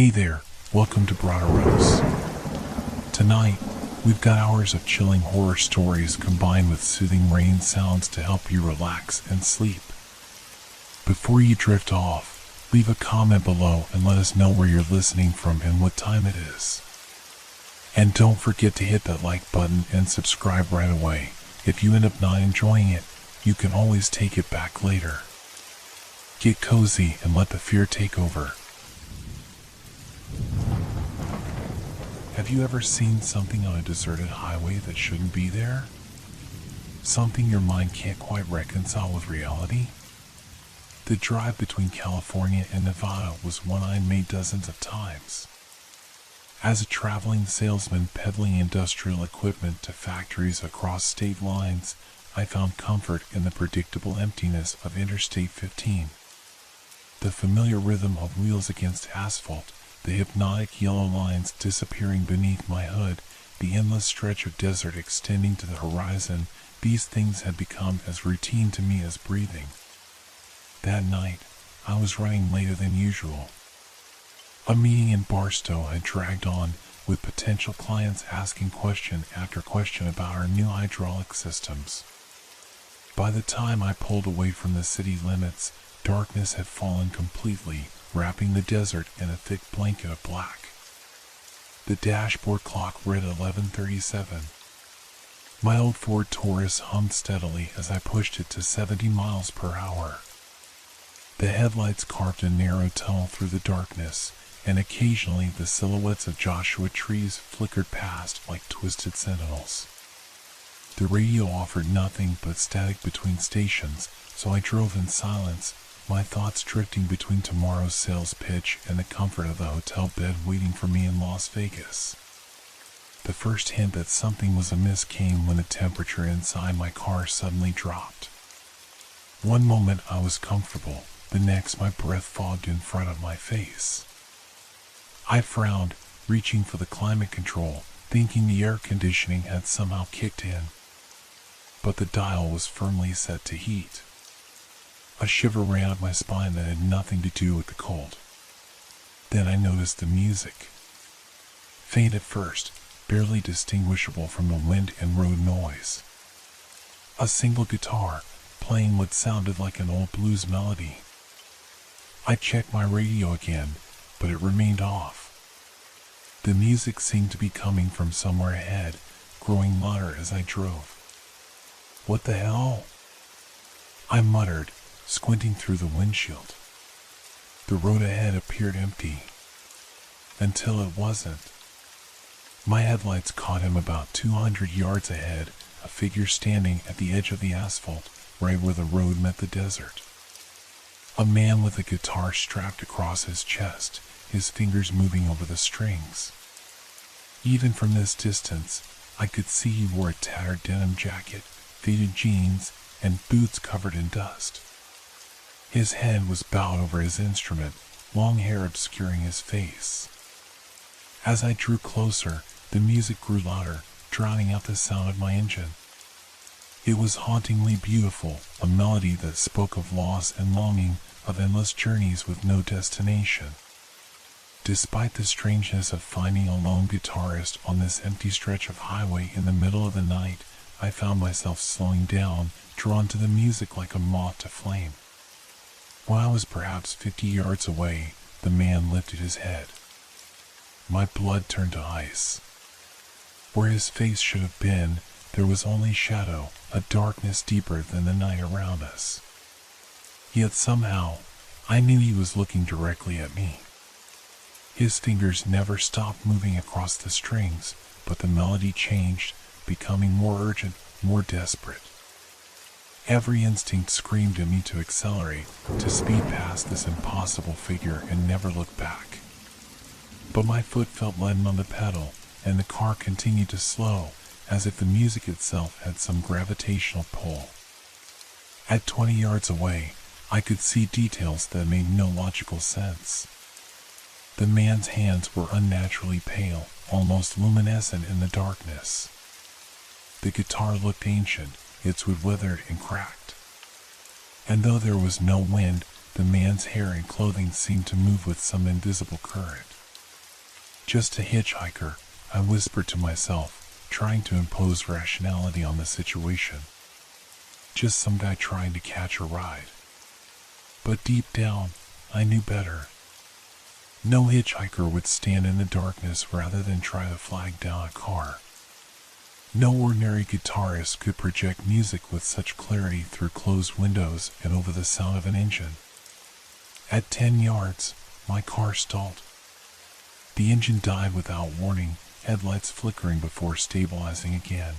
Hey there, welcome to Broderos. Tonight, we've got hours of chilling horror stories combined with soothing rain sounds to help you relax and sleep. Before you drift off, leave a comment below and let us know where you're listening from and what time it is. And don't forget to hit that like button and subscribe right away. If you end up not enjoying it, you can always take it back later. Get cozy and let the fear take over. Have you ever seen something on a deserted highway that shouldn't be there? Something your mind can't quite reconcile with reality? The drive between California and Nevada was one I made dozens of times. As a traveling salesman peddling industrial equipment to factories across state lines, I found comfort in the predictable emptiness of Interstate 15. The familiar rhythm of wheels against asphalt, the hypnotic yellow lines disappearing beneath my hood, the endless stretch of desert extending to the horizon, these things had become as routine to me as breathing. That night, I was running later than usual. A meeting in Barstow had dragged on, with potential clients asking question after question about our new hydraulic systems. By the time I pulled away from the city limits, darkness had fallen completely, wrapping the desert in a thick blanket of black. The dashboard clock read 11:37. My old Ford Taurus hummed steadily as I pushed it to 70 miles per hour. The headlights carved a narrow tunnel through the darkness, and occasionally the silhouettes of Joshua trees flickered past like twisted sentinels. The radio offered nothing but static between stations, so I drove in silence, my thoughts drifting between tomorrow's sales pitch and the comfort of the hotel bed waiting for me in Las Vegas. The first hint that something was amiss came when the temperature inside my car suddenly dropped. One moment I was comfortable, the next my breath fogged in front of my face. I frowned, reaching for the climate control, thinking the air conditioning had somehow kicked in. But the dial was firmly set to heat. A shiver ran up my spine that had nothing to do with the cold. Then I noticed the music. Faint at first, barely distinguishable from the wind and road noise. A single guitar, playing what sounded like an old blues melody. I checked my radio again, but it remained off. The music seemed to be coming from somewhere ahead, growing louder as I drove. What the hell? I muttered, squinting through the windshield. The road ahead appeared empty. Until it wasn't. My headlights caught him about 200 yards ahead, a figure standing at the edge of the asphalt, right where the road met the desert. A man with a guitar strapped across his chest, his fingers moving over the strings. Even from this distance, I could see he wore a tattered denim jacket, faded jeans, and boots covered in dust. His head was bowed over his instrument, long hair obscuring his face. As I drew closer, the music grew louder, drowning out the sound of my engine. It was hauntingly beautiful, a melody that spoke of loss and longing, of endless journeys with no destination. Despite the strangeness of finding a lone guitarist on this empty stretch of highway in the middle of the night, I found myself slowing down, drawn to the music like a moth to flame. When I was perhaps 50 yards away, the man lifted his head. My blood turned to ice. Where his face should have been, there was only shadow, a darkness deeper than the night around us. Yet somehow, I knew he was looking directly at me. His fingers never stopped moving across the strings, but the melody changed, becoming more urgent, more desperate. Every instinct screamed at me to accelerate, to speed past this impossible figure and never look back. But my foot felt leaden on the pedal, and the car continued to slow, as if the music itself had some gravitational pull. At 20 yards away, I could see details that made no logical sense. The man's hands were unnaturally pale, almost luminescent in the darkness. The guitar looked ancient, its wood withered and cracked. And though there was no wind, the man's hair and clothing seemed to move with some invisible current. Just a hitchhiker, I whispered to myself, trying to impose rationality on the situation. Just some guy trying to catch a ride. But deep down, I knew better. No hitchhiker would stand in the darkness rather than try to flag down a car. No ordinary guitarist could project music with such clarity through closed windows and over the sound of an engine. At 10 yards, my car stalled. The engine died without warning, headlights flickering before stabilizing again.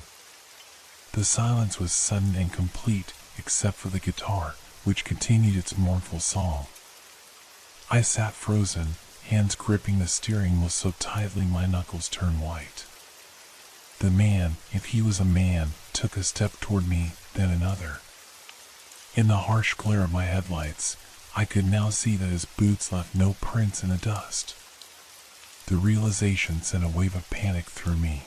The silence was sudden and complete, except for the guitar, which continued its mournful song. I sat frozen, hands gripping the steering wheel so tightly my knuckles turned white. The man, if he was a man, took a step toward me, then another. In the harsh glare of my headlights, I could now see that his boots left no prints in the dust. The realization sent a wave of panic through me.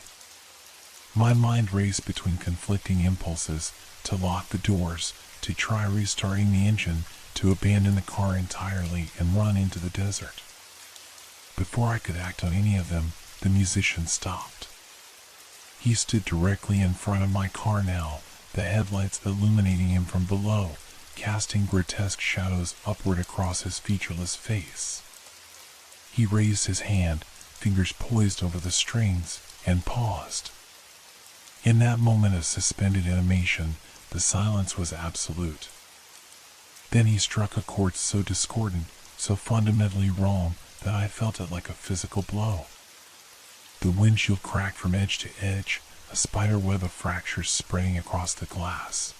My mind raced between conflicting impulses: to lock the doors, to try restarting the engine, to abandon the car entirely and run into the desert. Before I could act on any of them, the musician stopped. He stood directly in front of my car now, the headlights illuminating him from below, casting grotesque shadows upward across his featureless face. He raised his hand, fingers poised over the strings, and paused. In that moment of suspended animation, the silence was absolute. Then he struck a chord so discordant, so fundamentally wrong, that I felt it like a physical blow. The windshield cracked from edge to edge, a spider web of fractures spreading across the glass.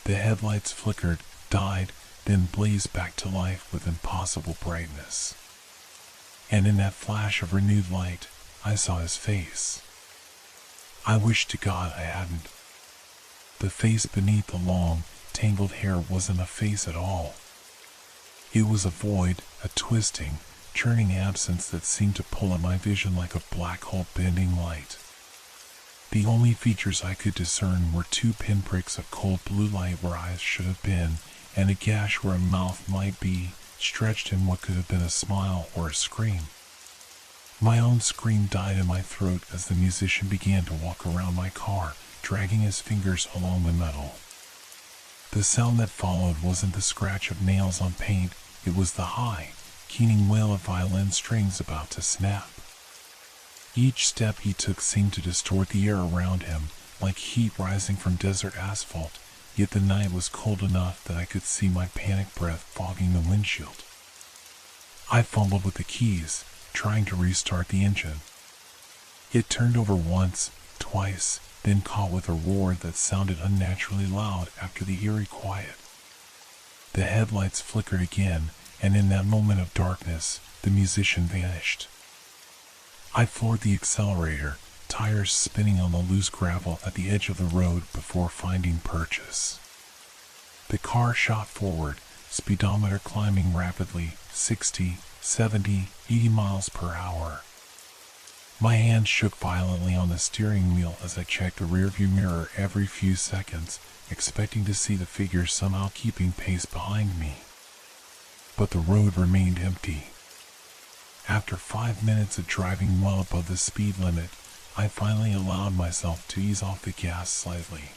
The headlights flickered, died, then blazed back to life with impossible brightness. And in that flash of renewed light, I saw his face. I wished to God I hadn't. The face beneath the long, tangled hair wasn't a face at all. It was a void, a twisting, churning absence that seemed to pull at my vision like a black hole bending light. The only features I could discern were 2 pinpricks of cold blue light where eyes should have been, and a gash where a mouth might be, stretched in what could have been a smile or a scream. My own scream died in my throat as the musician began to walk around my car, dragging his fingers along the metal. The sound that followed wasn't the scratch of nails on paint, it was the high, keening wail of violin strings about to snap. Each step he took seemed to distort the air around him, like heat rising from desert asphalt, yet the night was cold enough that I could see my panic breath fogging the windshield. I fumbled with the keys, trying to restart the engine. It turned over once, twice, then caught with a roar that sounded unnaturally loud after the eerie quiet. The headlights flickered again, and in that moment of darkness, the musician vanished. I floored the accelerator, tires spinning on the loose gravel at the edge of the road before finding purchase. The car shot forward, speedometer climbing rapidly, 60, 70, 80 miles per hour. My hand shook violently on the steering wheel as I checked the rearview mirror every few seconds, expecting to see the figure somehow keeping pace behind me. But the road remained empty. After 5 minutes of driving well above the speed limit, I finally allowed myself to ease off the gas slightly.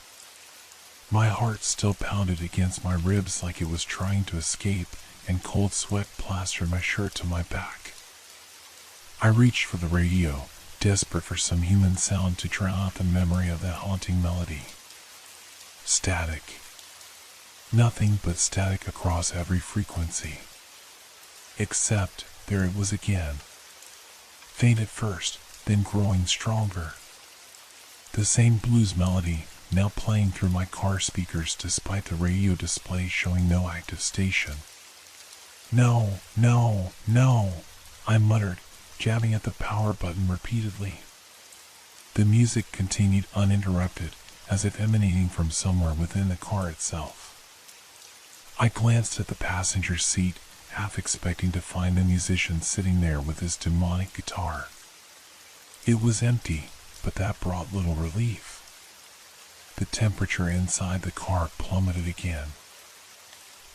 My heart still pounded against my ribs like it was trying to escape, and cold sweat plastered my shirt to my back. I reached for the radio, desperate for some human sound to drown out the memory of that haunting melody. Static. Nothing but static across every frequency. Except, there it was again. Faint at first, then growing stronger. The same blues melody, now playing through my car speakers despite the radio display showing no active station. No, no, no, I muttered, jabbing at the power button repeatedly. The music continued uninterrupted, as if emanating from somewhere within the car itself. I glanced at the passenger seat, half expecting to find the musician sitting there with his demonic guitar. It was empty, but that brought little relief. The temperature inside the car plummeted again.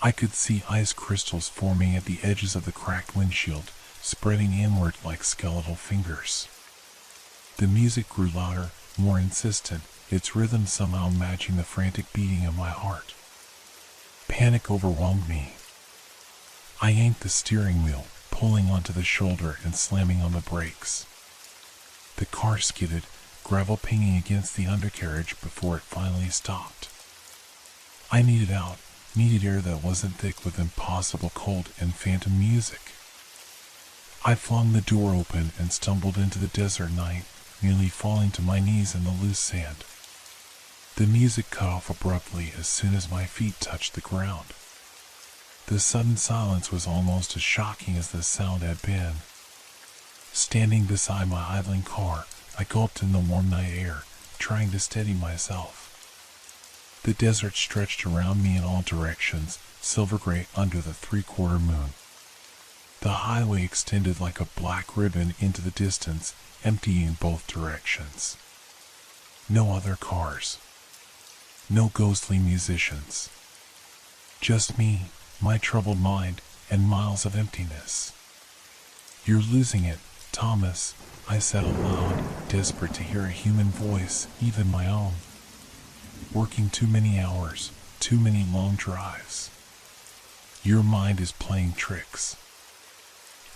I could see ice crystals forming at the edges of the cracked windshield, spreading inward like skeletal fingers. The music grew louder, more insistent, its rhythm somehow matching the frantic beating of my heart. Panic overwhelmed me. I yanked the steering wheel, pulling onto the shoulder and slamming on the brakes. The car skidded, gravel pinging against the undercarriage before it finally stopped. I needed out, needed air that wasn't thick with impossible cold and phantom music. I flung the door open and stumbled into the desert night, nearly falling to my knees in the loose sand. The music cut off abruptly as soon as my feet touched the ground. The sudden silence was almost as shocking as the sound had been. Standing beside my idling car, I gulped in the warm night air, trying to steady myself. The desert stretched around me in all directions, silver gray under the three-quarter moon. The highway extended like a black ribbon into the distance, empty in both directions. No other cars. No ghostly musicians. Just me, my troubled mind, and miles of emptiness. "You're losing it, Thomas," I said aloud, desperate to hear a human voice, even my own. "Working too many hours, too many long drives. Your mind is playing tricks."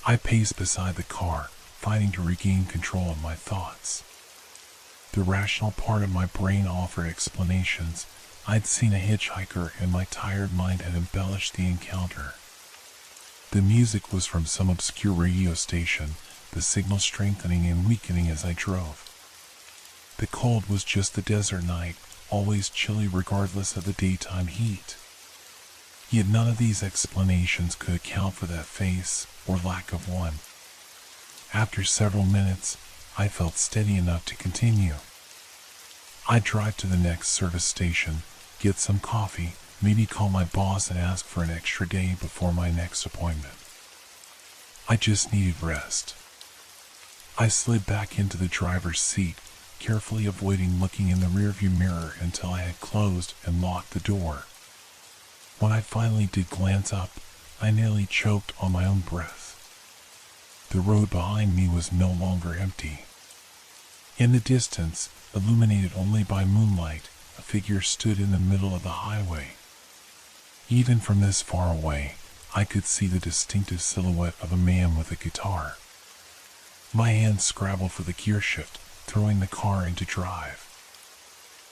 I paced beside the car, fighting to regain control of my thoughts. The rational part of my brain offered explanations. I'd seen a hitchhiker and my tired mind had embellished the encounter. The music was from some obscure radio station, the signal strengthening and weakening as I drove. The cold was just the desert night, always chilly regardless of the daytime heat. Yet none of these explanations could account for that face, or lack of one. After several minutes, I felt steady enough to continue. I'd drive to the next service station, get some coffee, maybe call my boss and ask for an extra day before my next appointment. I just needed rest. I slid back into the driver's seat, carefully avoiding looking in the rearview mirror until I had closed and locked the door. When I finally did glance up, I nearly choked on my own breath. The road behind me was no longer empty. In the distance, illuminated only by moonlight, a figure stood in the middle of the highway. Even from this far away, I could see the distinctive silhouette of a man with a guitar. My hands scrabbled for the gear shift, throwing the car into drive.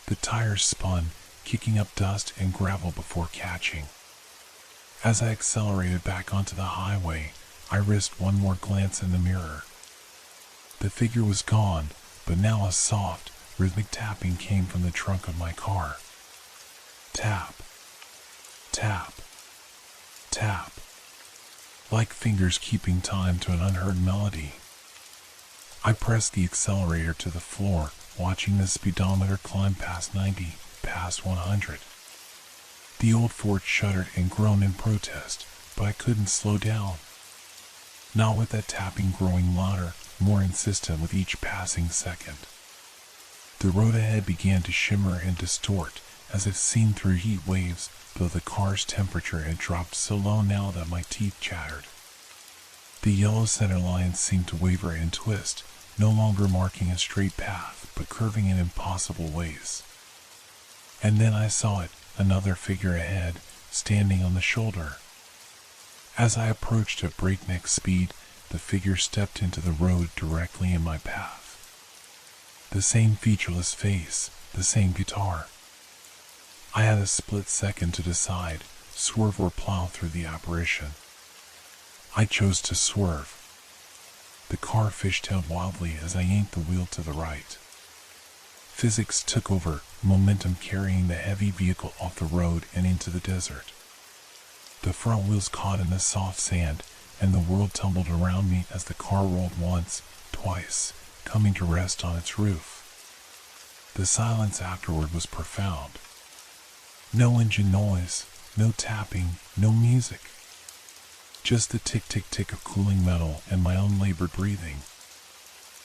The tires spun, kicking up dust and gravel before catching. As I accelerated back onto the highway, I risked one more glance in the mirror. The figure was gone, but now a soft, rhythmic tapping came from the trunk of my car. Tap, tap, tap, like fingers keeping time to an unheard melody. I pressed the accelerator to the floor, watching the speedometer climb past 90, past 100. The old Ford shuddered and groaned in protest, but I couldn't slow down. Not with that tapping growing louder, more insistent with each passing second. The road ahead began to shimmer and distort, as if seen through heat waves, though the car's temperature had dropped so low now that my teeth chattered. The yellow center lines seemed to waver and twist, no longer marking a straight path, but curving in impossible ways. And then I saw it, another figure ahead, standing on the shoulder. As I approached at breakneck speed, the figure stepped into the road directly in my path. The same featureless face, the same guitar. I had a split second to decide, swerve or plow through the apparition. I chose to swerve. The car fishtailed wildly as I yanked the wheel to the right. Physics took over, momentum carrying the heavy vehicle off the road and into the desert. The front wheels caught in the soft sand, and the world tumbled around me as the car rolled once, twice, coming to rest on its roof. The silence afterward was profound. No engine noise, no tapping, no music. Just the tick-tick-tick of cooling metal and my own labored breathing.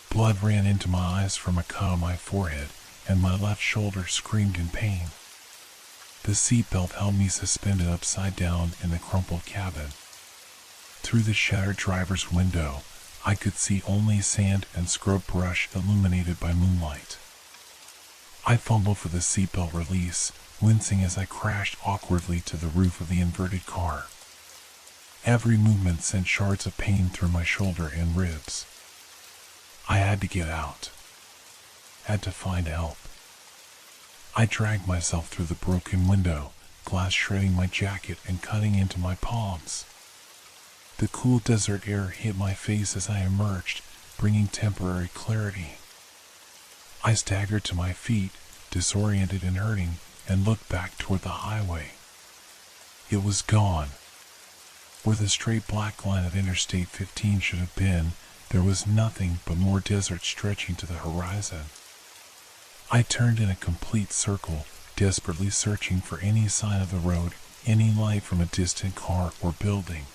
Blood ran into my eyes from a cut on my forehead, and my left shoulder screamed in pain. The seatbelt held me suspended upside down in the crumpled cabin. Through the shattered driver's window, I could see only sand and scrub brush illuminated by moonlight. I fumbled for the seatbelt release, wincing as I crashed awkwardly to the roof of the inverted car. Every movement sent shards of pain through my shoulder and ribs. I had to get out. Had to find help. I dragged myself through the broken window, glass shredding my jacket and cutting into my palms. The cool desert air hit my face as I emerged, bringing temporary clarity. I staggered to my feet, disoriented and hurting, and looked back toward the highway. It was gone. Where the straight black line of Interstate 15 should have been, there was nothing but more desert stretching to the horizon. I turned in a complete circle, desperately searching for any sign of the road, any light from a distant car or building.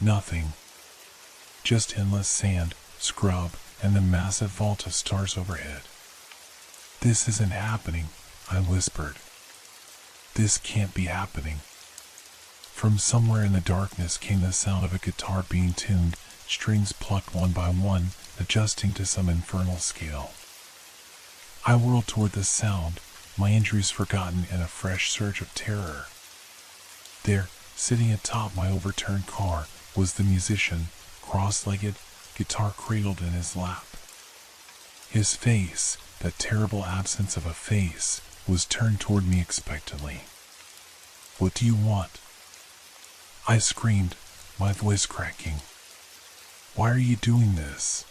Nothing. Just endless sand, scrub, and the massive vault of stars overhead. "This isn't happening," I whispered. "This can't be happening." From somewhere in the darkness came the sound of a guitar being tuned, strings plucked one by one, adjusting to some infernal scale. I whirled toward the sound, my injuries forgotten in a fresh surge of terror. There, sitting atop my overturned car, was the musician, cross-legged, guitar cradled in his lap. His face, that terrible absence of a face, was turned toward me expectantly. "What do you want?" I screamed, my voice cracking. "Why are you doing this?"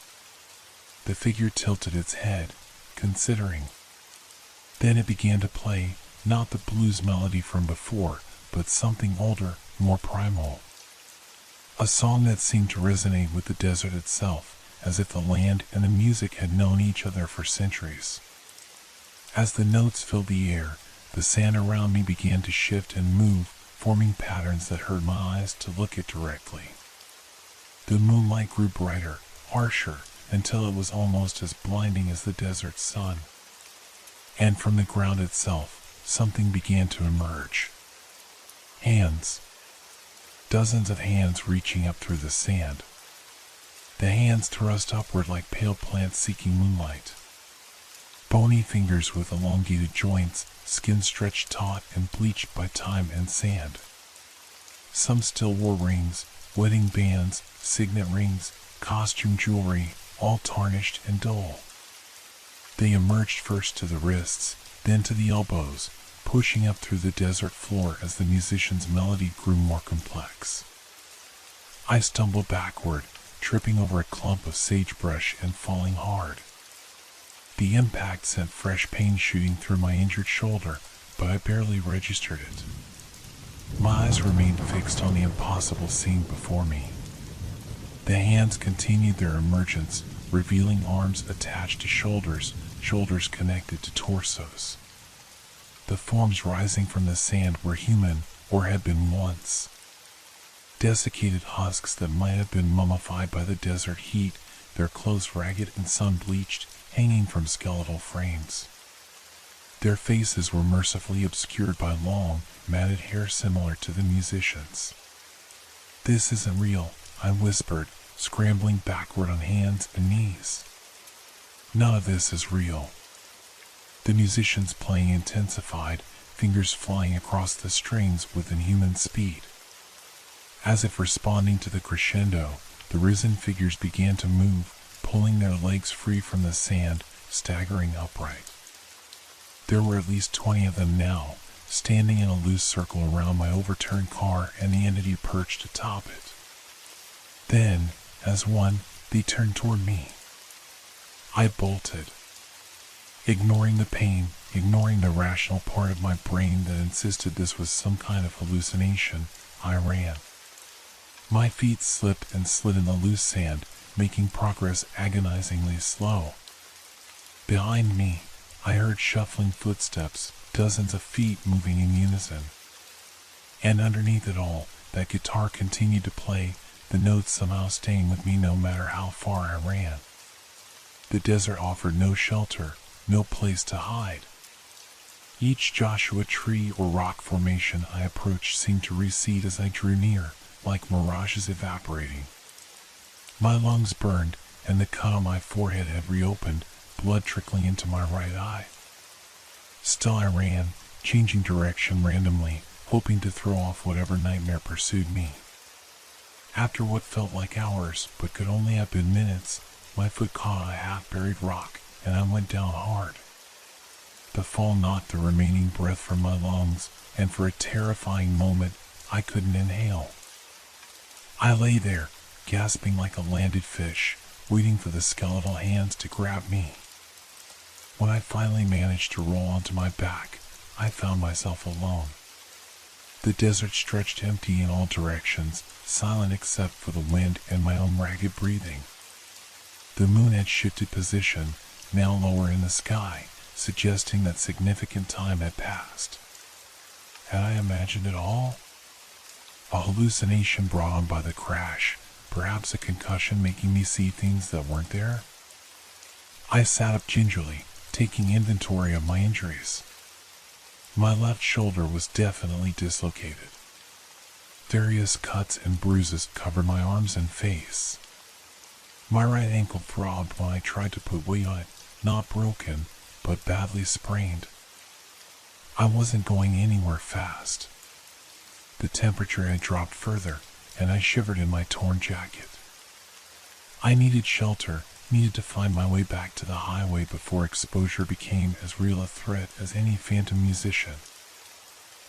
The figure tilted its head, considering. Then it began to play, not the blues melody from before, but something older, more primal. A song that seemed to resonate with the desert itself, as if the land and the music had known each other for centuries. As the notes filled the air, the sand around me began to shift and move, forming patterns that hurt my eyes to look at directly. The moonlight grew brighter, harsher, until it was almost as blinding as the desert sun. And from the ground itself, something began to emerge. Hands. Dozens of hands reaching up through the sand. The hands thrust upward like pale plants seeking moonlight. Bony fingers with elongated joints, skin stretched taut and bleached by time and sand. Some still wore rings, wedding bands, signet rings, costume jewelry, all tarnished and dull. They emerged first to the wrists, then to the elbows, pushing up through the desert floor as the musician's melody grew more complex. I stumbled backward, tripping over a clump of sagebrush and falling hard. The impact sent fresh pain shooting through my injured shoulder, but I barely registered it. My eyes remained fixed on the impossible scene before me. The hands continued their emergence, revealing arms attached to shoulders, shoulders connected to torsos. The forms rising from the sand were human, or had been once. Desiccated husks that might have been mummified by the desert heat, their clothes ragged and sun-bleached, hanging from skeletal frames. Their faces were mercifully obscured by long, matted hair similar to the musicians. "This isn't real," I whispered, scrambling backward on hands and knees. "None of this is real." The musicians' playing intensified, fingers flying across the strings with inhuman speed. As if responding to the crescendo, the risen figures began to move, pulling their legs free from the sand, staggering upright. There were at least 20 of them now, standing in a loose circle around my overturned car and the entity perched atop it. Then, as one, they turned toward me. I bolted. Ignoring the pain, ignoring the rational part of my brain that insisted this was some kind of hallucination, I ran. My feet slipped and slid in the loose sand, making progress agonizingly slow. Behind me, I heard shuffling footsteps, dozens of feet moving in unison. And underneath it all, that guitar continued to play, the notes somehow staying with me no matter how far I ran. The desert offered no shelter, no place to hide. Each Joshua tree or rock formation I approached seemed to recede as I drew near, like mirages evaporating. My lungs burned, and the cut on my forehead had reopened, blood trickling into my right eye. Still I ran, changing direction randomly, hoping to throw off whatever nightmare pursued me. After what felt like hours, but could only have been minutes, my foot caught a half-buried rock, and I went down hard. The fall knocked the remaining breath from my lungs, and for a terrifying moment, I couldn't inhale. I lay there, gasping like a landed fish, waiting for the skeletal hands to grab me. When I finally managed to roll onto my back, I found myself alone. The desert stretched empty in all directions, silent except for the wind and my own ragged breathing. The moon had shifted position, now lower in the sky, suggesting that significant time had passed. Had I imagined it all? A hallucination brought on by the crash, perhaps a concussion making me see things that weren't there? I sat up gingerly, taking inventory of my injuries. My left shoulder was definitely dislocated. Various cuts and bruises covered my arms and face. My right ankle throbbed when I tried to put weight on it, not broken, but badly sprained. I wasn't going anywhere fast. The temperature had dropped further, and I shivered in my torn jacket. I needed shelter, needed to find my way back to the highway before exposure became as real a threat as any phantom musician.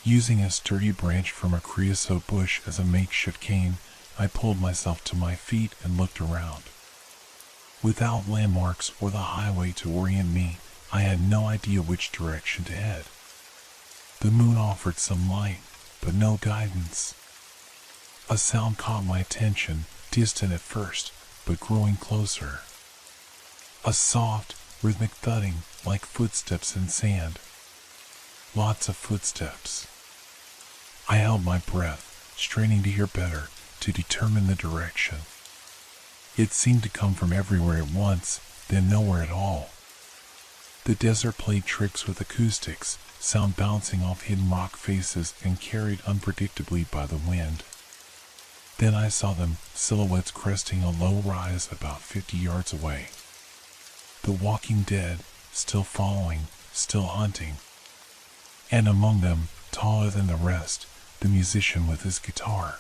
Using a sturdy branch from a creosote bush as a makeshift cane, I pulled myself to my feet and looked around. Without landmarks or the highway to orient me, I had no idea which direction to head. The moon offered some light, but no guidance. A sound caught my attention, distant at first, but growing closer. A soft, rhythmic thudding, like footsteps in sand. Lots of footsteps. I held my breath, straining to hear better, to determine the direction. It seemed to come from everywhere at once, then nowhere at all. The desert played tricks with acoustics, sound bouncing off hidden rock faces and carried unpredictably by the wind. Then I saw them, silhouettes cresting a low rise about 50 yards away. The walking dead, still following, still hunting. And among them, taller than the rest, the musician with his guitar.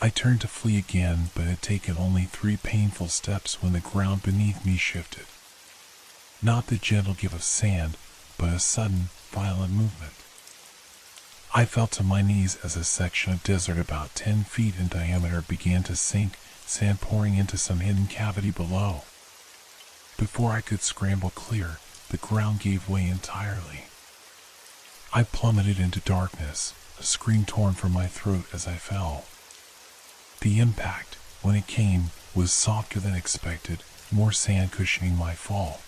I turned to flee again, but had taken only 3 painful steps when the ground beneath me shifted. Not the gentle give of sand, but a sudden, violent movement. I fell to my knees as a section of desert about 10 feet in diameter began to sink, sand pouring into some hidden cavity below. Before I could scramble clear, the ground gave way entirely. I plummeted into darkness, a scream torn from my throat as I fell. The impact, when it came, was softer than expected, more sand cushioning my fall.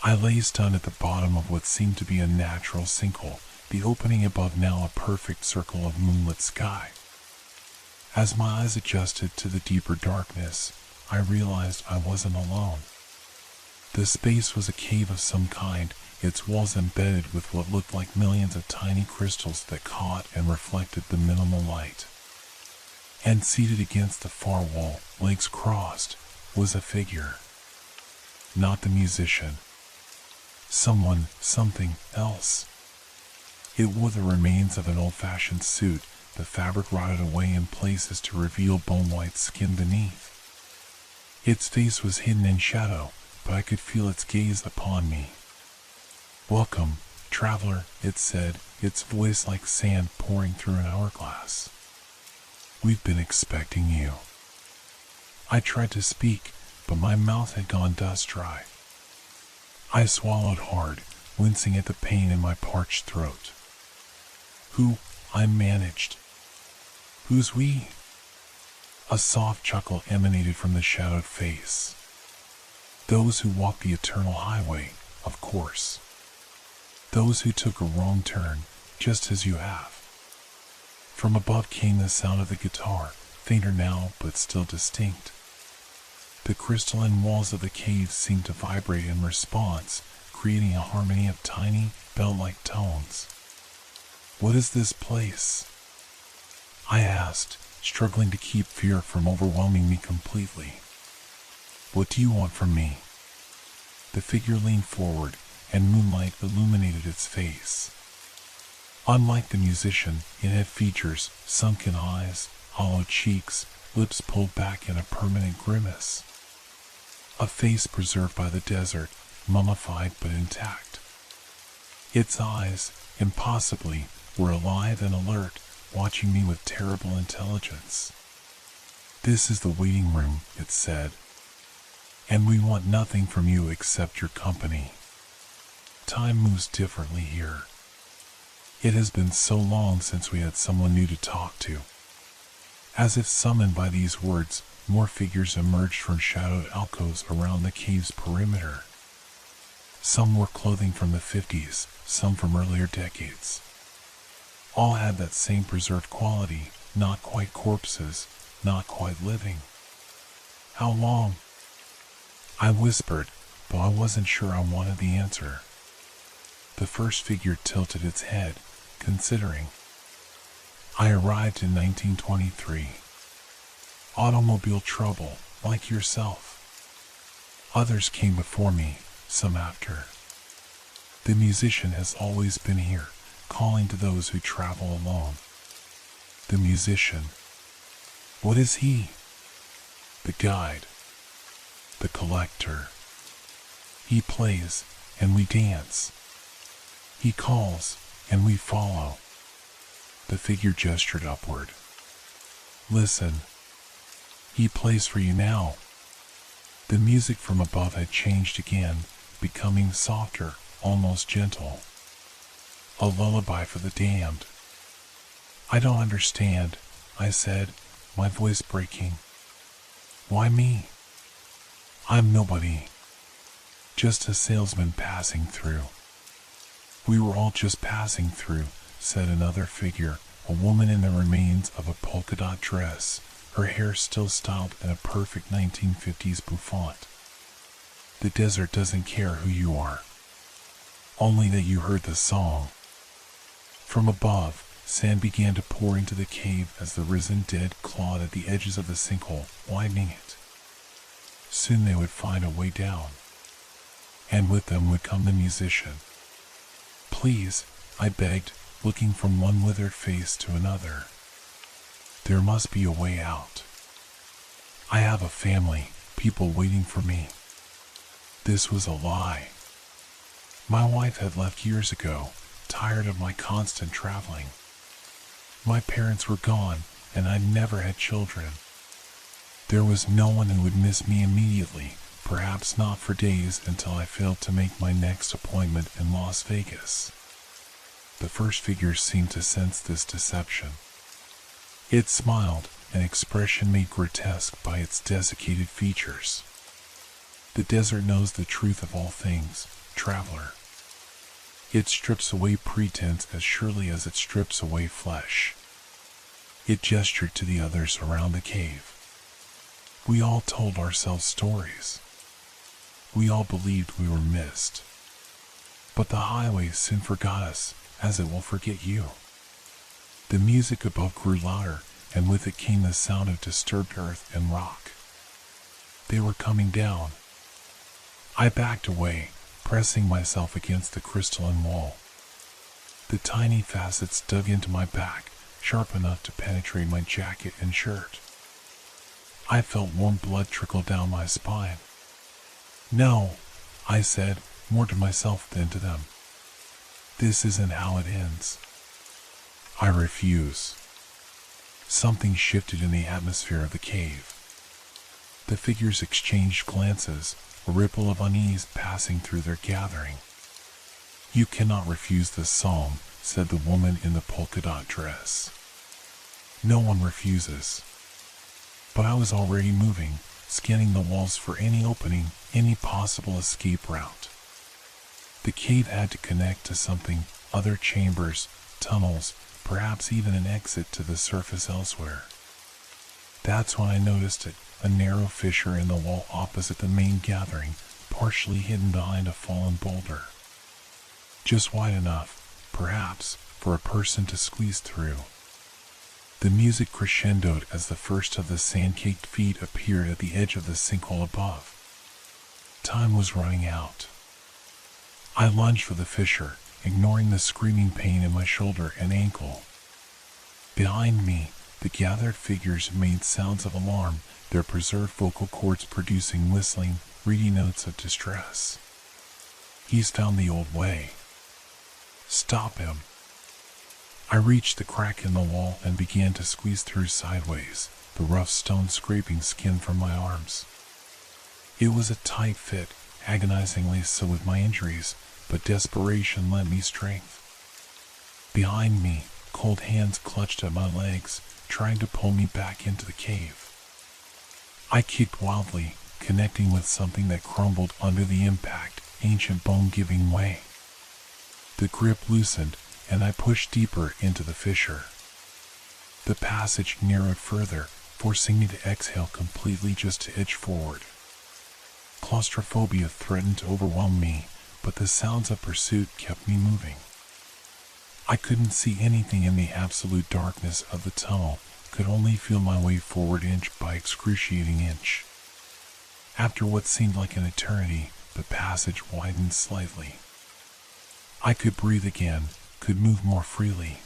I lay stunned at the bottom of what seemed to be a natural sinkhole, the opening above now a perfect circle of moonlit sky. As my eyes adjusted to the deeper darkness, I realized I wasn't alone. The space was a cave of some kind, its walls embedded with what looked like millions of tiny crystals that caught and reflected the minimal light. And seated against the far wall, legs crossed, was a figure. Not the musician. Someone, something else. It wore the remains of an old-fashioned suit, the fabric rotted away in places to reveal bone-white skin beneath. Its face was hidden in shadow, but I could feel its gaze upon me. "Welcome, traveler," it said, its voice like sand pouring through an hourglass. "We've been expecting you." I tried to speak, but my mouth had gone dust dry. I swallowed hard, wincing at the pain in my parched throat. "Who?" I managed. "Who's we?" A soft chuckle emanated from the shadowed face. "Those who walk the eternal highway, of course. Those who took a wrong turn, just as you have." From above came the sound of the guitar, fainter now but still distinct. The crystalline walls of the cave seemed to vibrate in response, creating a harmony of tiny, bell-like tones. "What is this place?" I asked, struggling to keep fear from overwhelming me completely. What do you want from me? The figure leaned forward, and moonlight illuminated its face. Unlike the musician, it had features, sunken eyes, hollow cheeks, lips pulled back in a permanent grimace. A face preserved by the desert, mummified but intact. Its eyes, impossibly, were alive and alert, watching me with terrible intelligence. This is the waiting room, it said, and we want nothing from you except your company. Time moves differently here. It has been so long since we had someone new to talk to. As if summoned by these words, more figures emerged from shadowed alcoves around the cave's perimeter. Some wore clothing from the 50s, some from earlier decades. All had that same preserved quality, not quite corpses, not quite living. How long? I whispered, but I wasn't sure I wanted the answer. The first figure tilted its head, considering. I arrived in 1923. Automobile trouble, like yourself. Others came before me, some after. The musician has always been here, calling to those who travel alone. The musician. What is he? The guide. The collector. He plays, and we dance. He calls, and we follow. The figure gestured upward. Listen. He plays for you now. The music from above had changed again, becoming softer, almost gentle. A lullaby for the damned. I don't understand, I said, my voice breaking. Why me? I'm nobody. Just a salesman passing through. We were all just passing through, said another figure, a woman in the remains of a polka dot dress, her hair still styled in a perfect 1950s bouffant. The desert doesn't care who you are. Only that you heard the song. From above, sand began to pour into the cave as the risen dead clawed at the edges of the sinkhole, widening it. Soon they would find a way down. And with them would come the musician. Please, I begged, looking from one withered face to another. There must be a way out. I have a family, people waiting for me. This was a lie. My wife had left years ago, tired of my constant traveling. My parents were gone, and I never had children. There was no one who would miss me immediately, perhaps not for days until I failed to make my next appointment in Las Vegas. The first figure seemed to sense this deception. It smiled, an expression made grotesque by its desiccated features. The desert knows the truth of all things, traveler. It strips away pretense as surely as it strips away flesh. It gestured to the others around the cave. We all told ourselves stories. We all believed we were missed. But the highway soon forgot us, as it will forget you. The music above grew louder, and with it came the sound of disturbed earth and rock. They were coming down. I backed away, pressing myself against the crystalline wall. The tiny facets dug into my back, sharp enough to penetrate my jacket and shirt. I felt warm blood trickle down my spine. No, I said, more to myself than to them. This isn't how it ends. I refuse. Something shifted in the atmosphere of the cave. The figures exchanged glances, a ripple of unease passing through their gathering. You cannot refuse this song, said the woman in the polka dot dress. No one refuses. But I was already moving, scanning the walls for any opening, any possible escape route. The cave had to connect to something, other chambers, tunnels, perhaps even an exit to the surface elsewhere. That's when I noticed it, a narrow fissure in the wall opposite the main gathering, partially hidden behind a fallen boulder. Just wide enough, perhaps, for a person to squeeze through. The music crescendoed as the first of the sand-caked feet appeared at the edge of the sinkhole above. Time was running out. I lunged for the fissure, ignoring the screaming pain in my shoulder and ankle. Behind me, the gathered figures made sounds of alarm, their preserved vocal cords producing whistling, reedy notes of distress. He's found the old way. Stop him. I reached the crack in the wall and began to squeeze through sideways, the rough stone scraping skin from my arms. It was a tight fit, agonizingly so with my injuries, but desperation lent me strength. Behind me, cold hands clutched at my legs, trying to pull me back into the cave. I kicked wildly, connecting with something that crumbled under the impact, ancient bone giving way. The grip loosened, and I pushed deeper into the fissure. The passage narrowed further, forcing me to exhale completely just to edge forward. Claustrophobia threatened to overwhelm me, but the sounds of pursuit kept me moving. I couldn't see anything in the absolute darkness of the tunnel, could only feel my way forward inch by excruciating inch. After what seemed like an eternity, the passage widened slightly. I could breathe again, could move more freely.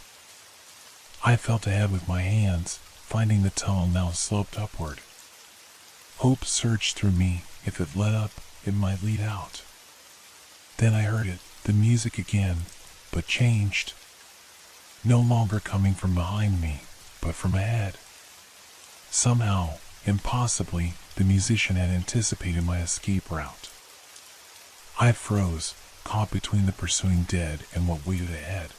I felt ahead with my hands, finding the tunnel now sloped upward. Hope surged through me. If it led up, it might lead out. Then I heard it, the music again, but changed. No longer coming from behind me, but from ahead. Somehow, impossibly, the musician had anticipated my escape route. I froze, caught between the pursuing dead and what waited ahead.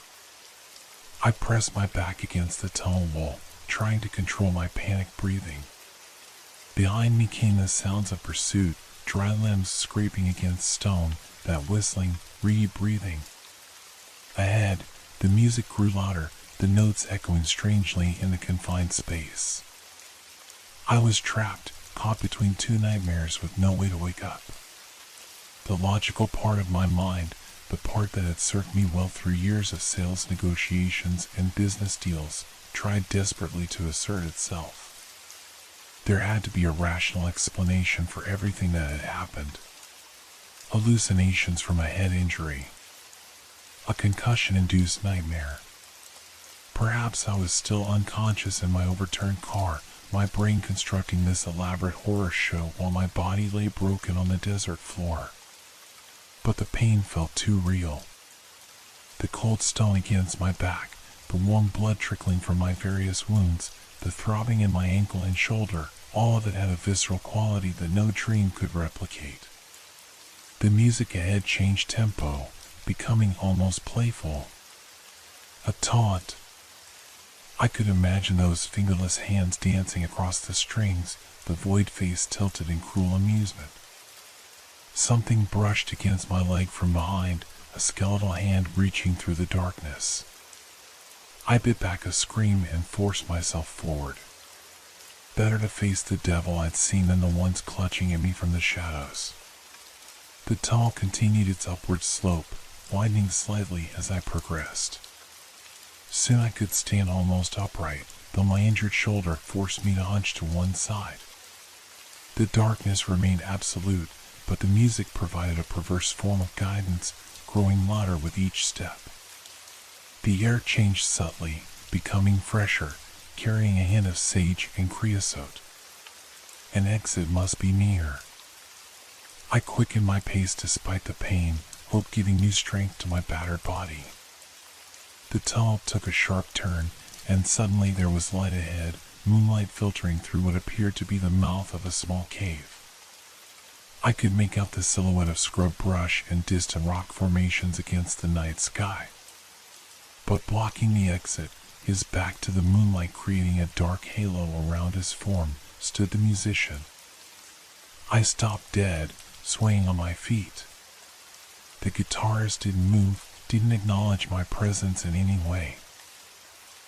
I pressed my back against the tunnel wall, trying to control my panic breathing. Behind me came the sounds of pursuit, dry limbs scraping against stone, that whistling, reedy breathing. Ahead, the music grew louder, the notes echoing strangely in the confined space. I was trapped, caught between two nightmares with no way to wake up. The logical part of my mind, the part that had served me well through years of sales negotiations and business deals, tried desperately to assert itself. There had to be a rational explanation for everything that had happened. Hallucinations from a head injury. A concussion-induced nightmare. Perhaps I was still unconscious in my overturned car, my brain constructing this elaborate horror show while my body lay broken on the desert floor. But the pain felt too real. The cold stone against my back, the warm blood trickling from my various wounds, the throbbing in my ankle and shoulder, all of it had a visceral quality that no dream could replicate. The music ahead changed tempo, becoming almost playful. A taunt. I could imagine those fingerless hands dancing across the strings, the void face tilted in cruel amusement. Something brushed against my leg from behind, a skeletal hand reaching through the darkness. I bit back a scream and forced myself forward. Better to face the devil I'd seen than the ones clutching at me from the shadows. The tunnel continued its upward slope, widening slightly as I progressed. Soon I could stand almost upright, though my injured shoulder forced me to hunch to one side. The darkness remained absolute, but the music provided a perverse form of guidance, growing louder with each step. The air changed subtly, becoming fresher, carrying a hint of sage and creosote. An exit must be near. I quickened my pace despite the pain, hope giving new strength to my battered body. The tunnel took a sharp turn, and suddenly there was light ahead, moonlight filtering through what appeared to be the mouth of a small cave. I could make out the silhouette of scrub brush and distant rock formations against the night sky. But blocking the exit, his back to the moonlight creating a dark halo around his form, stood the musician. I stopped dead, swaying on my feet. The guitarist didn't move, didn't acknowledge my presence in any way.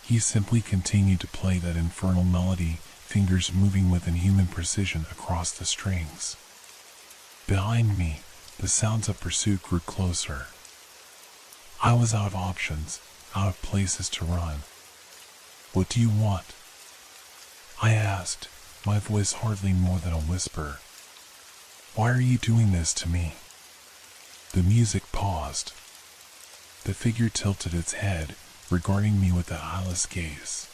He simply continued to play that infernal melody, fingers moving with inhuman precision across the strings. Behind me, the sounds of pursuit grew closer. I was out of options, out of places to run. "What do you want?" I asked, my voice hardly more than a whisper. Why are you doing this to me? The music paused. The figure tilted its head, regarding me with an eyeless gaze.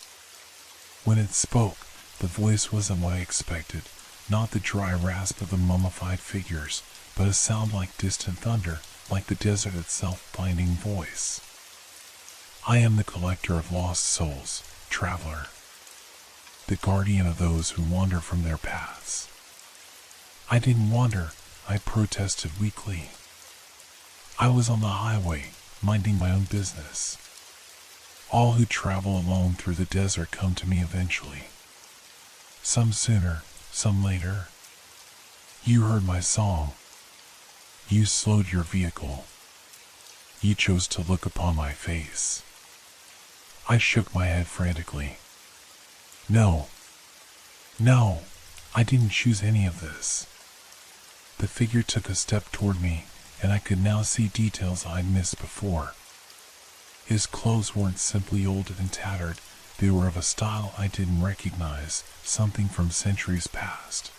When it spoke, the voice wasn't what I expected, not the dry rasp of the mummified figures, but a sound like distant thunder, like the desert itself finding voice. I am the collector of lost souls, traveler. The guardian of those who wander from their paths. I didn't wander, I protested weakly. I was on the highway, minding my own business. All who travel alone through the desert come to me eventually. Some sooner, some later. You heard my song. You slowed your vehicle. You chose to look upon my face. I shook my head frantically. No, I didn't choose any of this. The figure took a step toward me, and I could now see details I'd missed before. His clothes weren't simply old and tattered, they were of a style I didn't recognize, something from centuries past.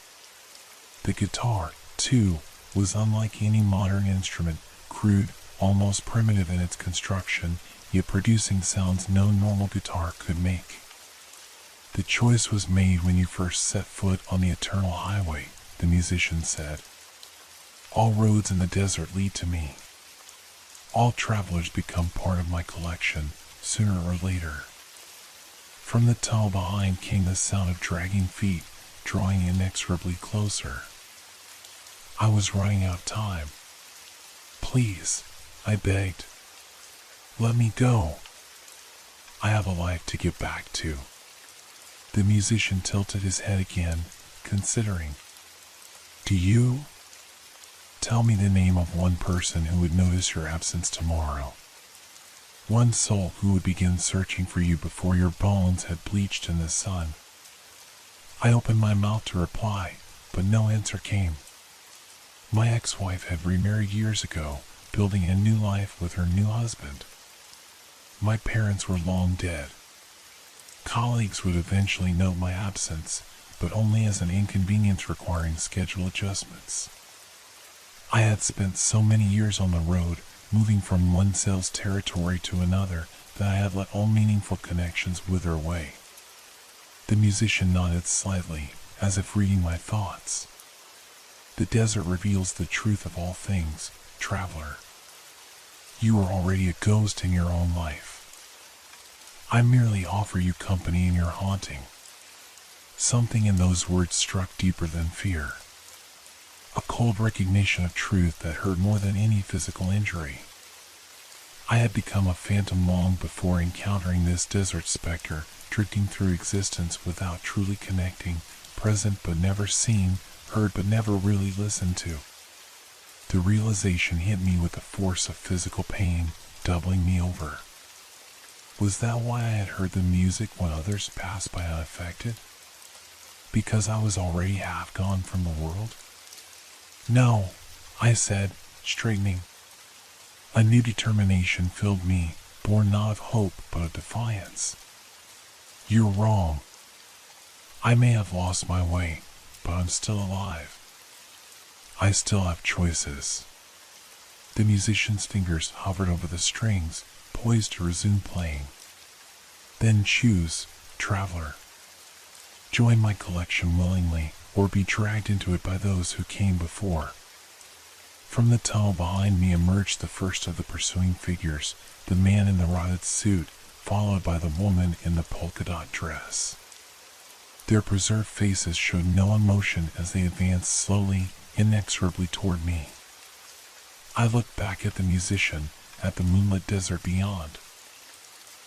The guitar, too, was unlike any modern instrument, crude, almost primitive in its construction, yet producing sounds no normal guitar could make. The choice was made when you first set foot on the eternal highway, the musician said. All roads in the desert lead to me. All travelers become part of my collection, sooner or later. From the tunnel behind came the sound of dragging feet, drawing inexorably closer. I was running out of time. Please, I begged. Let me go. I have a life to get back to. The musician tilted his head again, considering. Do you? Tell me the name of one person who would notice your absence tomorrow. One soul who would begin searching for you before your bones had bleached in the sun. I opened my mouth to reply, but no answer came. My ex-wife had remarried years ago, building a new life with her new husband. My parents were long dead. Colleagues would eventually note my absence, but only as an inconvenience requiring schedule adjustments. I had spent so many years on the road, moving from one sales territory to another, that I had let all meaningful connections wither away. The musician nodded slightly, as if reading my thoughts. The desert reveals the truth of all things, traveler. You are already a ghost in your own life. I merely offer you company in your haunting. Something in those words struck deeper than fear. A cold recognition of truth that hurt more than any physical injury. I had become a phantom long before encountering this desert specter, drifting through existence without truly connecting, present but never seen, heard but never really listened to. The realization hit me with the force of physical pain, doubling me over. Was that why I had heard the music when others passed by unaffected? Because I was already half gone from the world? No, I said, straightening. A new determination filled me, born not of hope but of defiance. You're wrong. I may have lost my way, but I'm still alive. I still have choices. The musician's fingers hovered over the strings, poised to resume playing. Then choose, traveler. Join my collection willingly, or be dragged into it by those who came before. From the tunnel behind me emerged the first of the pursuing figures, the man in the rotted suit, followed by the woman in the polka-dot dress. Their preserved faces showed no emotion as they advanced slowly, inexorably toward me. I looked back at the musician, at the moonlit desert beyond.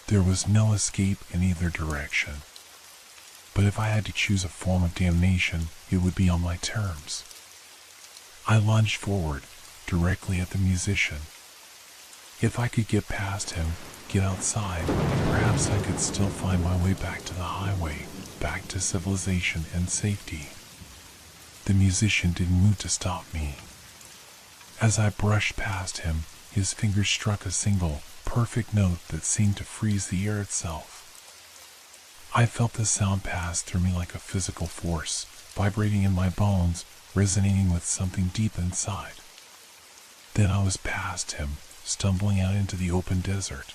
There was no escape in either direction. But if I had to choose a form of damnation, it would be on my terms. I lunged forward, directly at the musician. If I could get past him, get outside, perhaps I could still find my way back to the highway, back to civilization and safety. The musician didn't move to stop me. As I brushed past him, his fingers struck a single, perfect note that seemed to freeze the air itself. I felt the sound pass through me like a physical force, vibrating in my bones, resonating with something deep inside. Then I was past him, stumbling out into the open desert.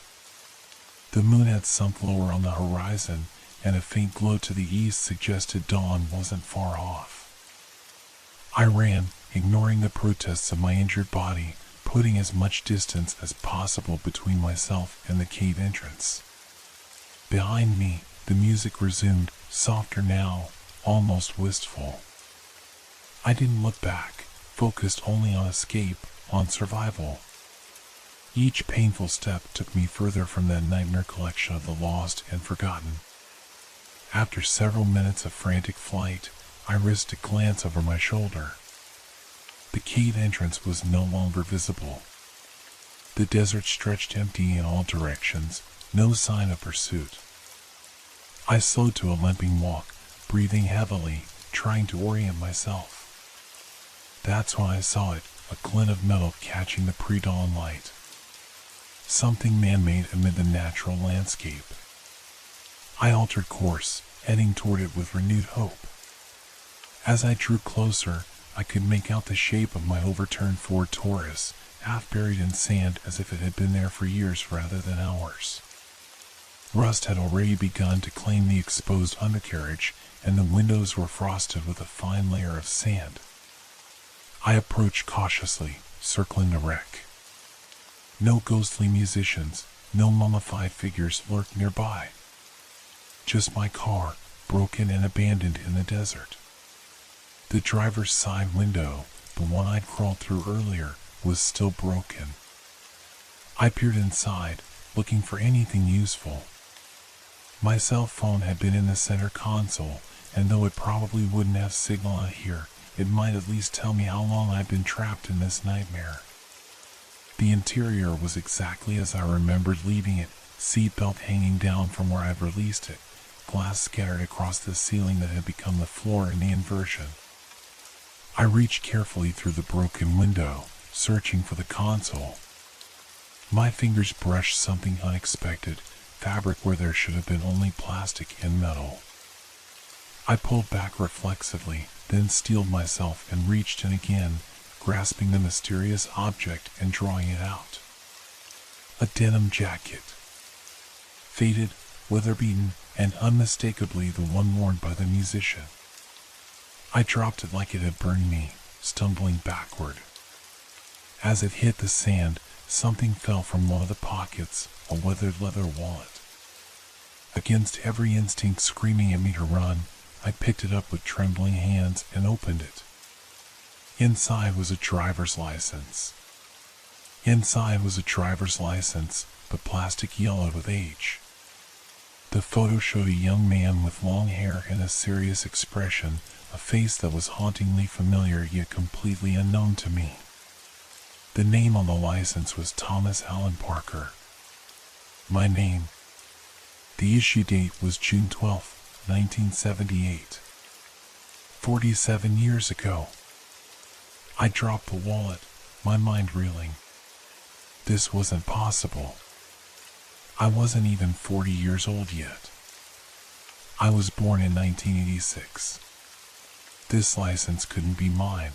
The moon had sunk lower on the horizon, and a faint glow to the east suggested dawn wasn't far off. I ran, ignoring the protests of my injured body, putting as much distance as possible between myself and the cave entrance. Behind me, the music resumed, softer now, almost wistful. I didn't look back, focused only on escape, on survival. Each painful step took me further from that nightmare collection of the lost and forgotten. After several minutes of frantic flight, I risked a glance over my shoulder. The cave entrance was no longer visible. The desert stretched empty in all directions, no sign of pursuit. I slowed to a limping walk, breathing heavily, trying to orient myself. That's when I saw it, a glint of metal catching the pre-dawn light. Something man-made amid the natural landscape. I altered course, heading toward it with renewed hope. As I drew closer, I could make out the shape of my overturned Ford Taurus, half buried in sand as if it had been there for years rather than hours. Rust had already begun to claim the exposed undercarriage, and the windows were frosted with a fine layer of sand. I approached cautiously, circling the wreck. No ghostly musicians, no mummified figures lurked nearby. Just my car, broken and abandoned in the desert. The driver's side window, the one I'd crawled through earlier, was still broken. I peered inside, looking for anything useful. My cell phone had been in the center console, and though it probably wouldn't have signal out here, it might at least tell me how long I'd been trapped in this nightmare. The interior was exactly as I remembered leaving it, seatbelt hanging down from where I'd released it, glass scattered across the ceiling that had become the floor in the inversion. I reached carefully through the broken window, searching for the console. My fingers brushed something unexpected, fabric where there should have been only plastic and metal. I pulled back reflexively, then steeled myself and reached in again, grasping the mysterious object and drawing it out. A denim jacket. Faded, weather-beaten, and unmistakably the one worn by the musician. I dropped it like it had burned me, stumbling backward. As it hit the sand, something fell from one of the pockets, a weathered leather wallet. Against every instinct screaming at me to run, I picked it up with trembling hands and opened it. Inside was a driver's license. But plastic yellowed with age. The photo showed a young man with long hair and a serious expression, a face that was hauntingly familiar yet completely unknown to me. The name on the license was Thomas Allen Parker. My name. The issue date was June 12, 1978. 47 years ago. I dropped the wallet, my mind reeling. This wasn't possible. I wasn't even 40 years old yet. I was born in 1986. This license couldn't be mine.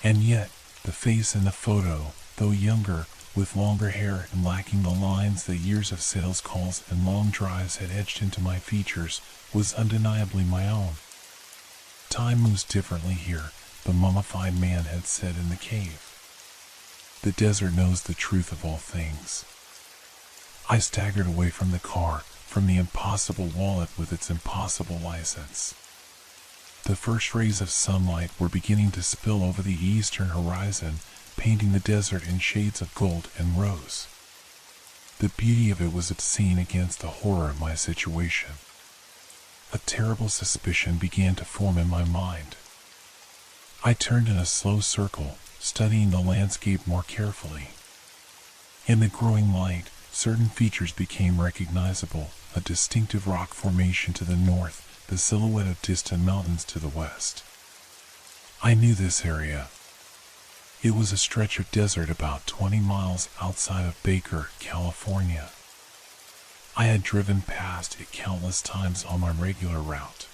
And yet, the face in the photo, though younger, with longer hair and lacking the lines that years of sales calls and long drives had etched into my features, was undeniably my own. Time moves differently here, the mummified man had said in the cave. The desert knows the truth of all things. I staggered away from the car, from the impossible wallet with its impossible license. The first rays of sunlight were beginning to spill over the eastern horizon, painting the desert in shades of gold and rose. The beauty of it was obscene against the horror of my situation. A terrible suspicion began to form in my mind. I turned in a slow circle, studying the landscape more carefully. In the growing light, certain features became recognizable, a distinctive rock formation to the north, the silhouette of distant mountains to the west. I knew this area. It was a stretch of desert about 20 miles outside of Baker, California. I had driven past it countless times on my regular route.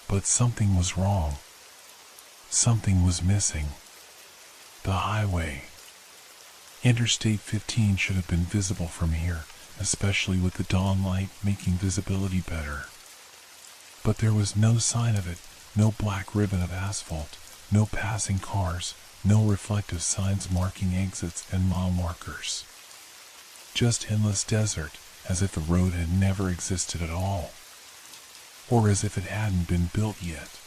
But something was wrong. Something was missing. The highway. Interstate 15 should have been visible from here, especially with the dawn light making visibility better. But there was no sign of it, no black ribbon of asphalt, no passing cars, no reflective signs marking exits and mile markers. Just endless desert, as if the road had never existed at all. Or as if it hadn't been built yet.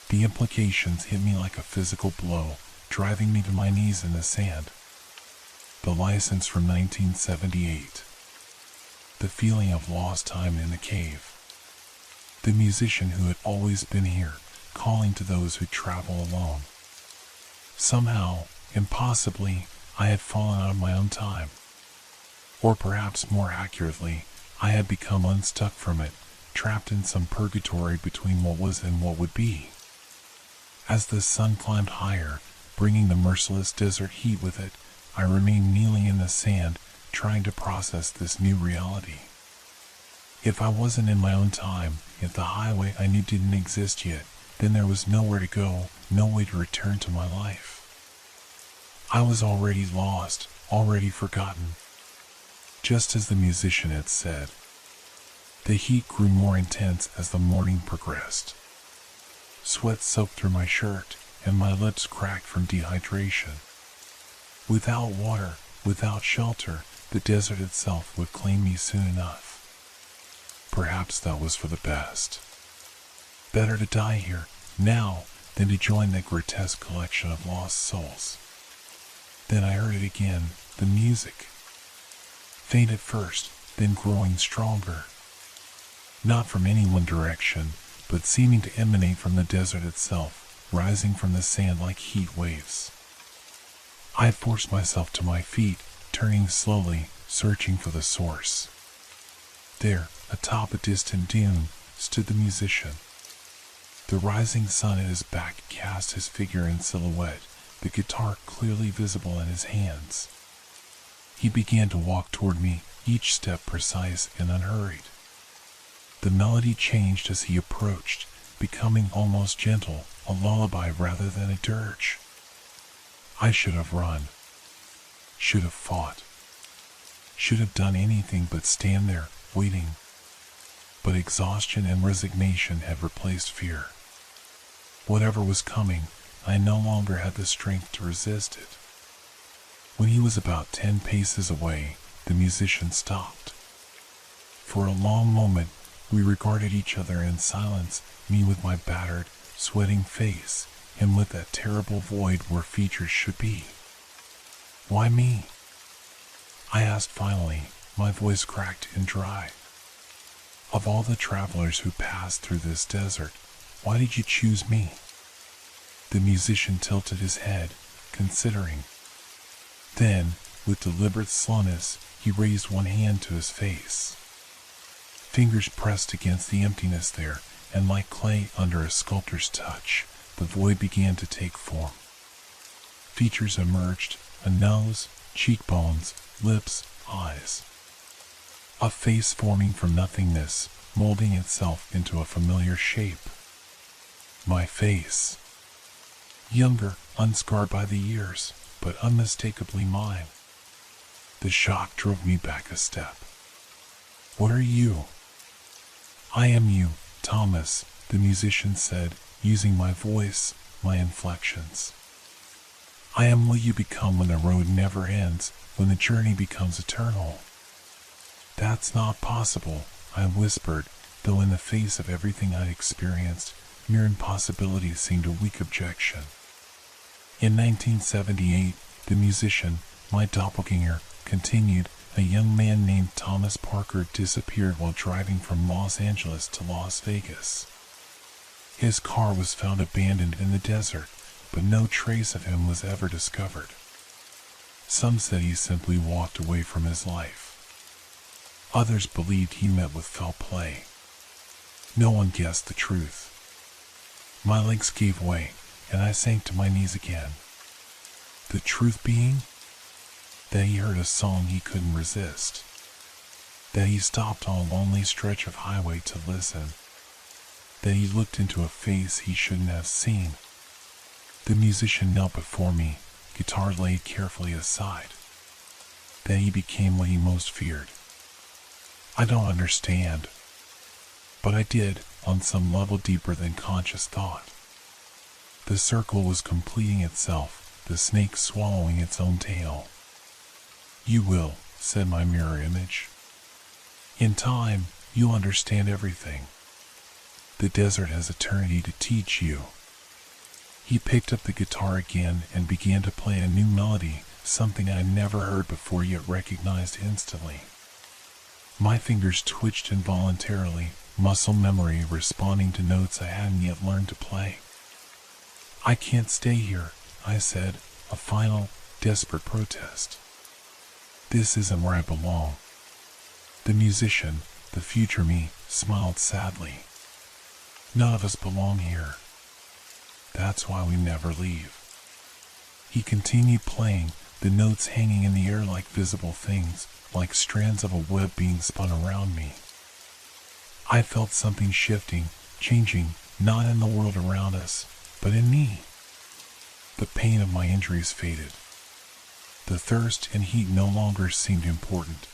The implications hit me like a physical blow, driving me to my knees in the sand. The license from 1978. The feeling of lost time in the cave. The musician who had always been here, calling to those who travel alone. Somehow, impossibly, I had fallen out of my own time. Or perhaps more accurately, I had become unstuck from it, trapped in some purgatory between what was and what would be. As the sun climbed higher, bringing the merciless desert heat with it, I remained kneeling in the sand, trying to process this new reality. If I wasn't in my own time, if the highway I knew didn't exist yet, then there was nowhere to go, no way to return to my life. I was already lost, already forgotten. Just as the musician had said. The heat grew more intense as the morning progressed. Sweat soaked through my shirt, and my lips cracked from dehydration. Without water, without shelter, the desert itself would claim me soon enough. Perhaps that was for the best. Better to die here, now, than to join that grotesque collection of lost souls. Then I heard it again, the music. Faint at first, then growing stronger. Not from any one direction, but seeming to emanate from the desert itself, rising from the sand like heat waves. I forced myself to my feet, turning slowly, searching for the source. There, atop a distant dune, stood the musician. The rising sun at his back cast his figure in silhouette, the guitar clearly visible in his hands. He began to walk toward me, each step precise and unhurried. The melody changed as he approached, becoming almost gentle, a lullaby rather than a dirge. I should have run. Should have fought. Should have done anything but stand there, waiting. But exhaustion and resignation had replaced fear. Whatever was coming, I no longer had the strength to resist it. When he was about 10 paces away, the musician stopped. For a long moment, we regarded each other in silence, me with my battered, sweating face, him with that terrible void where features should be. Why me? I asked finally, my voice cracked and dry. Of all the travelers who passed through this desert, why did you choose me? The musician tilted his head, considering. Then, with deliberate slowness, he raised one hand to his face. Fingers pressed against the emptiness there, and like clay under a sculptor's touch, the void began to take form. Features emerged, a nose, cheekbones, lips, eyes. A face forming from nothingness, molding itself into a familiar shape. My face. Younger, unscarred by the years, but unmistakably mine. The shock drove me back a step. What are you? I am you, Thomas, the musician said, using my voice, my inflections. I am what you become when the road never ends, when the journey becomes eternal. That's not possible, I whispered, though in the face of everything I'd experienced, mere impossibility seemed a weak objection. In 1978, the musician, my doppelganger, continued, a young man named Thomas Parker disappeared while driving from Los Angeles to Las Vegas. His car was found abandoned in the desert, but no trace of him was ever discovered. Some said he simply walked away from his life. Others believed he met with foul play. No one guessed the truth. My legs gave way, and I sank to my knees again. The truth being that he heard a song he couldn't resist. That he stopped on a lonely stretch of highway to listen. That he looked into a face he shouldn't have seen. The musician knelt before me, guitar laid carefully aside. Then he became what he most feared. I don't understand. But I did, on some level deeper than conscious thought. The circle was completing itself, the snake swallowing its own tail. You will, said my mirror image. In time, you'll understand everything. The desert has eternity to teach you. He picked up the guitar again and began to play a new melody, something I never heard before yet recognized instantly. My fingers twitched involuntarily, muscle memory responding to notes I hadn't yet learned to play. I can't stay here, I said, a final, desperate protest. This isn't where I belong. The musician, the future me, smiled sadly. None of us belong here. That's why we never leave. He continued playing, the notes hanging in the air like visible things, like strands of a web being spun around me. I felt something shifting, changing, not in the world around us, but in me. The pain of my injuries faded. The thirst and heat no longer seemed important.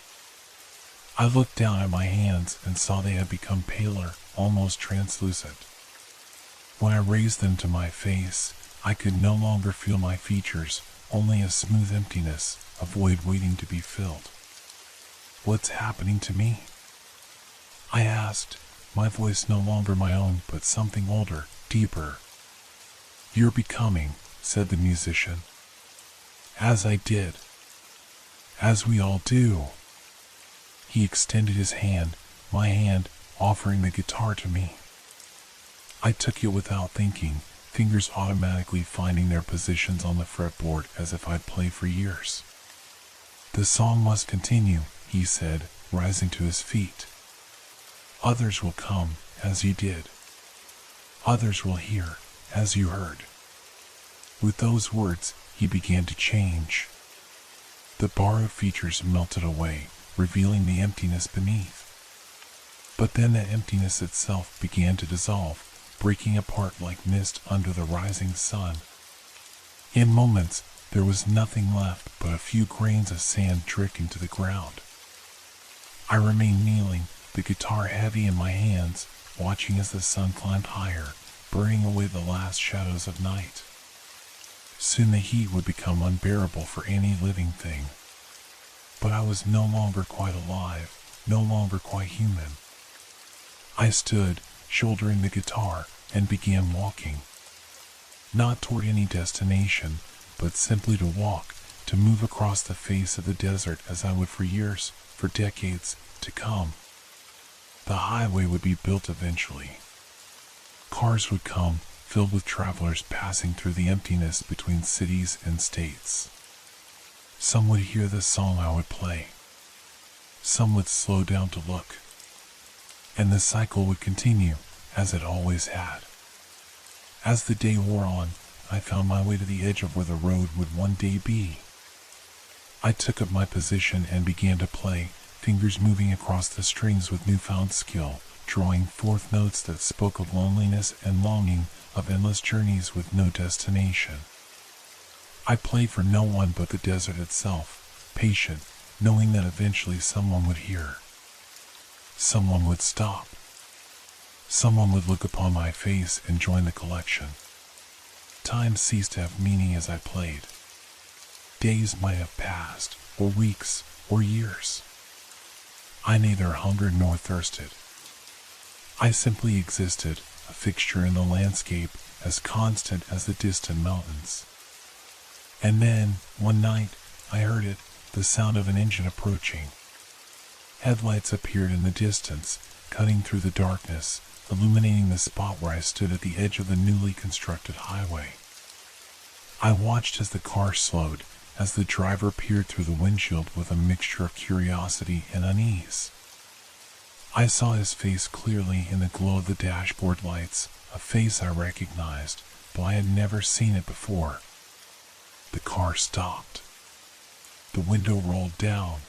I looked down at my hands and saw they had become paler, almost translucent. When I raised them to my face, I could no longer feel my features, only a smooth emptiness, a void waiting to be filled. What's happening to me? I asked, my voice no longer my own, but something older, deeper. You're becoming, said the musician. As I did. As we all do. He extended his hand, my hand, offering the guitar to me. I took it without thinking, fingers automatically finding their positions on the fretboard as if I'd played for years. The song must continue, he said, rising to his feet. Others will come, as you did. Others will hear, as you heard. With those words, he began to change. The borrowed features melted away, revealing the emptiness beneath. But then the emptiness itself began to dissolve, breaking apart like mist under the rising sun. In moments, there was nothing left but a few grains of sand drifting to the ground. I remained kneeling, the guitar heavy in my hands, watching as the sun climbed higher, burning away the last shadows of night. Soon the heat would become unbearable for any living thing. But I was no longer quite alive, no longer quite human. I stood, shouldering the guitar, and began walking. Not toward any destination, but simply to walk, to move across the face of the desert as I would for years, for decades, to come. The highway would be built eventually. Cars would come, filled with travelers passing through the emptiness between cities and states. Some would hear the song I would play. Some would slow down to look. And the cycle would continue, as it always had. As the day wore on, I found my way to the edge of where the road would one day be. I took up my position and began to play, fingers moving across the strings with newfound skill, drawing forth notes that spoke of loneliness and longing, of endless journeys with no destination. I played for no one but the desert itself, patient, knowing that eventually someone would hear. Someone would stop. Someone would look upon my face and join the collection. Time ceased to have meaning as I played. Days might have passed, or weeks, or years. I neither hungered nor thirsted. I simply existed, a fixture in the landscape as constant as the distant mountains. And then, one night, I heard it, the sound of an engine approaching. Headlights appeared in the distance, cutting through the darkness, illuminating the spot where I stood at the edge of the newly constructed highway. I watched as the car slowed, as the driver peered through the windshield with a mixture of curiosity and unease. I saw his face clearly in the glow of the dashboard lights, a face I recognized, though I had never seen it before. The car stopped. The window rolled down.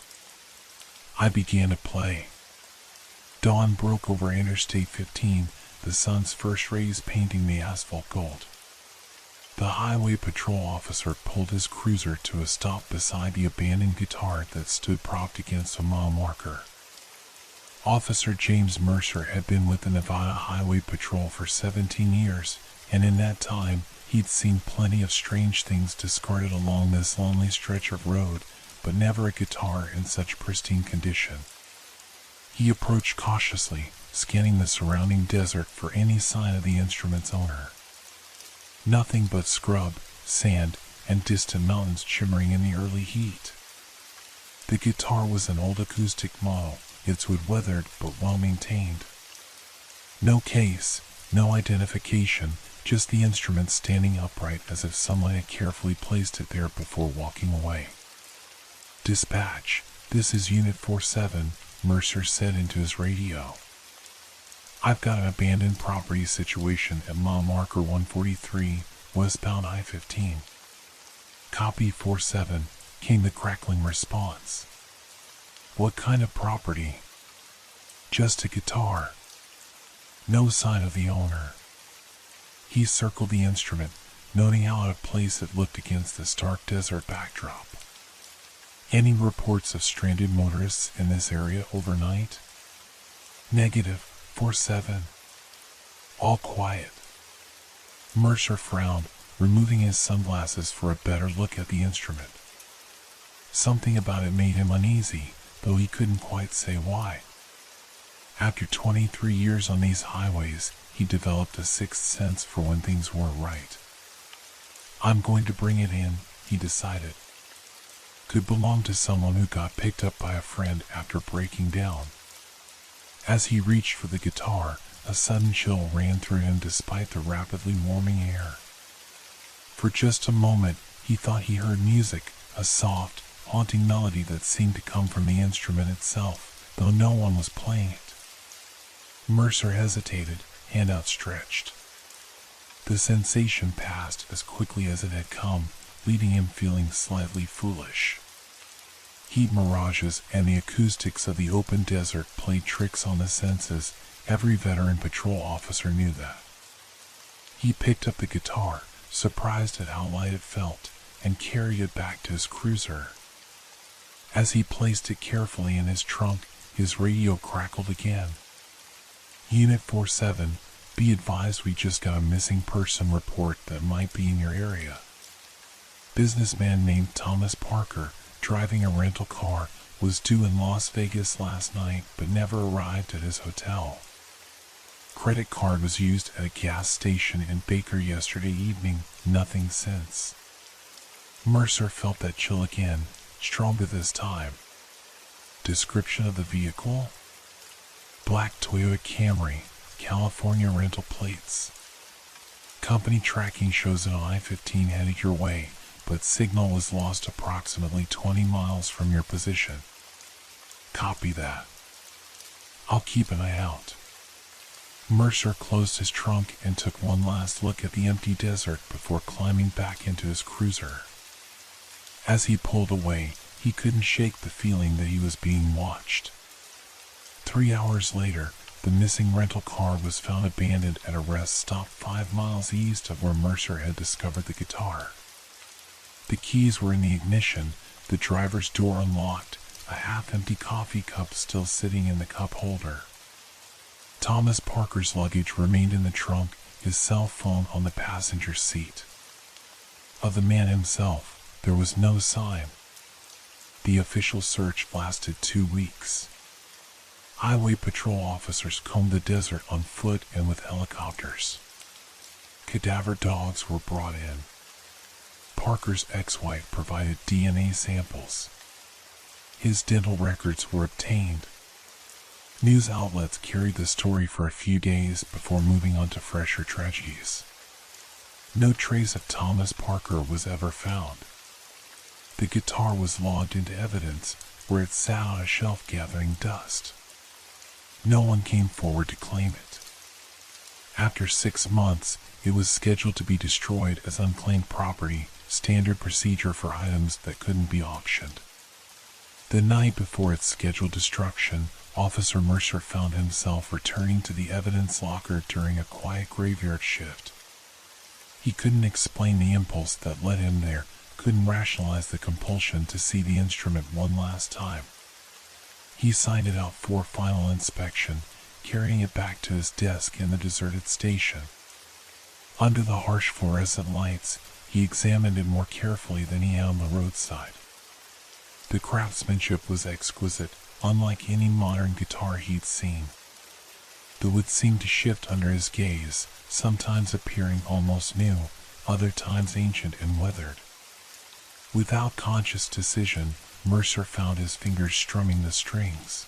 I began to play. Dawn broke over Interstate 15, the sun's first rays painting the asphalt gold. The highway patrol officer pulled his cruiser to a stop beside the abandoned guitar that stood propped against a mile marker. Officer James Mercer had been with the Nevada Highway Patrol for 17 years, and in that time, he'd seen plenty of strange things discarded along this lonely stretch of road, but never a guitar in such pristine condition. He approached cautiously, scanning the surrounding desert for any sign of the instrument's owner. Nothing but scrub, sand, and distant mountains shimmering in the early heat. The guitar was an old acoustic model, its wood weathered but well maintained. No case, no identification, just the instrument standing upright as if someone had carefully placed it there before walking away. "Dispatch, this is Unit 47, Mercer said into his radio. "I've got an abandoned property situation at mile marker 143, westbound I-15. "Copy 47, came the crackling response. "What kind of property?" "Just a guitar. No sign of the owner." He circled the instrument, noting how out of place it looked against the stark desert backdrop. "Any reports of stranded motorists in this area overnight?" "Negative, 47. All quiet." Mercer frowned, removing his sunglasses for a better look at the instrument. Something about it made him uneasy, though he couldn't quite say why. After 23 years on these highways, he developed a sixth sense for when things weren't right. "I'm going to bring it in," he decided. Could belong to someone who got picked up by a friend after breaking down. As he reached for the guitar, a sudden chill ran through him despite the rapidly warming air. For just a moment, he thought he heard music, a soft, haunting melody that seemed to come from the instrument itself, though no one was playing it. Mercer hesitated, hand outstretched. The sensation passed as quickly as it had come, leaving him feeling slightly foolish. Heat mirages and the acoustics of the open desert played tricks on the senses. Every veteran patrol officer knew that. He picked up the guitar, surprised at how light it felt, and carried it back to his cruiser. As he placed it carefully in his trunk, his radio crackled again. "Unit 47, be advised we just got a missing person report that might be in your area. Businessman named Thomas Parker, driving a rental car, was due in Las Vegas last night but never arrived at his hotel. Credit card was used at a gas station in Baker yesterday evening, nothing since." Mercer felt that chill again, stronger this time. Description of the vehicle? Black Toyota Camry, California rental plates. Company tracking shows an I-15 headed your way, but signal was lost approximately 20 miles from your position. Copy that. I'll keep an eye out. Mercer closed his trunk and took one last look at the empty desert before climbing back into his cruiser. As he pulled away, he couldn't shake the feeling that he was being watched. 3 hours later, the missing rental car was found abandoned at a rest stop 5 miles east of where Mercer had discovered the guitar. The keys were in the ignition, the driver's door unlocked, a half-empty coffee cup still sitting in the cup holder. Thomas Parker's luggage remained in the trunk, his cell phone on the passenger seat. Of the man himself, there was no sign. The official search lasted 2 weeks. Highway patrol officers combed the desert on foot and with helicopters. Cadaver dogs were brought in. Parker's ex-wife provided DNA samples. His dental records were obtained. News outlets carried the story for a few days before moving on to fresher tragedies. No trace of Thomas Parker was ever found. The guitar was logged into evidence, where it sat on a shelf gathering dust. No one came forward to claim it. After 6 months, it was scheduled to be destroyed as unclaimed property, standard procedure for items that couldn't be auctioned. The night before its scheduled destruction, Officer Mercer found himself returning to the evidence locker during a quiet graveyard shift. He couldn't explain the impulse that led him there, couldn't rationalize the compulsion to see the instrument one last time. He signed it out for final inspection, carrying it back to his desk in the deserted station. Under the harsh fluorescent lights, he examined it more carefully than he had on the roadside. The craftsmanship was exquisite, unlike any modern guitar he'd seen. The wood seemed to shift under his gaze, sometimes appearing almost new, other times ancient and weathered. Without conscious decision, Mercer found his fingers strumming the strings.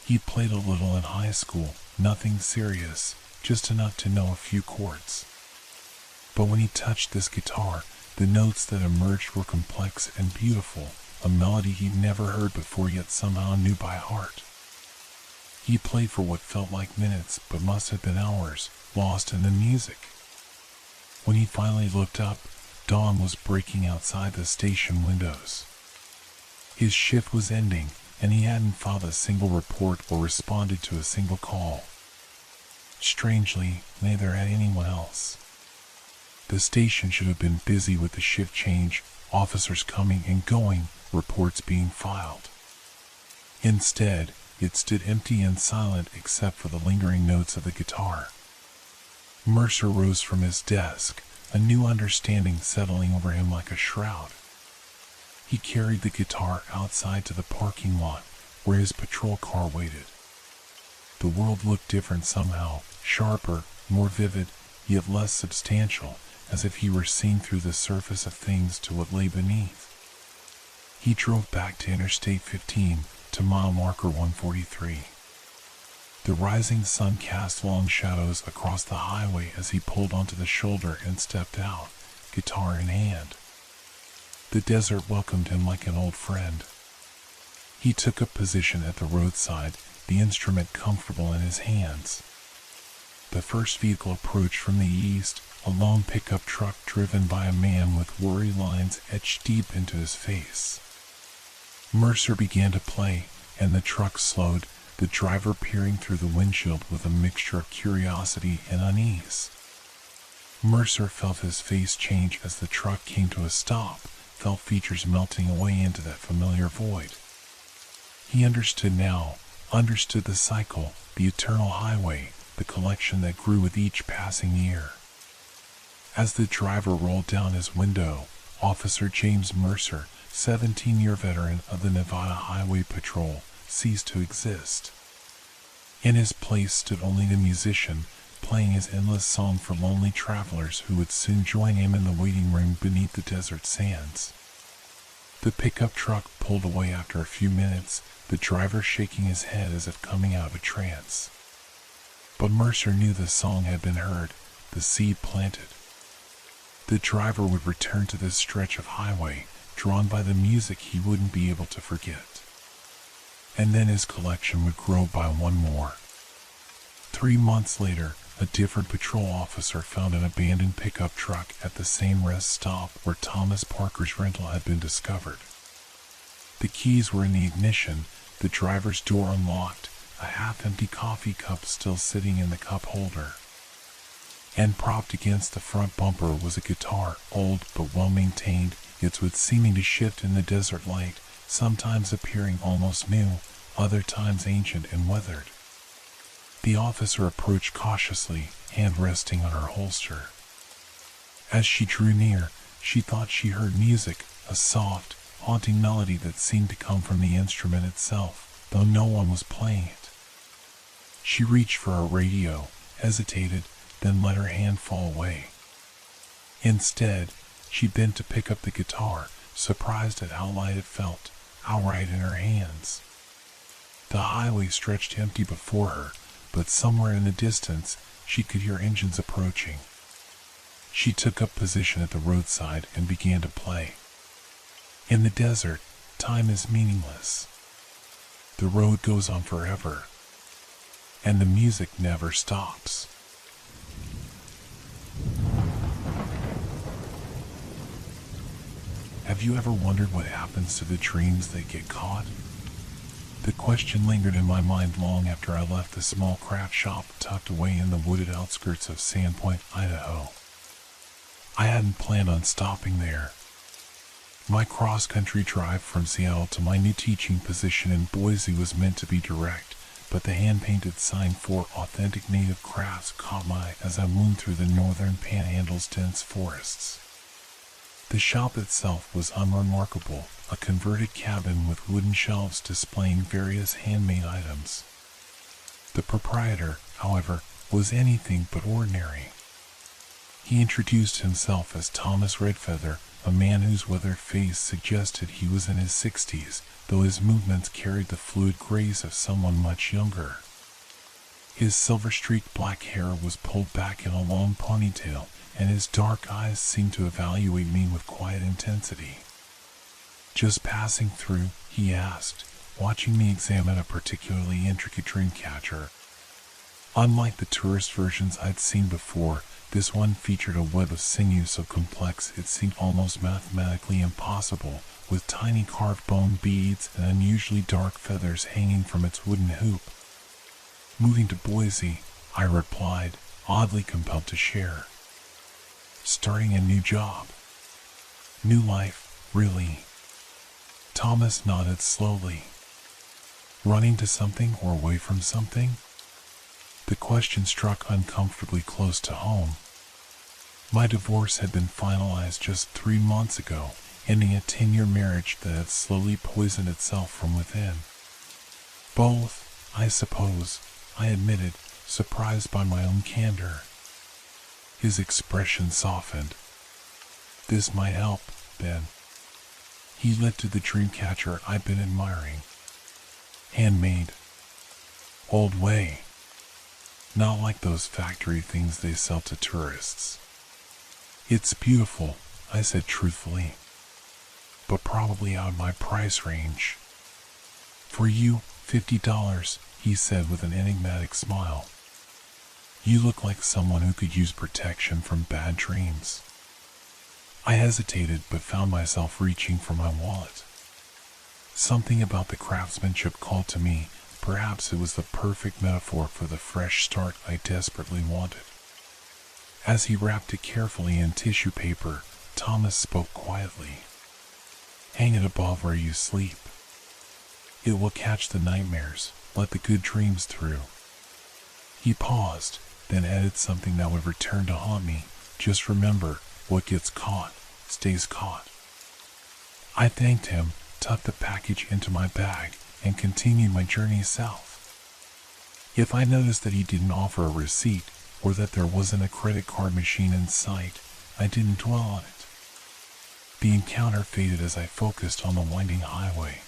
He'd played a little in high school, nothing serious, just enough to know a few chords. But when he touched this guitar, the notes that emerged were complex and beautiful, a melody he'd never heard before yet somehow knew by heart. He played for what felt like minutes, but must have been hours, lost in the music. When he finally looked up, dawn was breaking outside the station windows. His shift was ending, and he hadn't filed a single report or responded to a single call. Strangely, neither had anyone else. The station should have been busy with the shift change, officers coming and going, reports being filed. Instead, it stood empty and silent except for the lingering notes of the guitar. Mercer rose from his desk, a new understanding settling over him like a shroud. He carried the guitar outside to the parking lot, where his patrol car waited. The world looked different somehow, sharper, more vivid, yet less substantial, as if he were seeing through the surface of things to what lay beneath. He drove back to Interstate 15, to mile marker 143. The rising sun cast long shadows across the highway as he pulled onto the shoulder and stepped out, guitar in hand. The desert welcomed him like an old friend. He took up position at the roadside, the instrument comfortable in his hands. The first vehicle approached from the east, a long pickup truck driven by a man with worry lines etched deep into his face. Mercer began to play, and the truck slowed, the driver peering through the windshield with a mixture of curiosity and unease. Mercer felt his face change as the truck came to a stop, felt features melting away into that familiar void. He understood now, understood the cycle, the eternal highway, the collection that grew with each passing year. As the driver rolled down his window, Officer James Mercer, 17-year veteran of the Nevada Highway Patrol, ceased to exist. In his place stood only the musician, playing his endless song for lonely travelers who would soon join him in the waiting room beneath the desert sands. The pickup truck pulled away after a few minutes, the driver shaking his head as if coming out of a trance. But Mercer knew the song had been heard, the seed planted. The driver would return to this stretch of highway, drawn by the music he wouldn't be able to forget. And then his collection would grow by one more. 3 months later, a different patrol officer found an abandoned pickup truck at the same rest stop where Thomas Parker's rental had been discovered. The keys were in the ignition, the driver's door unlocked, a half-empty coffee cup still sitting in the cup holder. And propped against the front bumper was a guitar, old but well-maintained, its wood seeming to shift in the desert light, sometimes appearing almost new, other times ancient and weathered. The officer approached cautiously, hand resting on her holster. As she drew near, she thought she heard music, a soft, haunting melody that seemed to come from the instrument itself, though no one was playing it. She reached for her radio, hesitated, then let her hand fall away. Instead, she bent to pick up the guitar, surprised at how light it felt, outright in her hands. The highway stretched empty before her, but somewhere in the distance, she could hear engines approaching. She took up position at the roadside and began to play. In the desert, time is meaningless. The road goes on forever, and the music never stops. Have you ever wondered what happens to the dreams that get caught? The question lingered in my mind long after I left the small craft shop tucked away in the wooded outskirts of Sandpoint, Idaho. I hadn't planned on stopping there. My cross-country drive from Seattle to my new teaching position in Boise was meant to be direct, but the hand-painted sign for Authentic Native Crafts caught my eye as I wound through the northern panhandle's dense forests. The shop itself was unremarkable, a converted cabin with wooden shelves displaying various handmade items. The proprietor, however, was anything but ordinary. He introduced himself as Thomas Redfeather, a man whose weathered face suggested he was in his 60s, though his movements carried the fluid grace of someone much younger. His silver-streaked black hair was pulled back in a long ponytail, and his dark eyes seemed to evaluate me with quiet intensity. Just passing through, he asked, watching me examine a particularly intricate dream catcher. Unlike the tourist versions I'd seen before, this one featured a web of sinew so complex it seemed almost mathematically impossible, with tiny carved bone beads and unusually dark feathers hanging from its wooden hoop. Moving to Boise, I replied, oddly compelled to share. Starting a new job. New life, really. Thomas nodded slowly. Running to something or away from something? The question struck uncomfortably close to home. My divorce had been finalized just 3 months ago, ending a 10-year marriage that had slowly poisoned itself from within. Both, I suppose, I admitted, surprised by my own candor. His expression softened. This might help, then. He lifted the dream catcher I'd been admiring. Handmade. Old way. Not like those factory things they sell to tourists. It's beautiful, I said truthfully, but probably out of my price range. For you, $50, he said with an enigmatic smile. You look like someone who could use protection from bad dreams. I hesitated but found myself reaching for my wallet. Something about the craftsmanship called to me. Perhaps it was the perfect metaphor for the fresh start I desperately wanted. As he wrapped it carefully in tissue paper, Thomas spoke quietly. Hang it above where you sleep. It will catch the nightmares, let the good dreams through. He paused, then added something that would return to haunt me. Just remember, what gets caught, stays caught. I thanked him, tucked the package into my bag, and continued my journey south. If I noticed that he didn't offer a receipt, or that there wasn't a credit card machine in sight, I didn't dwell on it. The encounter faded as I focused on the winding highway.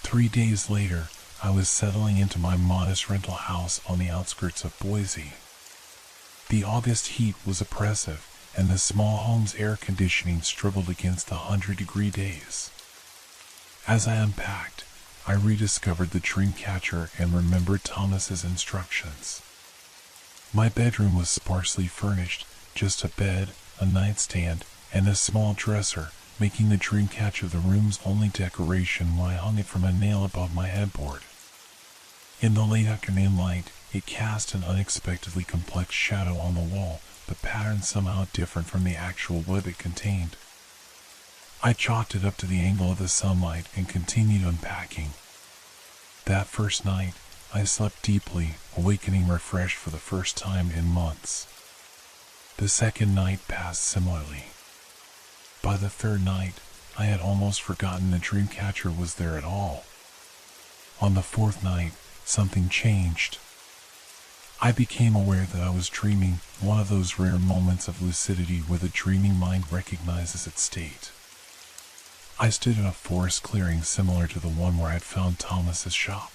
3 days later, I was settling into my modest rental house on the outskirts of Boise. The August heat was oppressive, and the small home's air conditioning struggled against the 100-degree days. As I unpacked, I rediscovered the dream catcher and remembered Thomas's instructions. My bedroom was sparsely furnished, just a bed, a nightstand, and a small dresser, making the dream catcher the room's only decoration while I hung it from a nail above my headboard. In the late afternoon light, it cast an unexpectedly complex shadow on the wall, the pattern somehow different from the actual web it contained. I chalked it up to the angle of the sunlight and continued unpacking. That first night, I slept deeply, awakening refreshed for the first time in months. The second night passed similarly. By the third night, I had almost forgotten the dream catcher was there at all. On the fourth night, something changed. I became aware that I was dreaming, one of those rare moments of lucidity where the dreaming mind recognizes its state. I stood in a forest clearing similar to the one where I had found Thomas's shop.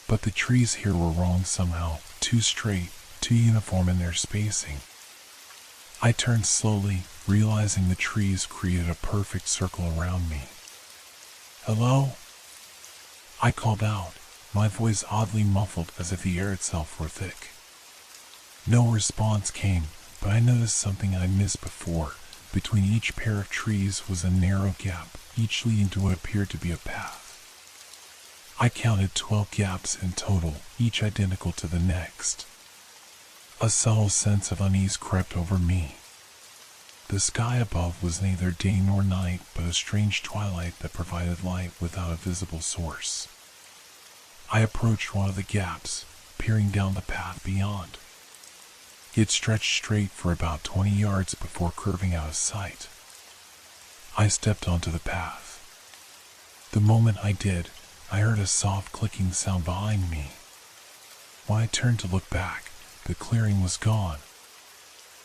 But the trees here were wrong somehow, too straight, too uniform in their spacing. I turned slowly, realizing the trees created a perfect circle around me. Hello? I called out, my voice oddly muffled as if the air itself were thick. No response came, but I noticed something I'd missed before, Between each pair of trees was a narrow gap, each leading to what appeared to be a path. I counted 12 gaps in total, each identical to the next. A subtle sense of unease crept over me. The sky above was neither day nor night, but a strange twilight that provided light without a visible source. I approached one of the gaps, peering down the path beyond. It stretched straight for about 20 yards before curving out of sight. I stepped onto the path. The moment I did, I heard a soft clicking sound behind me. When I turned to look back, the clearing was gone.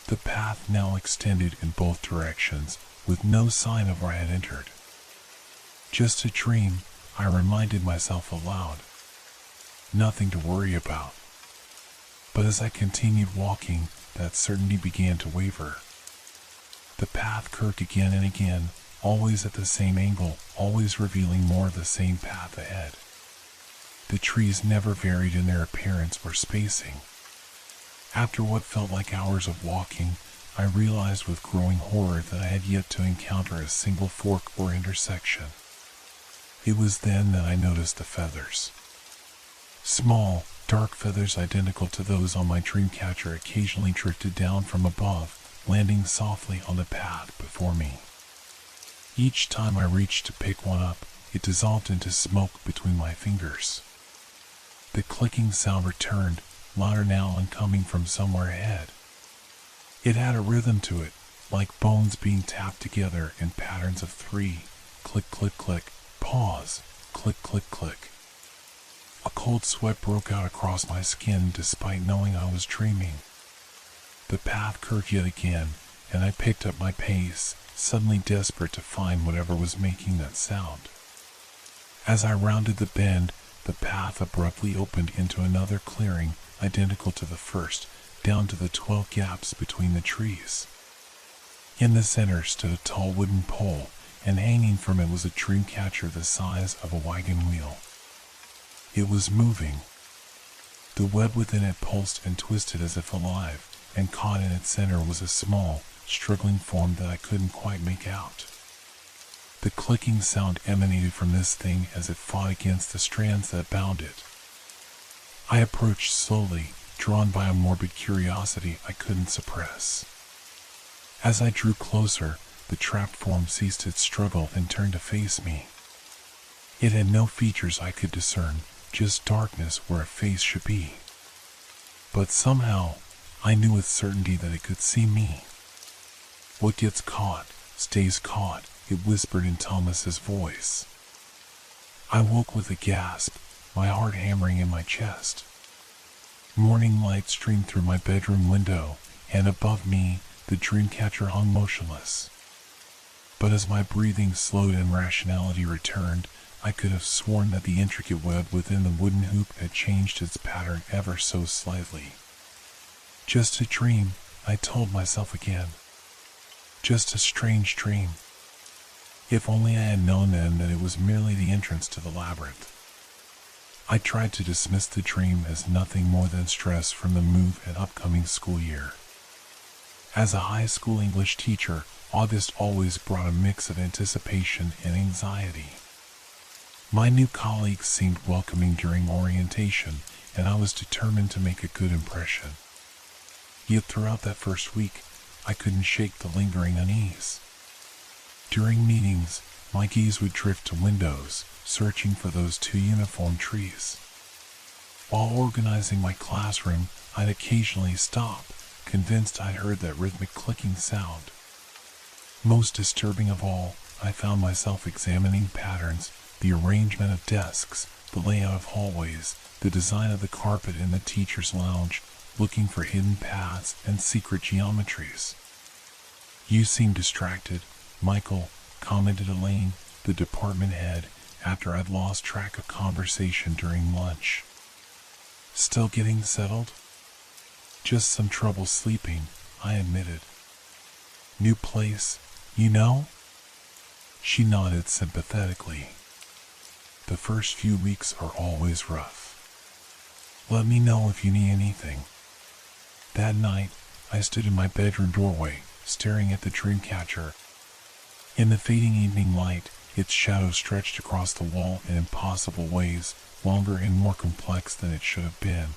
The path now extended in both directions, with no sign of where I had entered. Just a dream, I reminded myself aloud. Nothing to worry about. But as I continued walking, that certainty began to waver. The path curved again and again, always at the same angle, always revealing more of the same path ahead. The trees never varied in their appearance or spacing. After what felt like hours of walking, I realized with growing horror that I had yet to encounter a single fork or intersection. It was then that I noticed the feathers. Small, dark feathers identical to those on my dream catcher occasionally drifted down from above, landing softly on the path before me. Each time I reached to pick one up, it dissolved into smoke between my fingers. The clicking sound returned, louder now and coming from somewhere ahead. It had a rhythm to it, like bones being tapped together in patterns of 3, click, click, click, pause, click, click, click. A cold sweat broke out across my skin despite knowing I was dreaming. The path curved yet again, and I picked up my pace, suddenly desperate to find whatever was making that sound. As I rounded the bend, the path abruptly opened into another clearing, identical to the first, down to the 12 gaps between the trees. In the center stood a tall wooden pole, and hanging from it was a dream catcher the size of a wagon wheel. It was moving. The web within it pulsed and twisted as if alive, and caught in its center was a small, struggling form that I couldn't quite make out. The clicking sound emanated from this thing as it fought against the strands that bound it. I approached slowly, drawn by a morbid curiosity I couldn't suppress. As I drew closer, the trapped form ceased its struggle and turned to face me. It had no features I could discern, just darkness where a face should be. But somehow, I knew with certainty that it could see me. "What gets caught, stays caught," it whispered in Thomas's voice. I woke with a gasp, my heart hammering in my chest. Morning light streamed through my bedroom window, and above me, the dream catcher hung motionless. But as my breathing slowed and rationality returned, I could have sworn that the intricate web within the wooden hoop had changed its pattern ever so slightly. Just a dream, I told myself again. Just a strange dream. If only I had known then that it was merely the entrance to the labyrinth. I tried to dismiss the dream as nothing more than stress from the move and upcoming school year. As a high school English teacher, August always brought a mix of anticipation and anxiety. My new colleagues seemed welcoming during orientation, and I was determined to make a good impression. Yet throughout that first week, I couldn't shake the lingering unease. During meetings, my gaze would drift to windows, searching for those 2 uniform trees. While organizing my classroom, I'd occasionally stop, convinced I'd heard that rhythmic clicking sound. Most disturbing of all, I found myself examining patterns, the arrangement of desks, the layout of hallways, the design of the carpet in the teacher's lounge, looking for hidden paths and secret geometries. "You seem distracted, Michael," commented Elaine, the department head, after I'd lost track of conversation during lunch. "Still getting settled?" "Just some trouble sleeping," I admitted. "New place, you know?" She nodded sympathetically. "The first few weeks are always rough. Let me know if you need anything." That night, I stood in my bedroom doorway, staring at the dreamcatcher. In the fading evening light, its shadow stretched across the wall in impossible ways, longer and more complex than it should have been.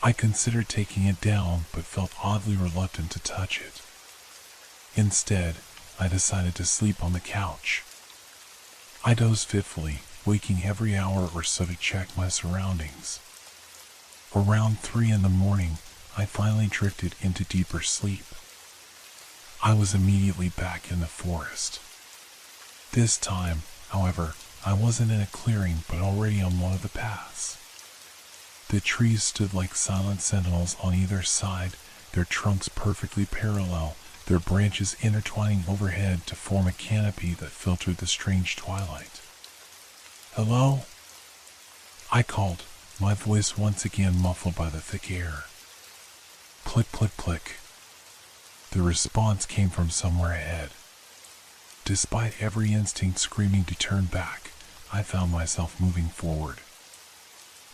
I considered taking it down, but felt oddly reluctant to touch it. Instead, I decided to sleep on the couch. I dozed fitfully, waking every hour or so to check my surroundings. Around 3 in the morning, I finally drifted into deeper sleep. I was immediately back in the forest. This time, however, I wasn't in a clearing but already on one of the paths. The trees stood like silent sentinels on either side, their trunks perfectly parallel, their branches intertwining overhead to form a canopy that filtered the strange twilight. "Hello?" I called, my voice once again muffled by the thick air. Click, click, click. The response came from somewhere ahead. Despite every instinct screaming to turn back, I found myself moving forward.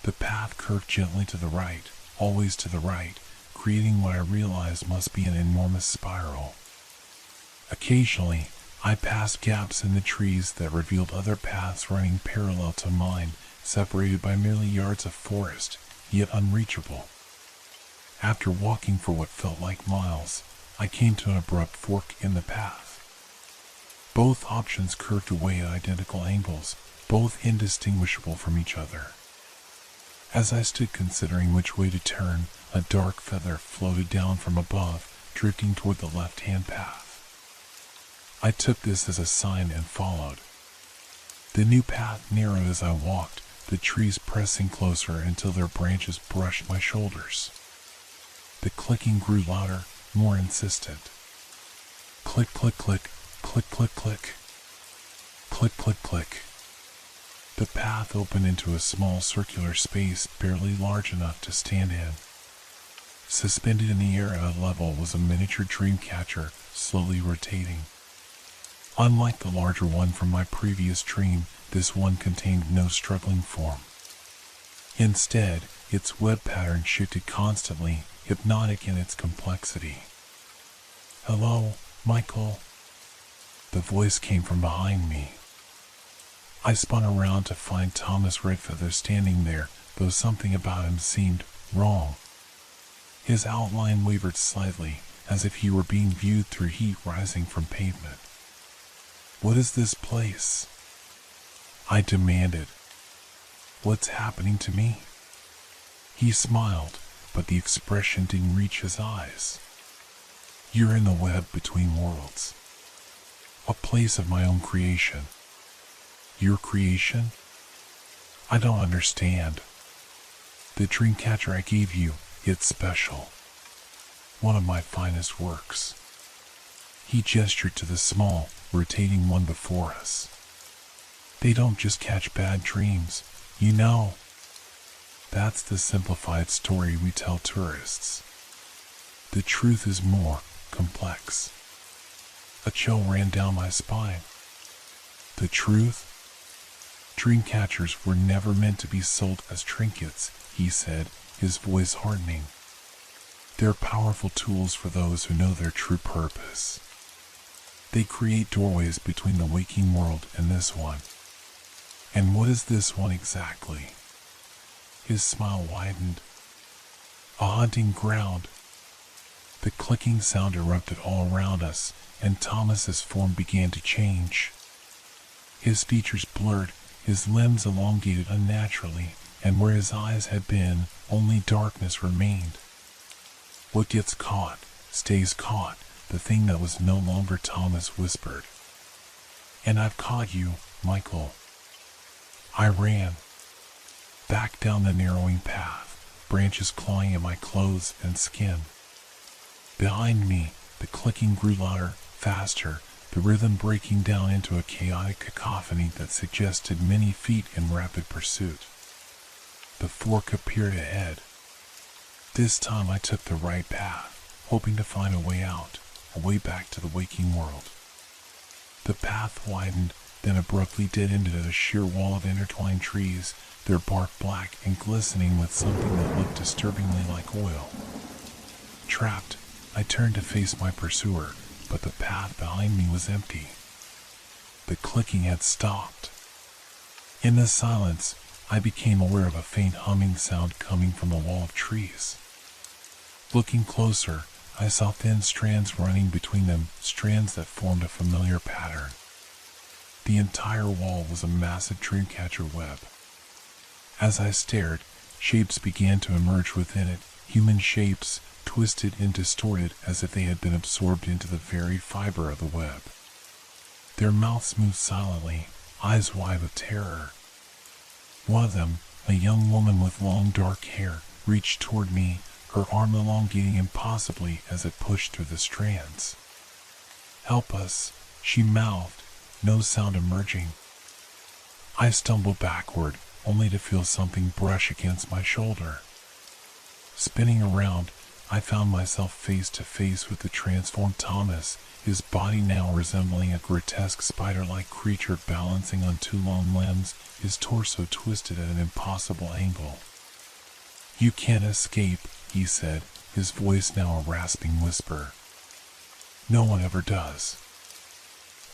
The path curved gently to the right, always to the right, creating what I realized must be an enormous spiral. Occasionally, I passed gaps in the trees that revealed other paths running parallel to mine, separated by merely yards of forest, yet unreachable. After walking for what felt like miles, I came to an abrupt fork in the path. Both options curved away at identical angles, both indistinguishable from each other. As I stood considering which way to turn, a dark feather floated down from above, drifting toward the left-hand path. I took this as a sign and followed. The new path narrowed as I walked, the trees pressing closer until their branches brushed my shoulders. The clicking grew louder, more insistent. Click, click, click, click, click, click. Click, click, click. The path opened into a small circular space barely large enough to stand in. Suspended in the air at a level was a miniature dream catcher, slowly rotating. Unlike the larger one from my previous dream, this one contained no struggling form. Instead, its web pattern shifted constantly, hypnotic in its complexity. "Hello, Michael." The voice came from behind me. I spun around to find Thomas Redfeather standing there, though something about him seemed wrong. His outline wavered slightly, as if he were being viewed through heat rising from pavement. "What is this place?" I demanded. "What's happening to me?" He smiled, but the expression didn't reach his eyes. "You're in the web between worlds. A place of my own creation." "Your creation?" "I don't understand. The dream catcher I gave you, it's special. One of my finest works." He gestured to the small, rotating one before us. "They don't just catch bad dreams, you know. That's the simplified story we tell tourists. The truth is more complex." A chill ran down my spine. "The truth? Dream catchers were never meant to be sold as trinkets," he said, his voice hardening. "They're powerful tools for those who know their true purpose. They create doorways between the waking world and this one." "And what is this one exactly?" His smile widened. "A hunting ground." The clicking sound erupted all around us, and Thomas's form began to change. His features blurred, his limbs elongated unnaturally, and where his eyes had been, only darkness remained. "What gets caught, stays caught," the thing that was no longer Thomas whispered. "And I've caught you, Michael." I ran. Back down the narrowing path, branches clawing at my clothes and skin. Behind me, the clicking grew louder, faster, the rhythm breaking down into a chaotic cacophony that suggested many feet in rapid pursuit. The fork appeared ahead. This time I took the right path, hoping to find a way out, a way back to the waking world. The path widened, then abruptly dead-ended at a sheer wall of intertwined trees, their bark black and glistening with something that looked disturbingly like oil. Trapped, I turned to face my pursuer, but the path behind me was empty. The clicking had stopped. In the silence, I became aware of a faint humming sound coming from the wall of trees. Looking closer, I saw thin strands running between them, strands that formed a familiar pattern. The entire wall was a massive dreamcatcher web. As I stared, shapes began to emerge within it, human shapes, twisted and distorted as if they had been absorbed into the very fiber of the web. Their mouths moved silently, eyes wide with terror. One of them, a young woman with long dark hair, reached toward me, her arm elongating impossibly as it pushed through the strands. "Help us," she mouthed, no sound emerging. I stumbled backward, only to feel something brush against my shoulder. Spinning around, I found myself face to face with the transformed Thomas, his body now resembling a grotesque spider-like creature balancing on two long limbs, his torso twisted at an impossible angle. "You can't escape," he said, his voice now a rasping whisper. "No one ever does."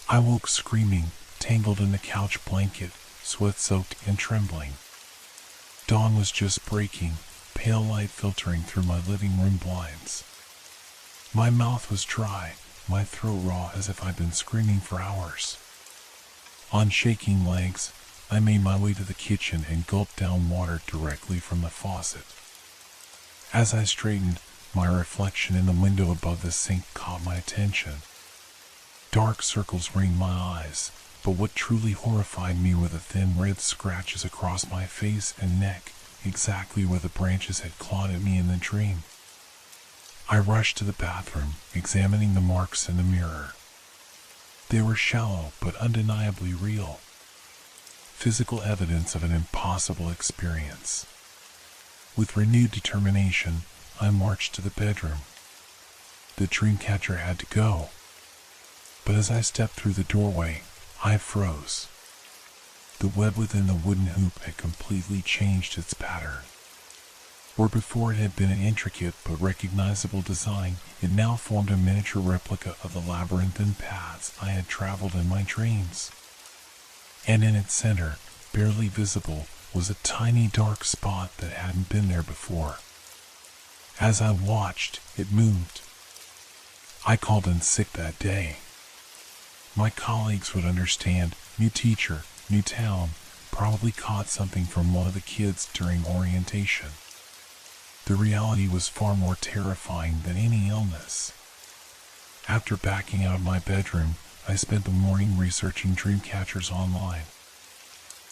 I woke screaming, tangled in the couch blanket, sweat-soaked and trembling. Dawn was just breaking, pale light filtering through my living room blinds. My mouth was dry, my throat raw as if I'd been screaming for hours. On shaking legs, I made my way to the kitchen and gulped down water directly from the faucet. As I straightened, my reflection in the window above the sink caught my attention. Dark circles ringed my eyes, but what truly horrified me were the thin red scratches across my face and neck, exactly where the branches had clawed at me in the dream. I rushed to the bathroom, examining the marks in the mirror. They were shallow but undeniably real. Physical evidence of an impossible experience. With renewed determination, I marched to the bedroom. The dreamcatcher had to go. But as I stepped through the doorway, I froze. The web within the wooden hoop had completely changed its pattern. Where before it had been an intricate but recognizable design, it now formed a miniature replica of the labyrinthine paths I had traveled in my dreams. And in its center, barely visible, was a tiny dark spot that hadn't been there before. As I watched, it moved. I called in sick that day. My colleagues would understand. New teacher, new town, probably caught something from one of the kids during orientation. The reality was far more terrifying than any illness. After backing out of my bedroom, I spent the morning researching dreamcatchers online.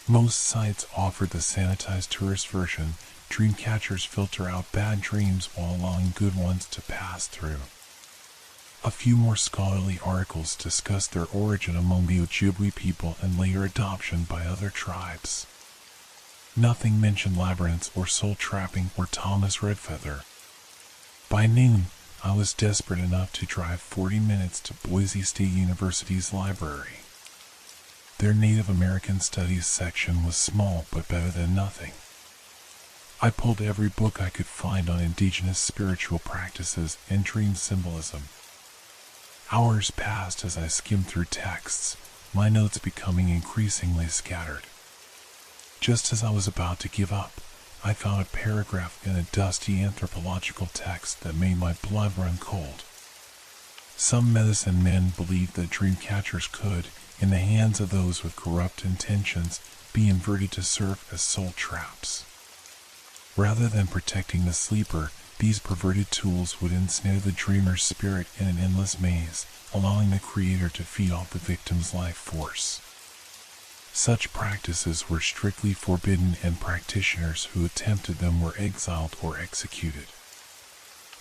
Most sites offered the sanitized tourist version. Dreamcatchers filter out bad dreams while allowing good ones to pass through. A few more scholarly articles discussed their origin among the Ojibwe people and later adoption by other tribes. Nothing mentioned labyrinths or soul trapping or Thomas Redfeather. By noon, I was desperate enough to drive 40 minutes to Boise State University's library. Their Native American Studies section was small but better than nothing. I pulled every book I could find on indigenous spiritual practices and dream symbolism. Hours passed as I skimmed through texts, my notes becoming increasingly scattered. Just as I was about to give up, I found a paragraph in a dusty anthropological text that made my blood run cold. Some medicine men believed that dreamcatchers could, in the hands of those with corrupt intentions, be inverted to serve as soul traps. Rather than protecting the sleeper, these perverted tools would ensnare the dreamer's spirit in an endless maze, allowing the creator to feed off the victim's life force. Such practices were strictly forbidden and practitioners who attempted them were exiled or executed.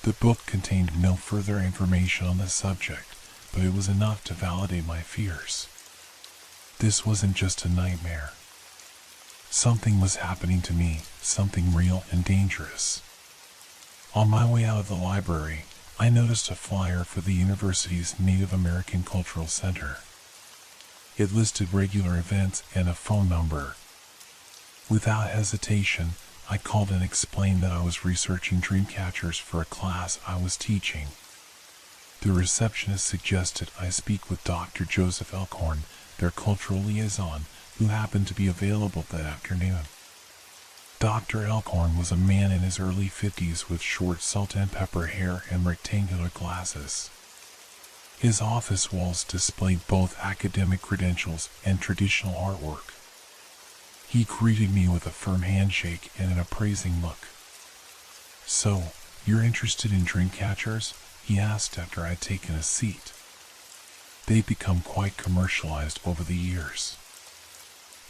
The book contained no further information on the subject, but it was enough to validate my fears. This wasn't just a nightmare. Something was happening to me, something real and dangerous. On my way out of the library, I noticed a flyer for the university's Native American Cultural Center. It listed regular events and a phone number. Without hesitation, I called and explained that I was researching dreamcatchers for a class I was teaching. The receptionist suggested I speak with Dr. Joseph Elkhorn, their cultural liaison, who happened to be available that afternoon. Dr. Elkhorn was a man in his early 50s with short salt and pepper hair and rectangular glasses. His office walls displayed both academic credentials and traditional artwork. He greeted me with a firm handshake and an appraising look. "So, you're interested in dream catchers?" he asked after I'd taken a seat. "They've become quite commercialized over the years."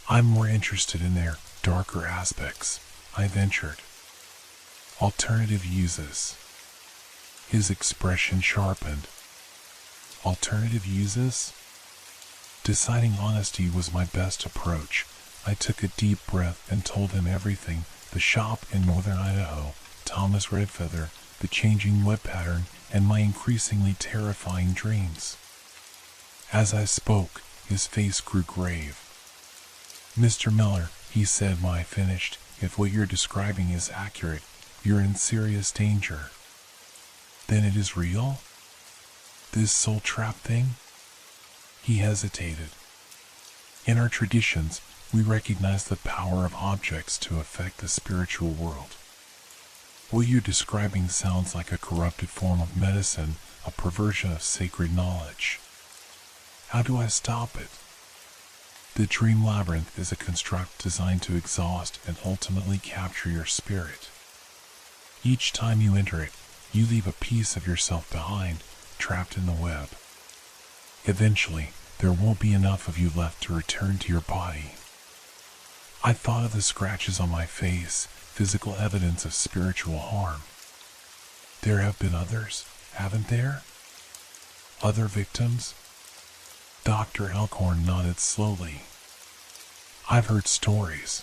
"I'm more interested in their darker aspects," I ventured. "Alternative uses." His expression sharpened. "Alternative uses?" Deciding honesty was my best approach, I took a deep breath and told him everything: the shop in northern Idaho, Thomas Redfeather, the changing web pattern, and my increasingly terrifying dreams. As I spoke, his face grew grave. "Mr. Miller," he said when I finished, "if what you're describing is accurate, you're in serious danger." "Then it is real? This soul trap thing?" He hesitated. "In our traditions, we recognize the power of objects to affect the spiritual world. What you're describing sounds like a corrupted form of medicine, a perversion of sacred knowledge. How do I stop it?" "The dream labyrinth is a construct designed to exhaust and ultimately capture your spirit. Each time you enter it, you leave a piece of yourself behind, trapped in the web. Eventually, there won't be enough of you left to return to your body." I thought of the scratches on my face, physical evidence of spiritual harm. There have been others, haven't there? Other victims? Dr. Elkhorn nodded slowly. "I've heard stories.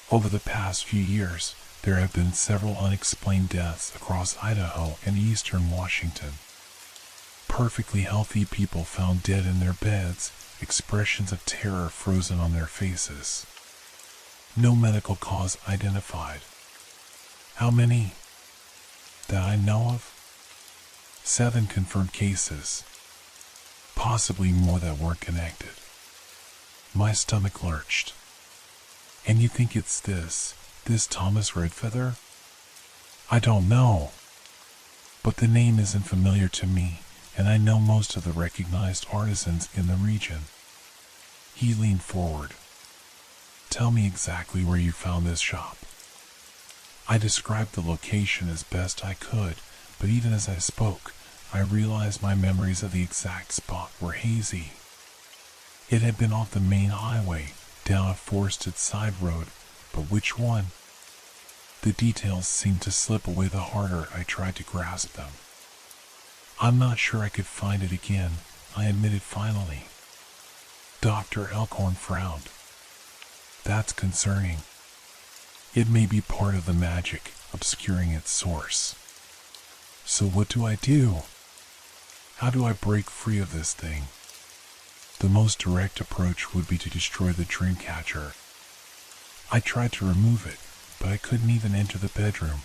Over the past few years, there have been several unexplained deaths across Idaho and eastern Washington. Perfectly healthy people found dead in their beds, expressions of terror frozen on their faces. No medical cause identified. How many? That I know of? 7 confirmed cases. Possibly more that weren't connected." My stomach lurched. "And you think it's this Thomas Redfeather?" "I don't know. But the name isn't familiar to me, and I know most of the recognized artisans in the region." He leaned forward. "Tell me exactly where you found this shop." I described the location as best I could, but even as I spoke, I realized my memories of the exact spot were hazy. It had been off the main highway, down a forested side road, but which one? The details seemed to slip away the harder I tried to grasp them. "I'm not sure I could find it again," I admitted finally. Dr. Elkhorn frowned. "That's concerning. It may be part of the magic, obscuring its source. So what do I do? How do I break free of this thing?" "The most direct approach would be to destroy the dream catcher." I tried to remove it, but I couldn't even enter the bedroom.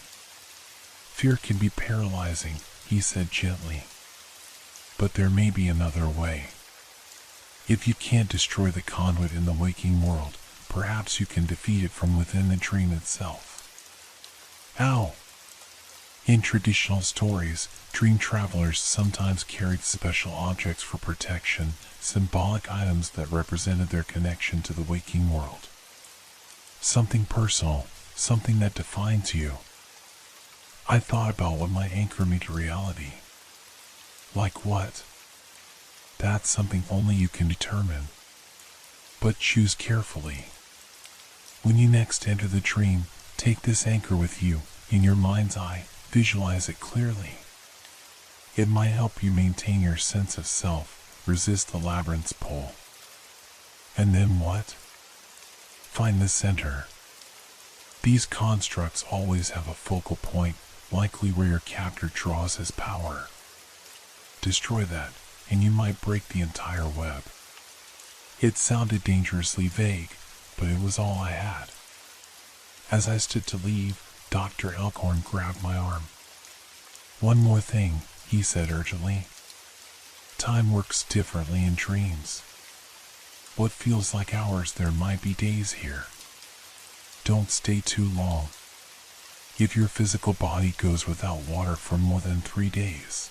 "Fear can be paralyzing," he said gently. "But there may be another way. If you can't destroy the conduit in the waking world, perhaps you can defeat it from within the dream itself." "How?" "In traditional stories, dream travelers sometimes carried special objects for protection, symbolic items that represented their connection to the waking world. Something personal, something that defines you." I thought about what might anchor me to reality. "Like what?" "That's something only you can determine. But choose carefully. When you next enter the dream, take this anchor with you, in your mind's eye, visualize it clearly. It might help you maintain your sense of self, resist the labyrinth's pull." "And then what?" "Find the center. These constructs always have a focal point, likely where your captor draws his power. Destroy that, and you might break the entire web." It sounded dangerously vague, but it was all I had. As I stood to leave, Dr. Elkhorn grabbed my arm. "One more thing," he said urgently. Time works differently in dreams. What feels like hours there might be days here. Don't stay too long. If your physical body goes without water for more than 3 days.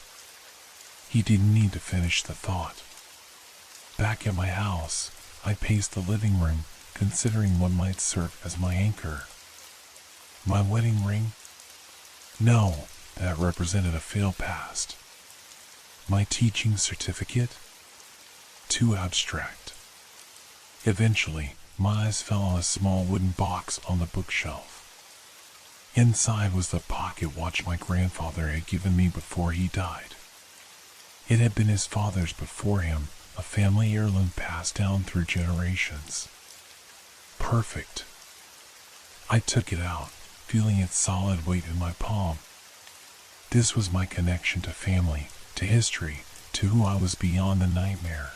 He didn't need to finish the thought. Back at my house, I paced the living room, considering what might serve as my anchor. My wedding ring? No, that represented a failed past. My teaching certificate? Too abstract. Eventually, my eyes fell on a small wooden box on the bookshelf. Inside was the pocket watch my grandfather had given me before he died. It had been his father's before him, a family heirloom passed down through generations. Perfect. I took it out, feeling its solid weight in my palm. This was my connection to family, to history, to who I was beyond the nightmare.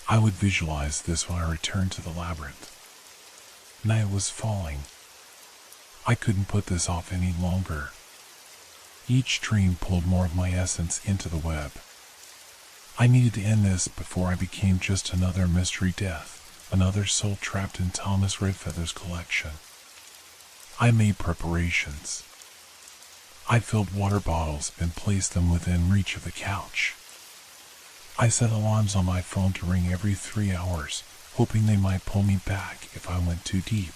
I would visualize this when I returned to the labyrinth. Night was falling. I couldn't put this off any longer. Each dream pulled more of my essence into the web. I needed to end this before I became just another mystery death, another soul trapped in Thomas Redfeather's collection. I made preparations. I filled water bottles and placed them within reach of the couch. I set alarms on my phone to ring every 3 hours, hoping they might pull me back if I went too deep.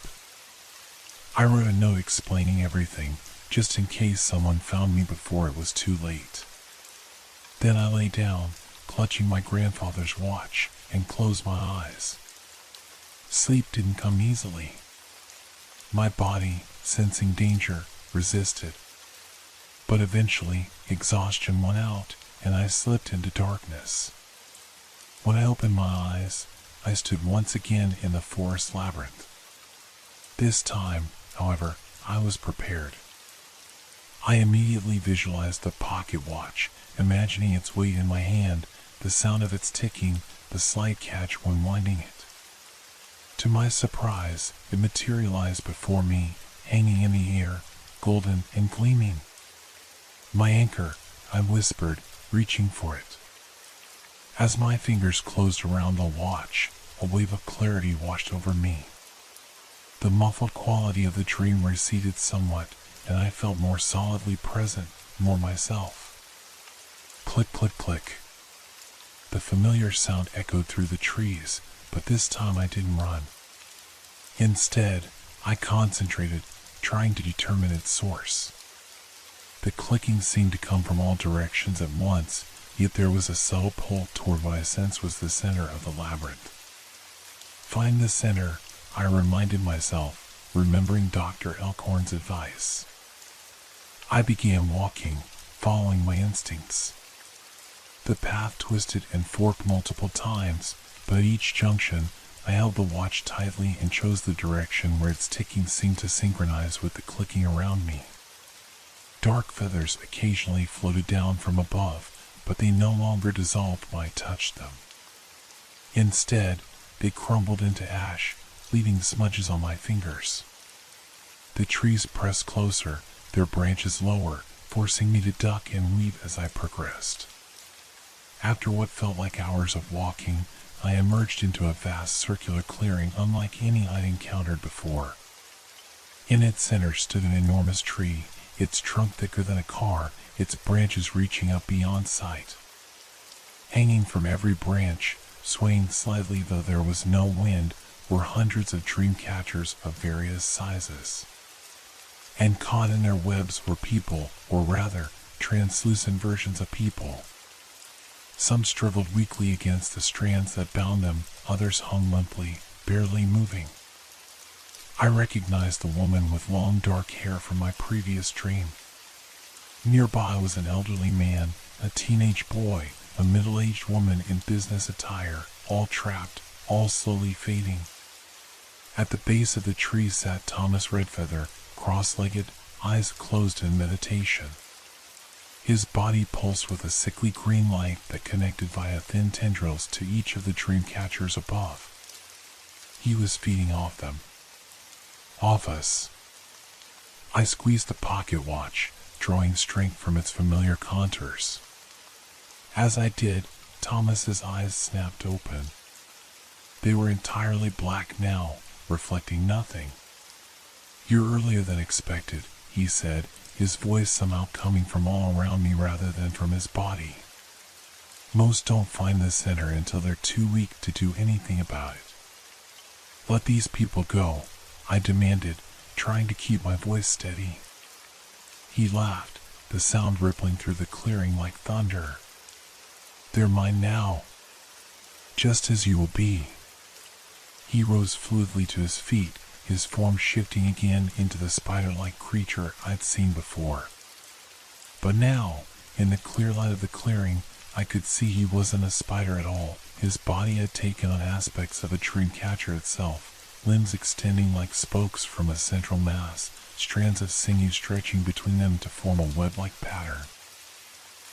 I wrote a note explaining everything, just in case someone found me before it was too late. Then I lay down, clutching my grandfather's watch, and closed my eyes. Sleep didn't come easily. My body, sensing danger, resisted. But eventually, exhaustion won out, and I slipped into darkness. When I opened my eyes, I stood once again in the forest labyrinth. This time, however, I was prepared. I immediately visualized the pocket watch, imagining its weight in my hand, the sound of its ticking, the slight catch when winding it. To my surprise, it materialized before me, hanging in the air, golden and gleaming. My anchor, I whispered, reaching for it. As my fingers closed around the watch, a wave of clarity washed over me. The muffled quality of the dream receded somewhat, and I felt more solidly present, more myself. Click, click, click. The familiar sound echoed through the trees, but this time I didn't run. Instead, I concentrated, trying to determine its source. The clicking seemed to come from all directions at once, yet there was a subtle pull toward what I sensed was the center of the labyrinth. Find the center, I reminded myself, remembering Dr. Elkhorn's advice. I began walking, following my instincts. The path twisted and forked multiple times, but at each junction, I held the watch tightly and chose the direction where its ticking seemed to synchronize with the clicking around me. Dark feathers occasionally floated down from above, but they no longer dissolved when I touched them. Instead, they crumbled into ash, leaving smudges on my fingers. The trees pressed closer, their branches lower, forcing me to duck and weave as I progressed. After what felt like hours of walking, I emerged into a vast circular clearing unlike any I'd encountered before. In its center stood an enormous tree, its trunk thicker than a car, its branches reaching up beyond sight. Hanging from every branch, swaying slightly though there was no wind, were hundreds of dream catchers of various sizes. And caught in their webs were people, or rather, translucent versions of people. Some struggled weakly against the strands that bound them, others hung limply, barely moving. I recognized the woman with long dark hair from my previous dream. Nearby was an elderly man, a teenage boy, a middle-aged woman in business attire, all trapped, all slowly fading. At the base of the tree sat Thomas Redfeather, cross-legged, eyes closed in meditation. His body pulsed with a sickly green light that connected via thin tendrils to each of the dream catchers above. He was feeding off them. Off us. I squeezed the pocket watch, drawing strength from its familiar contours. As I did, Thomas's eyes snapped open. They were entirely black now, reflecting nothing. "You're earlier than expected," he said, his voice somehow coming from all around me rather than from his body. "Most don't find the center until they're too weak to do anything about it." "Let these people go," I demanded, trying to keep my voice steady. He laughed, the sound rippling through the clearing like thunder. "They're mine now, just as you will be." He rose fluidly to his feet, his form shifting again into the spider-like creature I'd seen before. But now, in the clear light of the clearing, I could see he wasn't a spider at all. His body had taken on aspects of a dream catcher itself, limbs extending like spokes from a central mass, strands of sinew stretching between them to form a web-like pattern.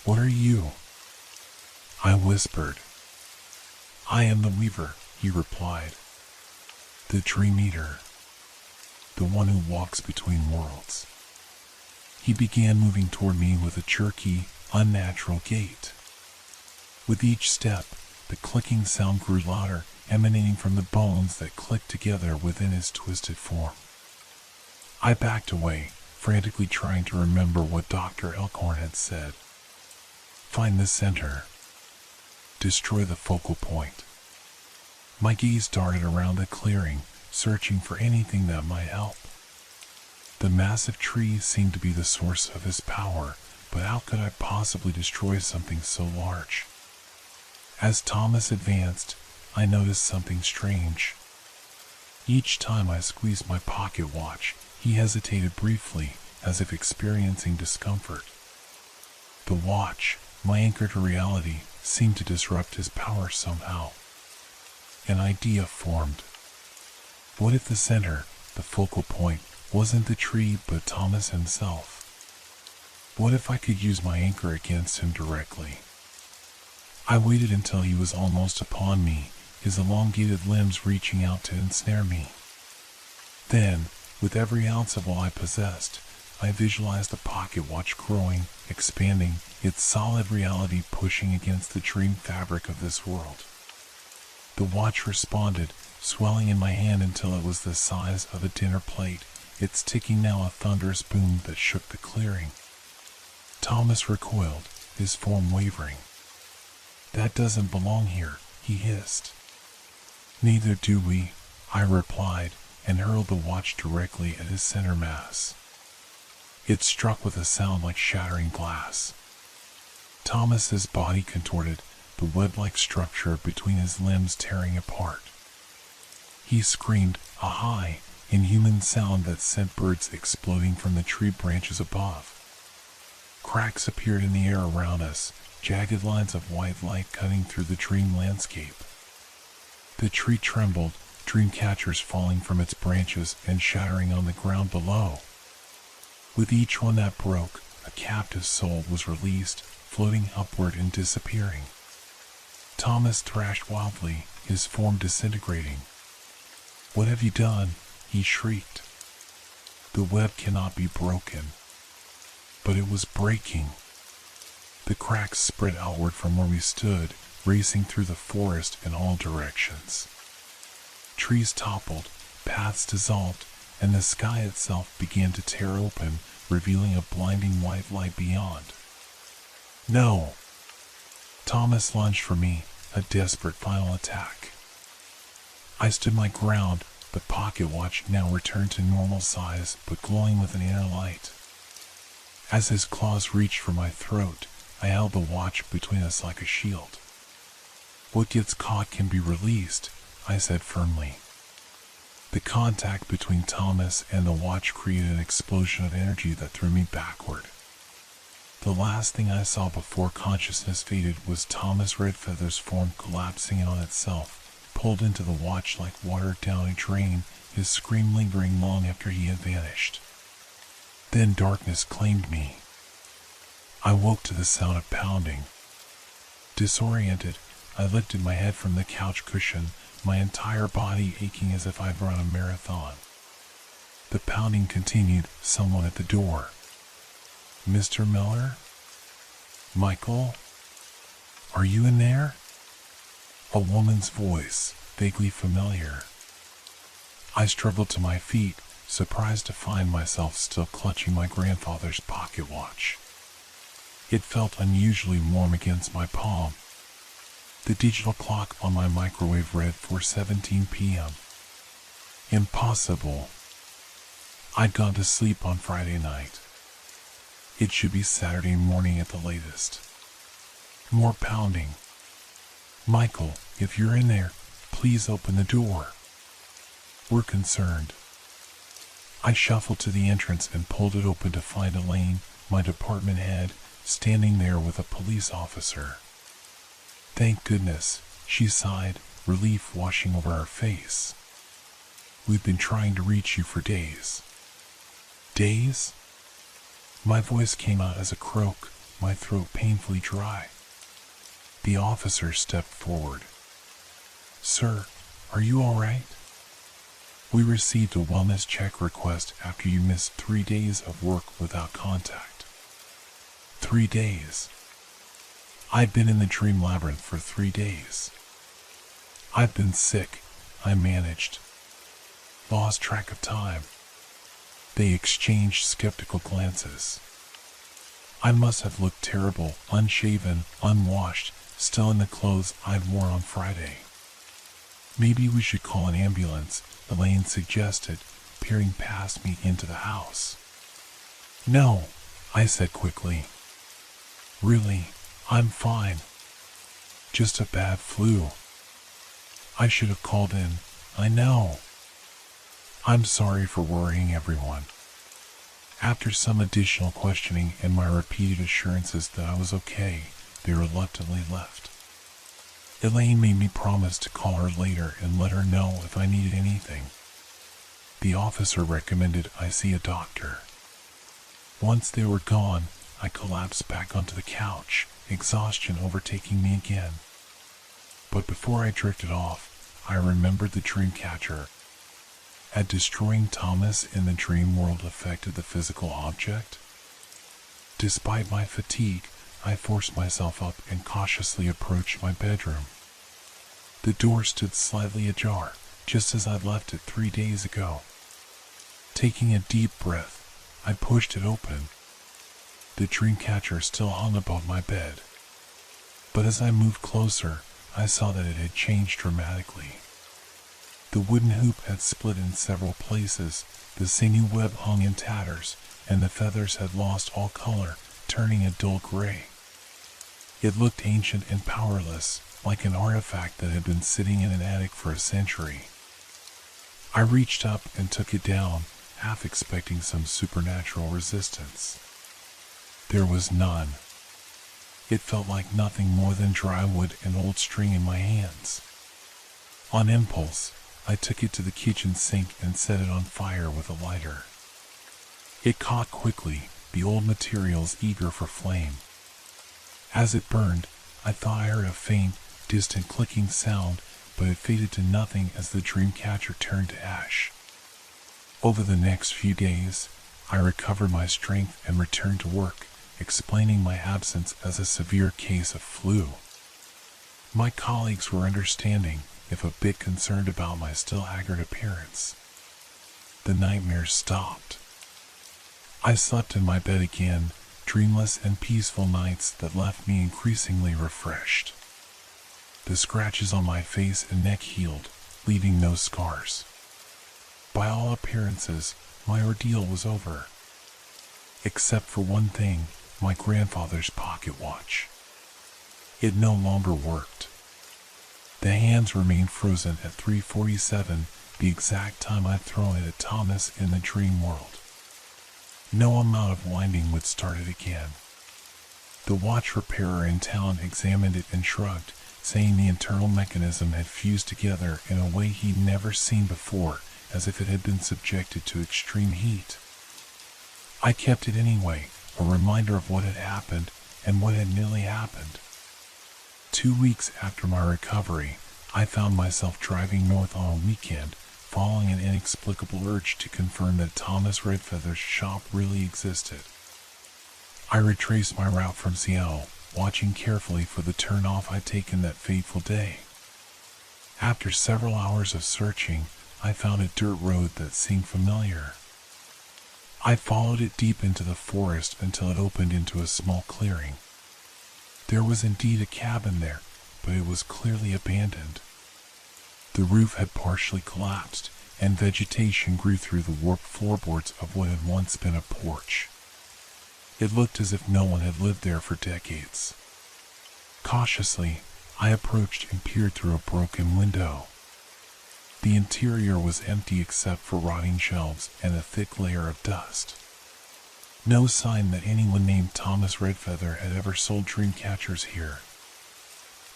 "What are you?" I whispered. "I am the Weaver," he replied. "The Dream Eater. The one who walks between worlds." He began moving toward me with a jerky, unnatural gait. With each step, the clicking sound grew louder, emanating from the bones that clicked together within his twisted form. I backed away, frantically trying to remember what Dr. Elkhorn had said. "Find the center. Destroy the focal point." My gaze darted around the clearing, searching for anything that might help. The massive trees seemed to be the source of his power, but how could I possibly destroy something so large? As Thomas advanced, I noticed something strange. Each time I squeezed my pocket watch, he hesitated briefly, as if experiencing discomfort. The watch, my anchor to reality, seemed to disrupt his power somehow. An idea formed. What if the center, the focal point, wasn't the tree but Thomas himself? What if I could use my anchor against him directly? I waited until he was almost upon me, his elongated limbs reaching out to ensnare me. Then, with every ounce of all I possessed, I visualized the pocket watch growing, expanding, its solid reality pushing against the dream fabric of this world. The watch responded, swelling in my hand until it was the size of a dinner plate, its ticking now a thunderous boom that shook the clearing. Thomas recoiled, his form wavering. "That doesn't belong here," he hissed. "Neither do we," I replied, and hurled the watch directly at his center mass. It struck with a sound like shattering glass. Thomas's body contorted, the web-like structure between his limbs tearing apart. He screamed, a high, inhuman sound that sent birds exploding from the tree branches above. Cracks appeared in the air around us, jagged lines of white light cutting through the dream landscape. The tree trembled, dream catchers falling from its branches and shattering on the ground below. With each one that broke, a captive soul was released, floating upward and disappearing. Thomas thrashed wildly, his form disintegrating. "What have you done?" he shrieked. "The web cannot be broken." But it was breaking. The cracks spread outward from where we stood, racing through the forest in all directions. Trees toppled, paths dissolved, and the sky itself began to tear open, revealing a blinding white light beyond. "No!" Thomas lunged for me, a desperate final attack. I stood my ground, the pocket watch now returned to normal size, but glowing with an inner light. As his claws reached for my throat, I held the watch between us like a shield. "What gets caught can be released," I said firmly. The contact between Thomas and the watch created an explosion of energy that threw me backward. The last thing I saw before consciousness faded was Thomas Redfeather's form collapsing in on itself, pulled into the watch like water down a drain, his scream lingering long after he had vanished. Then darkness claimed me. I woke to the sound of pounding. Disoriented, I lifted my head from the couch cushion, my entire body aching as if I'd run a marathon. The pounding continued, someone at the door. Mr. Miller? Michael? Are you in there? A woman's voice, vaguely familiar. I struggled to my feet, surprised to find myself still clutching my grandfather's pocket watch. It felt unusually warm against my palm. The digital clock on my microwave read 4:17 p.m. Impossible. I'd gone to sleep on Friday night. It should be Saturday morning at the latest. More pounding. Michael, if you're in there, please open the door. We're concerned. I shuffled to the entrance and pulled it open to find Elaine, my department head, standing there with a police officer. Thank goodness, she sighed, relief washing over her face. We've been trying to reach you for days. Days? My voice came out as a croak, my throat painfully dry. The officer stepped forward. Sir, are you all right? We received a wellness check request after you missed 3 days of work without contact. 3 days. I've been in the dream labyrinth for 3 days. I've been sick, I managed. Lost track of time. They exchanged skeptical glances. I must have looked terrible, unshaven, unwashed, still in the clothes I'd worn on Friday. Maybe we should call an ambulance, Elaine suggested, peering past me into the house. No, I said quickly. Really, I'm fine. Just a bad flu. I should have called in, I know. I'm sorry for worrying everyone. After some additional questioning and my repeated assurances that I was okay, they reluctantly left. Elaine made me promise to call her later and let her know if I needed anything. The officer recommended I see a doctor. Once they were gone, I collapsed back onto the couch, exhaustion overtaking me again. But before I drifted off, I remembered the dream catcher. Had destroying Thomas in the dream world affected the physical object? Despite my fatigue, I forced myself up and cautiously approached my bedroom. The door stood slightly ajar, just as I'd left it 3 days ago. Taking a deep breath, I pushed it open. The dream catcher still hung above my bed. But as I moved closer, I saw that it had changed dramatically. The wooden hoop had split in several places, the sinew web hung in tatters, and the feathers had lost all color, turning a dull gray. It looked ancient and powerless, like an artifact that had been sitting in an attic for a century. I reached up and took it down, half expecting some supernatural resistance. There was none. It felt like nothing more than dry wood and old string in my hands. On impulse, I took it to the kitchen sink and set it on fire with a lighter. It caught quickly, the old materials eager for flame. As it burned, I thought I heard a faint, distant clicking sound, but it faded to nothing as the dream catcher turned to ash. Over the next few days, I recovered my strength and returned to work, explaining my absence as a severe case of flu. My colleagues were understanding, if a bit concerned about my still haggard appearance. The nightmares stopped. I slept in my bed again, dreamless and peaceful nights that left me increasingly refreshed. The scratches on my face and neck healed, leaving no scars. By all appearances, my ordeal was over. Except for one thing, my grandfather's pocket watch. It no longer worked. The hands remained frozen at 3:47, the exact time I'd thrown it at Thomas in the dream world. No amount of winding would start it again. The watch repairer in town examined it and shrugged, saying the internal mechanism had fused together in a way he'd never seen before, as if it had been subjected to extreme heat. I kept it anyway, a reminder of what had happened and what had nearly happened. 2 weeks after my recovery, I found myself driving north on a weekend, following an inexplicable urge to confirm that Thomas Redfeather's shop really existed. I retraced my route from Seattle, watching carefully for the turnoff I'd taken that fateful day. After several hours of searching, I found a dirt road that seemed familiar. I followed it deep into the forest until it opened into a small clearing. There was indeed a cabin there, but it was clearly abandoned. The roof had partially collapsed, and vegetation grew through the warped floorboards of what had once been a porch. It looked as if no one had lived there for decades. Cautiously, I approached and peered through a broken window. The interior was empty except for rotting shelves and a thick layer of dust. No sign that anyone named Thomas Redfeather had ever sold dream catchers here.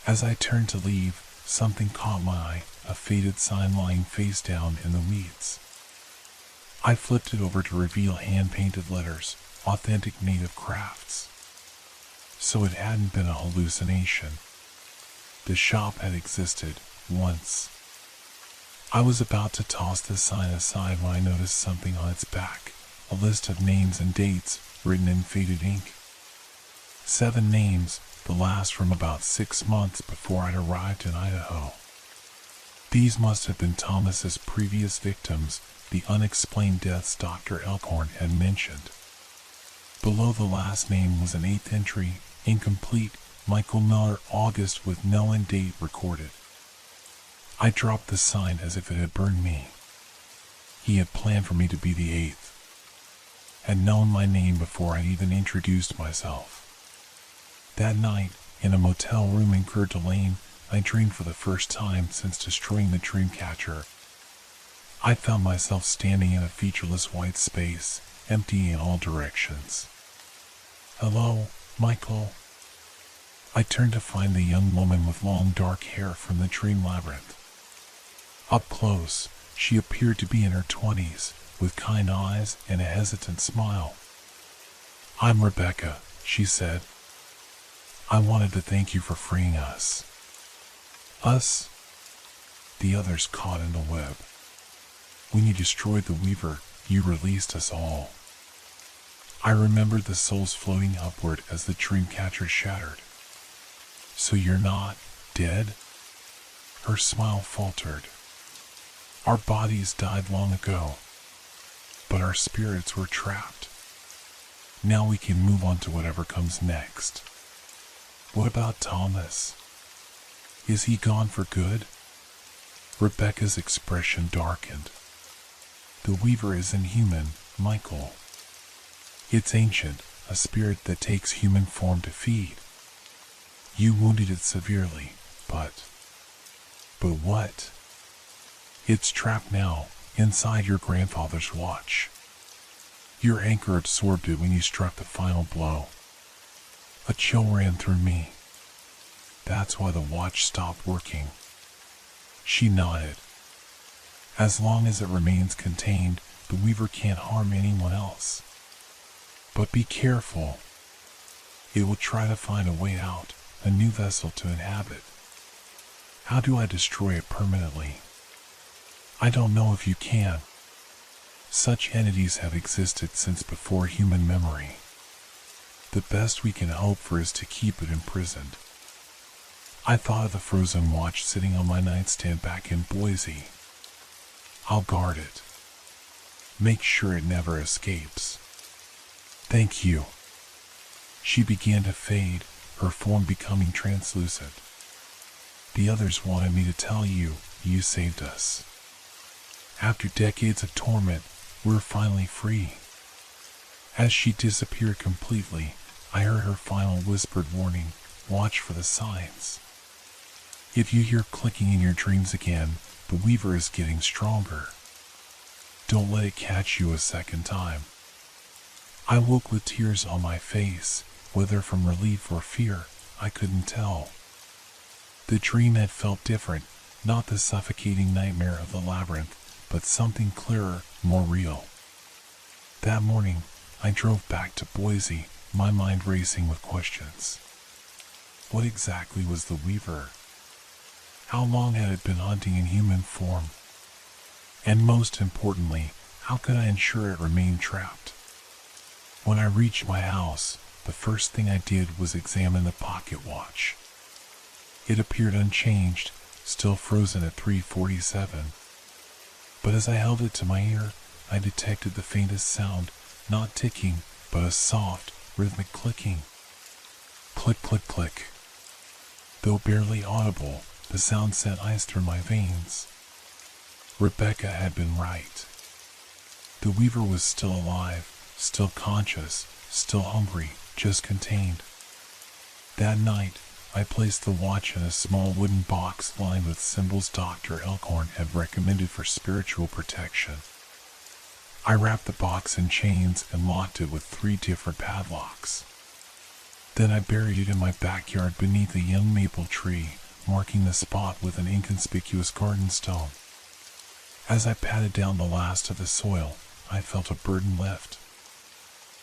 As I turned to leave, something caught my eye, a faded sign lying face down in the weeds. I flipped it over to reveal hand-painted letters, authentic native crafts. So it hadn't been a hallucination. The shop had existed, once. I was about to toss the sign aside when I noticed something on its back, a list of names and dates written in faded ink. 7 names, the last from about 6 months before I'd arrived in Idaho. These must have been Thomas's previous victims, the unexplained deaths Dr. Elkhorn had mentioned. Below the last name was an 8th entry, incomplete, Michael Miller, August, with no end date recorded. I dropped the sign as if it had burned me. He had planned for me to be the 8th. Had known my name before I'd even introduced myself. That night, in a motel room in Coeur d'Alene, I dreamed for the first time since destroying the dream catcher. I found myself standing in a featureless white space, empty in all directions. "Hello, Michael." I turned to find the young woman with long dark hair from the dream labyrinth. Up close, she appeared to be in her 20s, with kind eyes and a hesitant smile. "I'm Rebecca," she said. "I wanted to thank you for freeing us." "Us?" The others caught in the web. "When you destroyed the Weaver, you released us all." I remembered the souls floating upward as the dream catcher shattered. "So you're not dead?" Her smile faltered. "Our bodies died long ago, but our spirits were trapped. Now we can move on to whatever comes next." "What about Thomas? Is he gone for good?" Rebecca's expression darkened. "The Weaver isn't human, Michael. It's ancient, a spirit that takes human form to feed. You wounded it severely, but what? It's trapped now, inside your grandfather's watch. Your anchor absorbed it when you struck the final blow." A chill ran through me. "That's why the watch stopped working." She nodded. "As long as it remains contained, the Weaver can't harm anyone else. But be careful. It will try to find a way out, a new vessel to inhabit. How do I destroy it permanently? I don't know if you can. Such entities have existed since before human memory. The best we can hope for is to keep it imprisoned." I thought of the frozen watch sitting on my nightstand back in Boise. "I'll guard it. Make sure it never escapes." "Thank you." She began to fade, her form becoming translucent. "The others wanted me to tell you, you saved us. After decades of torment, we're finally free." As she disappeared completely, I heard her final whispered warning, "Watch for the signs. If you hear clicking in your dreams again, the Weaver is getting stronger. Don't let it catch you a second time." I woke with tears on my face, whether from relief or fear, I couldn't tell. The dream had felt different, not the suffocating nightmare of the labyrinth, but something clearer, more real. That morning, I drove back to Boise, my mind racing with questions. What exactly was the Weaver? How long had it been hunting in human form? And most importantly, how could I ensure it remained trapped? When I reached my house, the first thing I did was examine the pocket watch. It appeared unchanged, still frozen at 3:47. But as I held it to my ear, I detected the faintest sound, not ticking, but a soft, rhythmic clicking. Click, click, click. Though barely audible, the sound sent ice through my veins. Rebecca had been right. The weaver was still alive, still conscious, still hungry, just contained. That night, I placed the watch in a small wooden box lined with symbols Dr. Elkhorn had recommended for spiritual protection. I wrapped the box in chains and locked it with 3 different padlocks. Then I buried it in my backyard beneath a young maple tree, marking the spot with an inconspicuous garden stone. As I patted down the last of the soil, I felt a burden lift.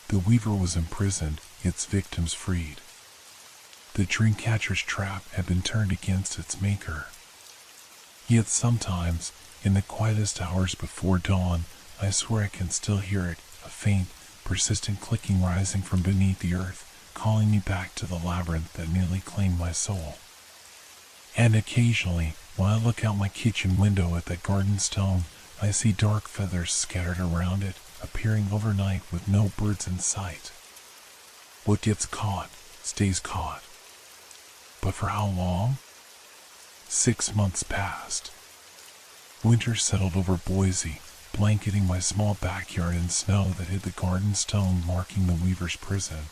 The weaver was imprisoned, its victims freed. The dreamcatcher's trap had been turned against its maker. Yet sometimes, in the quietest hours before dawn, I swear I can still hear it, a faint, persistent clicking rising from beneath the earth, calling me back to the labyrinth that nearly claimed my soul. And occasionally, when I look out my kitchen window at that garden stone, I see dark feathers scattered around it, appearing overnight with no birds in sight. What gets caught, stays caught. But for how long? 6 months passed. Winter settled over Boise, blanketing my small backyard in snow that hid the garden stone marking the weaver's prison.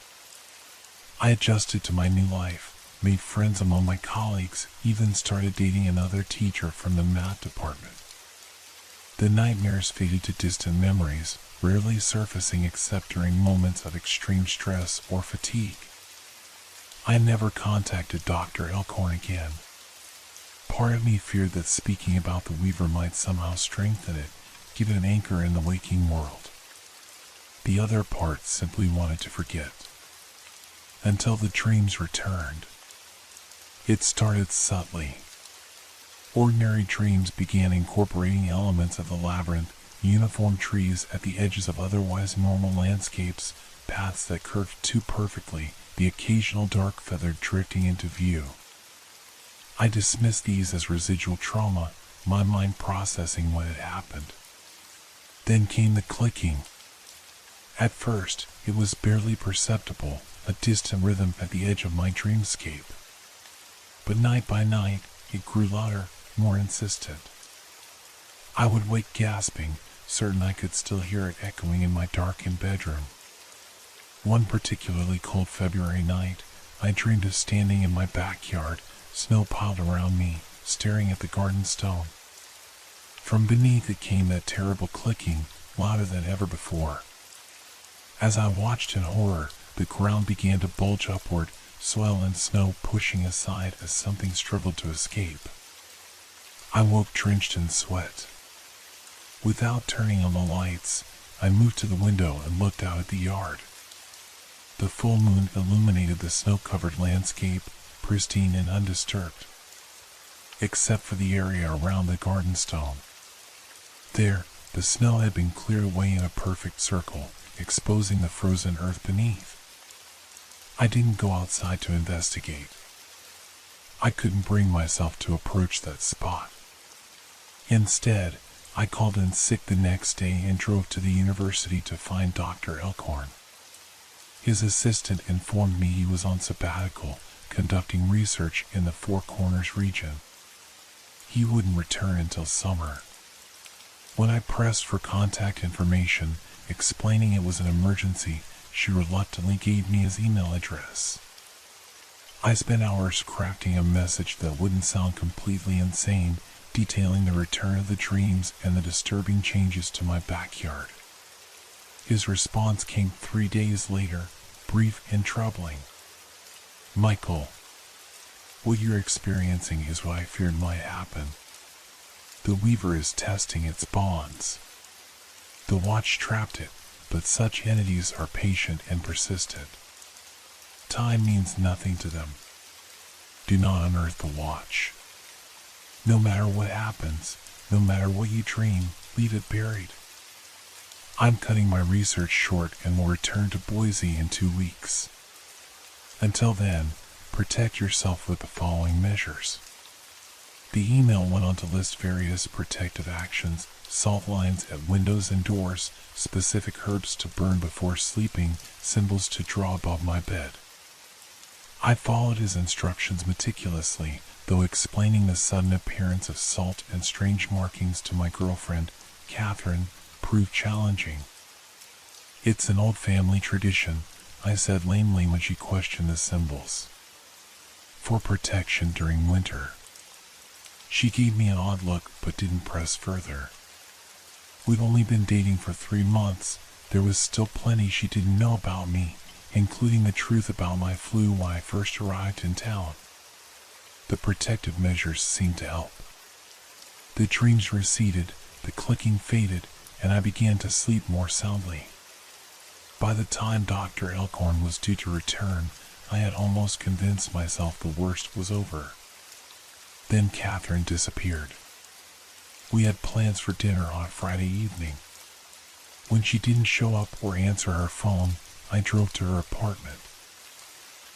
I adjusted to my new life, made friends among my colleagues, even started dating another teacher from the math department. The nightmares faded to distant memories, rarely surfacing except during moments of extreme stress or fatigue. I never contacted Dr. Elkhorn again. Part of me feared that speaking about the weaver might somehow strengthen it, give it an anchor in the waking world. The other part simply wanted to forget. Until the dreams returned. It started subtly. Ordinary dreams began incorporating elements of the labyrinth, uniform trees at the edges of otherwise normal landscapes, paths that curved too perfectly, the occasional dark feather drifting into view. I dismissed these as residual trauma, my mind processing what had happened. Then came the clicking. At first, it was barely perceptible, a distant rhythm at the edge of my dreamscape. But night by night, it grew louder, more insistent. I would wake gasping, certain I could still hear it echoing in my darkened bedroom. One particularly cold February night, I dreamed of standing in my backyard, snow piled around me, staring at the garden stone. From beneath it came that terrible clicking, louder than ever before. As I watched in horror, the ground began to bulge upward, soil and snow pushing aside as something struggled to escape. I woke drenched in sweat. Without turning on the lights, I moved to the window and looked out at the yard. The full moon illuminated the snow-covered landscape, pristine and undisturbed, except for the area around the garden stone. There, the snow had been cleared away in a perfect circle, exposing the frozen earth beneath. I didn't go outside to investigate. I couldn't bring myself to approach that spot. Instead, I called in sick the next day and drove to the university to find Dr. Elkhorn. His assistant informed me he was on sabbatical, conducting research in the Four Corners region. He wouldn't return until summer. When I pressed for contact information, explaining it was an emergency, she reluctantly gave me his email address. I spent hours crafting a message that wouldn't sound completely insane, detailing the return of the dreams and the disturbing changes to my backyard. His response came 3 days later, brief and troubling. Michael, what you're experiencing is what I feared might happen. The weaver is testing its bonds. The watch trapped it, but such entities are patient and persistent. Time means nothing to them. Do not unearth the watch. No matter what happens, no matter what you dream, leave it buried. I'm cutting my research short and will return to Boise in 2 weeks. Until then, protect yourself with the following measures. The email went on to list various protective actions: salt lines at windows and doors, specific herbs to burn before sleeping, symbols to draw above my bed. I followed his instructions meticulously, though explaining the sudden appearance of salt and strange markings to my girlfriend, Catherine, proved challenging. "It's an old family tradition," I said lamely when she questioned the symbols. "For protection during winter." She gave me an odd look but didn't press further. We'd only been dating for 3 months. There was still plenty she didn't know about me, including the truth about my flu when I first arrived in town. The protective measures seemed to help. The dreams receded, the clicking faded, and I began to sleep more soundly. By the time Dr. Elkhorn was due to return, I had almost convinced myself the worst was over. Then Catherine disappeared. We had plans for dinner on Friday evening. When she didn't show up or answer her phone, I drove to her apartment.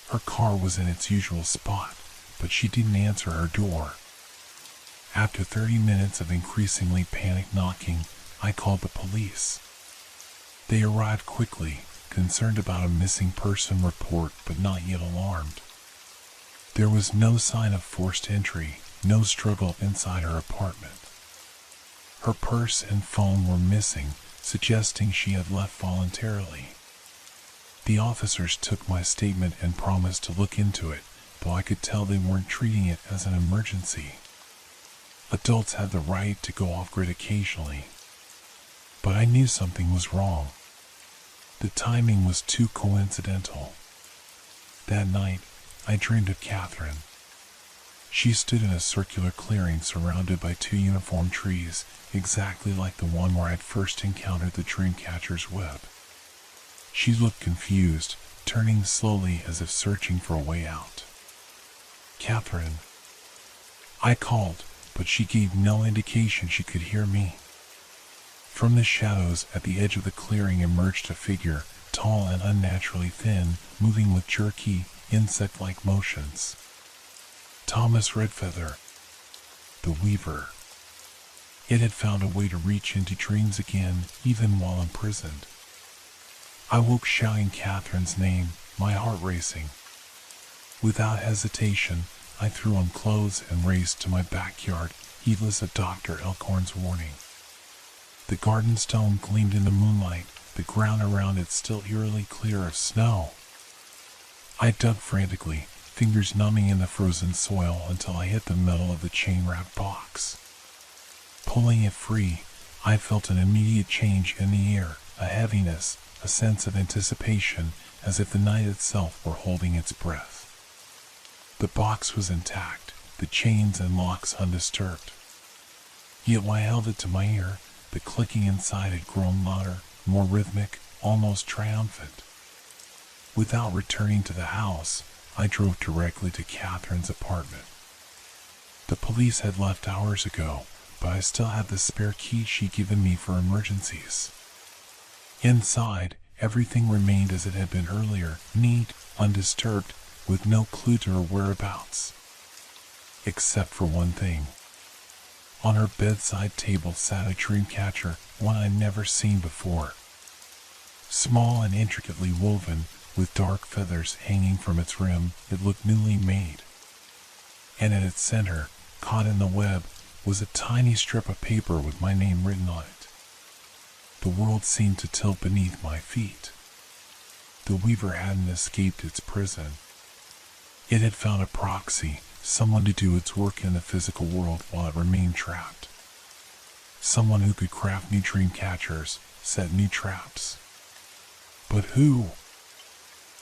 Her car was in its usual spot, but she didn't answer her door. After 30 minutes of increasingly panicked knocking, I called the police. They arrived quickly, concerned about a missing person report but not yet alarmed. There was no sign of forced entry, no struggle inside her apartment. Her purse and phone were missing, suggesting she had left voluntarily. The officers took my statement and promised to look into it, though I could tell they weren't treating it as an emergency. Adults had the right to go off-grid occasionally. But I knew something was wrong. The timing was too coincidental. That night, I dreamed of Catherine. She stood in a circular clearing surrounded by 2 uniform trees, exactly like the one where I'd first encountered the dreamcatcher's web. She looked confused, turning slowly as if searching for a way out. "Catherine." I called, but she gave no indication she could hear me. From the shadows at the edge of the clearing emerged a figure, tall and unnaturally thin, moving with jerky, insect-like motions. Thomas Redfeather, the Weaver. It had found a way to reach into dreams again, even while imprisoned. I woke shouting Catherine's name, my heart racing. Without hesitation, I threw on clothes and raced to my backyard, heedless of Dr. Elkhorn's warning. The garden stone gleamed in the moonlight, the ground around it still eerily clear of snow. I dug frantically, fingers numbing in the frozen soil until I hit the metal of the chain-wrapped box. Pulling it free, I felt an immediate change in the air, a heaviness, a sense of anticipation, as if the night itself were holding its breath. The box was intact, the chains and locks undisturbed. Yet when I held it to my ear, the clicking inside had grown louder, more rhythmic, almost triumphant. Without returning to the house, I drove directly to Catherine's apartment. The police had left hours ago, but I still had the spare key she'd given me for emergencies. Inside, everything remained as it had been earlier, neat, undisturbed, with no clue to her whereabouts. Except for one thing. On her bedside table sat a dreamcatcher, one I'd never seen before. Small and intricately woven, with dark feathers hanging from its rim, it looked newly made. And at its center, caught in the web, was a tiny strip of paper with my name written on it. The world seemed to tilt beneath my feet. The Weaver hadn't escaped its prison. It had found a proxy, someone to do its work in the physical world while it remained trapped. Someone who could craft new dream catchers, set new traps. But who?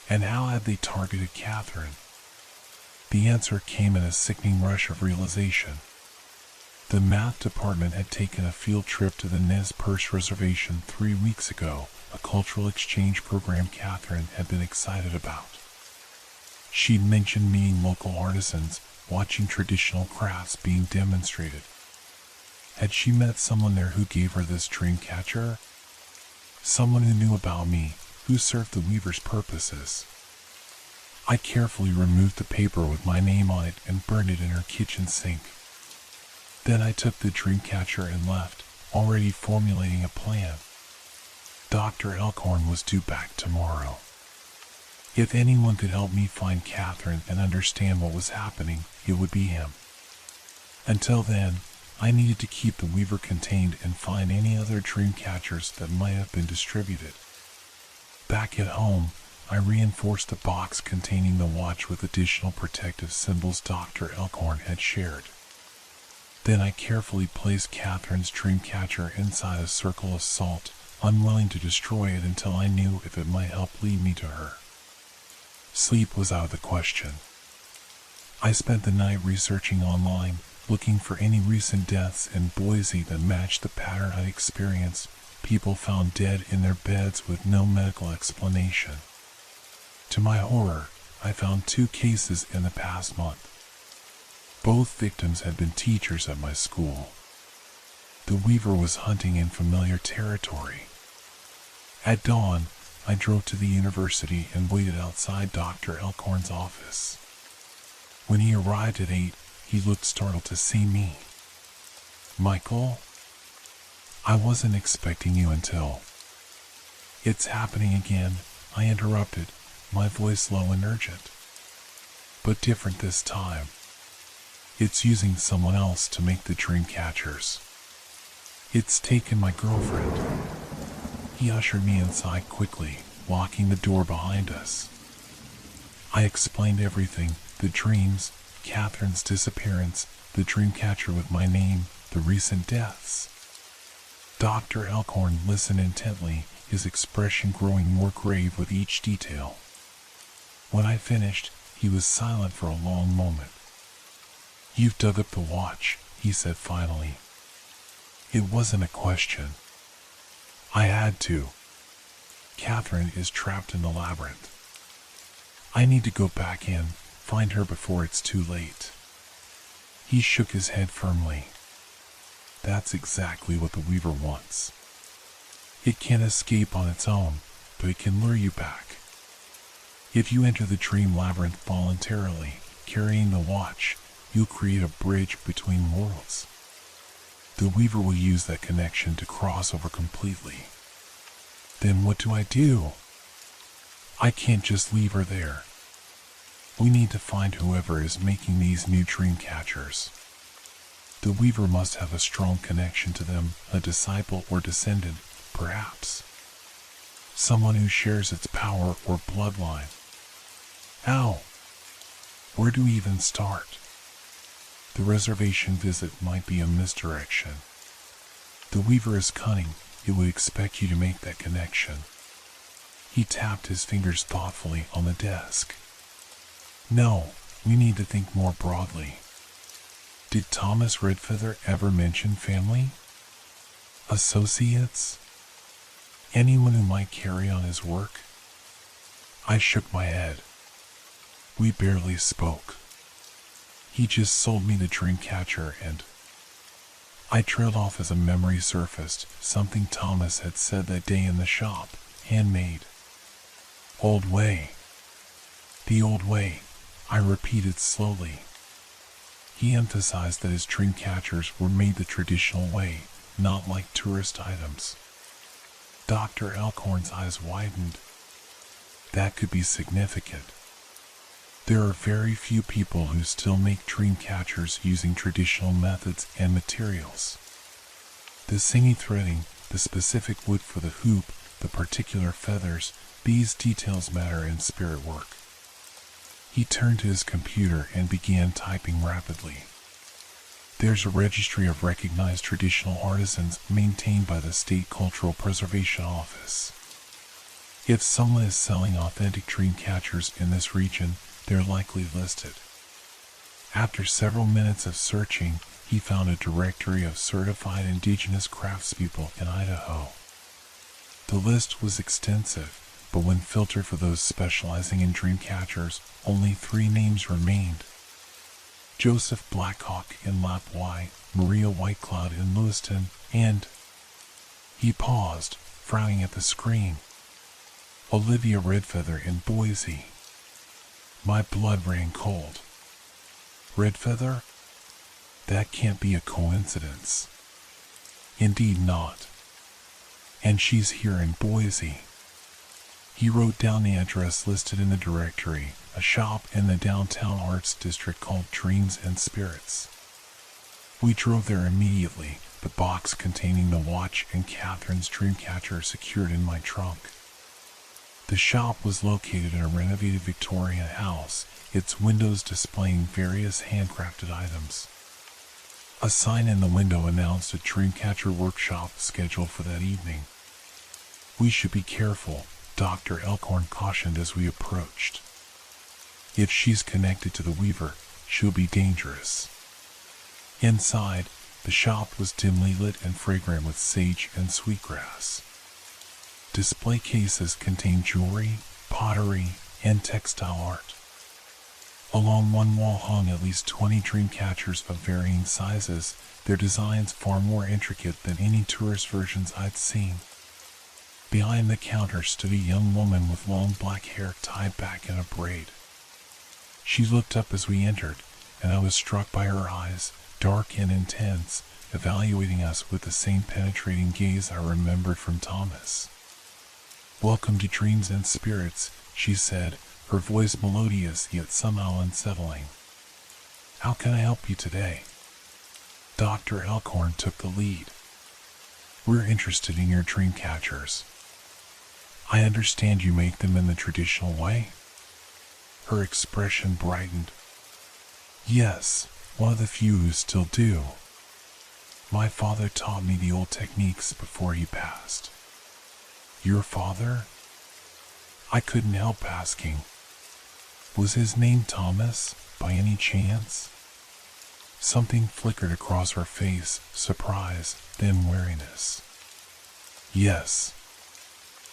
And how had they targeted Catherine? The answer came in a sickening rush of realization. The math department had taken a field trip to the Nez Perce Reservation 3 weeks ago, a cultural exchange program Catherine had been excited about. She'd mentioned meeting local artisans, watching traditional crafts being demonstrated. Had she met someone there who gave her this dream catcher? Someone who knew about me, who served the Weaver's purposes. I carefully removed the paper with my name on it and burned it in her kitchen sink. Then I took the dream catcher and left, already formulating a plan. Dr. Elkhorn was due back tomorrow. If anyone could help me find Catherine and understand what was happening, it would be him. Until then, I needed to keep the Weaver contained and find any other dream catchers that might have been distributed. Back at home, I reinforced the box containing the watch with additional protective symbols Dr. Elkhorn had shared. Then I carefully placed Catherine's dream catcher inside a circle of salt, unwilling to destroy it until I knew if it might help lead me to her. Sleep was out of the question. I spent the night researching online, looking for any recent deaths in Boise that matched the pattern I experienced. People found dead in their beds with no medical explanation. To my horror, I found 2 cases in the past month. Both victims had been teachers at my school. The Weaver was hunting in familiar territory. At dawn, I drove to the university and waited outside Dr. Elkhorn's office. When he arrived at 8, he looked startled to see me. "Michael? I wasn't expecting you until..." "It's happening again," I interrupted, my voice low and urgent. "But different this time. It's using someone else to make the dream catchers. It's taken my girlfriend." He ushered me inside quickly, locking the door behind us. I explained everything: the dreams, Catherine's disappearance, the dream catcher with my name, the recent deaths. Dr. Elkhorn listened intently, his expression growing more grave with each detail. When I finished, he was silent for a long moment. "You've dug up the watch," he said finally. It wasn't a question. I had to. Catherine is trapped in the labyrinth. I need to go back in, find her before it's too late. He shook his head firmly. That's exactly what the Weaver wants. It can't escape on its own, but it can lure you back. If you enter the dream labyrinth voluntarily, carrying the watch, you'll create a bridge between worlds. The Weaver will use that connection to cross over completely. Then what do I do? I can't just leave her there. We need to find whoever is making these new dream catchers. The Weaver must have a strong connection to them, a disciple or descendant, perhaps. Someone who shares its power or bloodline. How? Where do we even start? The reservation visit might be a misdirection. The Weaver is cunning. It would expect you to make that connection. He tapped his fingers thoughtfully on the desk. No, we need to think more broadly. Did Thomas Redfeather ever mention family? Associates? Anyone who might carry on his work? I shook my head. We barely spoke. He just sold me the dream catcher and... I trailed off as a memory surfaced, something Thomas had said that day in the shop, handmade. Old way. The old way, I repeated slowly. He emphasized that his dream catchers were made the traditional way, not like tourist items. Dr. Elkhorn's eyes widened. That could be significant. There are very few people who still make dream catchers using traditional methods and materials. The singy threading, the specific wood for the hoop, the particular feathers, these details matter in spirit work. He turned to his computer and began typing rapidly. There's a registry of recognized traditional artisans maintained by the State Cultural Preservation Office. If someone is selling authentic dream catchers in this region, they're likely listed. After several minutes of searching, he found a directory of certified indigenous craftspeople in Idaho. The list was extensive, but when filtered for those specializing in dream catchers, only 3 names remained. Joseph Blackhawk in Lapwai, Maria Whitecloud in Lewiston, and... He paused, frowning at the screen. Olivia Redfeather in Boise. My blood ran cold. Redfeather? That can't be a coincidence. Indeed not. And she's here in Boise. He wrote down the address listed in the directory, a shop in the downtown arts district called Dreams and Spirits. We drove there immediately, the box containing the watch and Catherine's Dreamcatcher secured in my trunk. The shop was located in a renovated Victorian house, its windows displaying various handcrafted items. A sign in the window announced a Dreamcatcher workshop scheduled for that evening. We should be careful, Dr. Elkhorn cautioned as we approached. If she's connected to the Weaver, she'll be dangerous. Inside, the shop was dimly lit and fragrant with sage and sweetgrass. Display cases contained jewelry, pottery, and textile art. Along one wall hung at least 20 Dreamcatchers of varying sizes, their designs far more intricate than any tourist versions I'd seen. Behind the counter stood a young woman with long black hair tied back in a braid. She looked up as we entered, and I was struck by her eyes, dark and intense, evaluating us with the same penetrating gaze I remembered from Thomas. "Welcome to Dreams and Spirits," she said, her voice melodious yet somehow unsettling. "How can I help you today?" Dr. Elkhorn took the lead. "We're interested in your Dreamcatchers. I understand you make them in the traditional way?" Her expression brightened. "Yes, one of the few who still do. My father taught me the old techniques before he passed." "Your father?" I couldn't help asking. Was his name Thomas, by any chance? Something flickered across her face, surprise, then weariness. "Yes."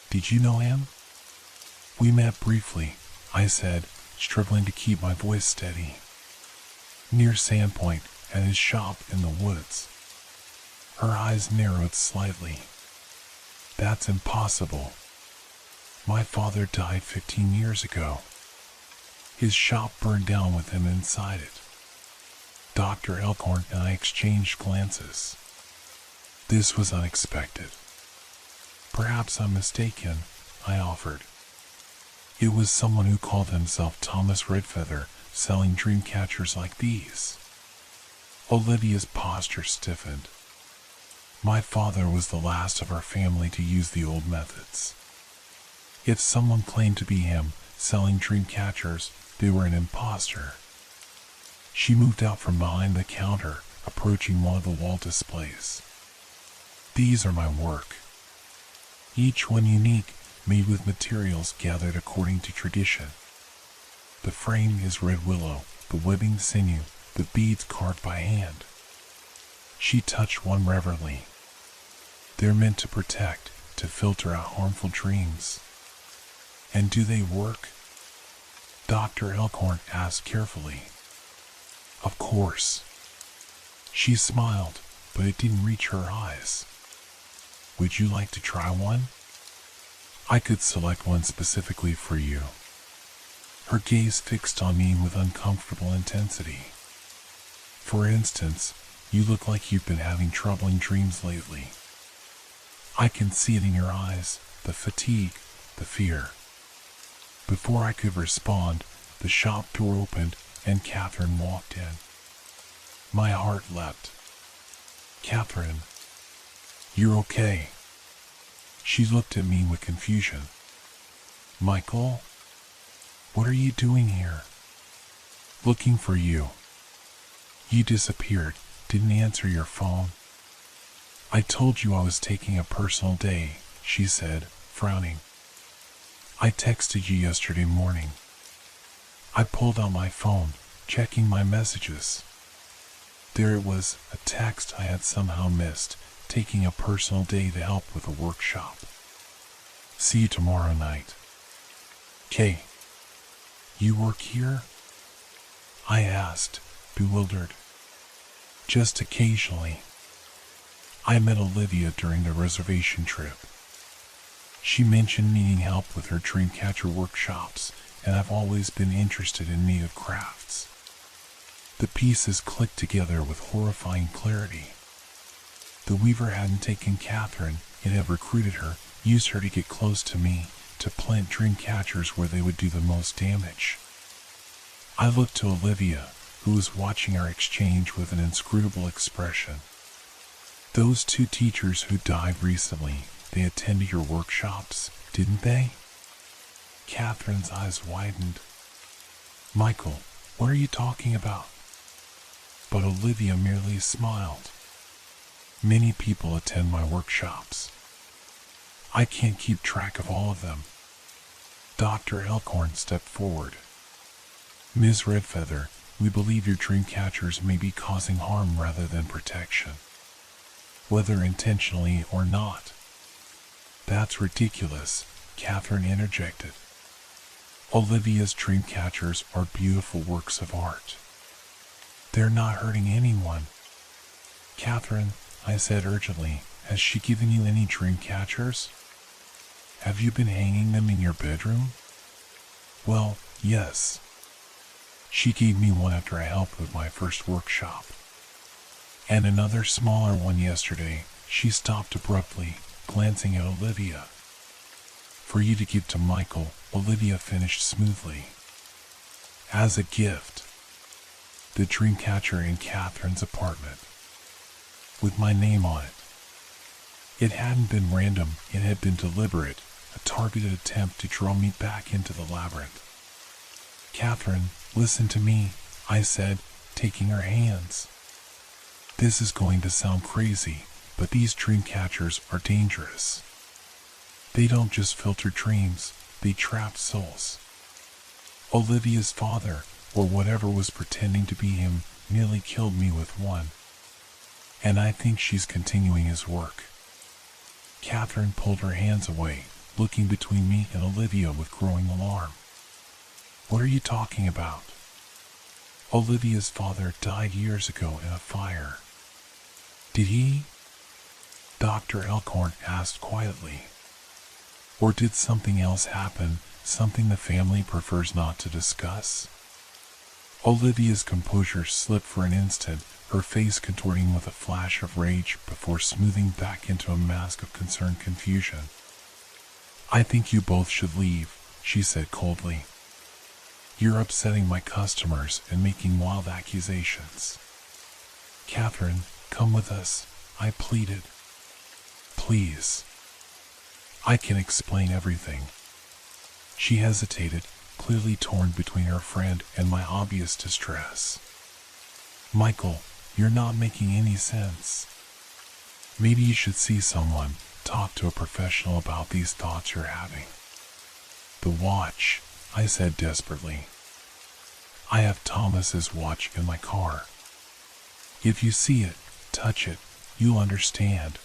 "Did you know him?" "We met briefly," I said, struggling to keep my voice steady. "Near Sandpoint, at his shop in the woods." Her eyes narrowed slightly. "That's impossible. My father died 15 years ago. His shop burned down with him inside it." Dr. Elkhorn and I exchanged glances. This was unexpected. "Perhaps I'm mistaken," I offered. "It was someone who called himself Thomas Redfeather, selling Dreamcatchers like these." Olivia's posture stiffened. My father was the last of our family to use the old methods. If someone claimed to be him, selling Dreamcatchers, they were an imposter. She moved out from behind the counter, approaching one of the wall displays. "These are my work. Each one unique, made with materials gathered according to tradition. The frame is red willow, the webbing sinew, the beads carved by hand." She touched one reverently. "They're meant to protect, to filter out harmful dreams." "And do they work?" Dr. Elkhorn asked carefully. "Of course." She smiled, but it didn't reach her eyes. "Would you like to try one? I could select one specifically for you." Her gaze fixed on me with uncomfortable intensity. "For instance, you look like you've been having troubling dreams lately. I can see it in your eyes, the fatigue, the fear." Before I could respond, the shop door opened and Catherine walked in. My heart leapt. "Catherine, you're okay." She looked at me with confusion. "Michael, what are you doing here?" "Looking for you. You disappeared, didn't answer your phone." "I told you I was taking a personal day," she said, frowning. "I texted you yesterday morning." I pulled out my phone, checking my messages. There it was, a text I had somehow missed, taking a personal day to help with a workshop. "See you tomorrow night. Kay." "You work here?" I asked, bewildered. "Just occasionally. I met Olivia during the reservation trip. She mentioned needing help with her Dreamcatcher workshops, and I've always been interested in native crafts. The pieces clicked together with horrifying clarity. The weaver hadn't taken Catherine, it had recruited her, used her to get close to me, to plant dream catchers where they would do the most damage. I looked to Olivia, who was watching our exchange with an inscrutable expression. Those two teachers who died recently, they attended your workshops, didn't they? Catherine's eyes widened. Michael, what are you talking about? But Olivia merely smiled. Many people attend my workshops. I can't keep track of all of them. Dr. Elkhorn stepped forward. Ms. Redfeather, we believe your dream catchers may be causing harm rather than protection. Whether intentionally or not. That's ridiculous, Catherine interjected. Olivia's dream catchers are beautiful works of art. They're not hurting anyone. Catherine, I said urgently, has she given you any dream catchers? Have you been hanging them in your bedroom? Well, yes. She gave me one after I helped with my first workshop. And another smaller one yesterday. She stopped abruptly, glancing at Olivia. For you to give to Michael, Olivia finished smoothly. As a gift. The dream catcher in Catherine's apartment. With my name on it. It hadn't been random, it had been deliberate, a targeted attempt to draw me back into the labyrinth. Catherine, listen to me, I said, taking her hands. This is going to sound crazy, but these dream catchers are dangerous. They don't just filter dreams, they trap souls. Olivia's father, or whatever was pretending to be him, nearly killed me with one. And I think she's continuing his work. Catherine pulled her hands away, looking between me and Olivia with growing alarm. What are you talking about? Olivia's father died years ago in a fire. Did he? Dr. Elkhorn asked quietly. Or did something else happen, something the family prefers not to discuss? Olivia's composure slipped for an instant, her face contorting with a flash of rage before smoothing back into a mask of concerned confusion. I think you both should leave, she said coldly. You're upsetting my customers and making wild accusations. Catherine, come with us, I pleaded. Please. I can explain everything. She hesitated, clearly torn between her friend and my obvious distress. Michael, you're not making any sense. Maybe you should see someone, talk to a professional about these thoughts you're having. The watch, I said desperately. I have Thomas's watch in my car. If you see it, touch it, you'll understand.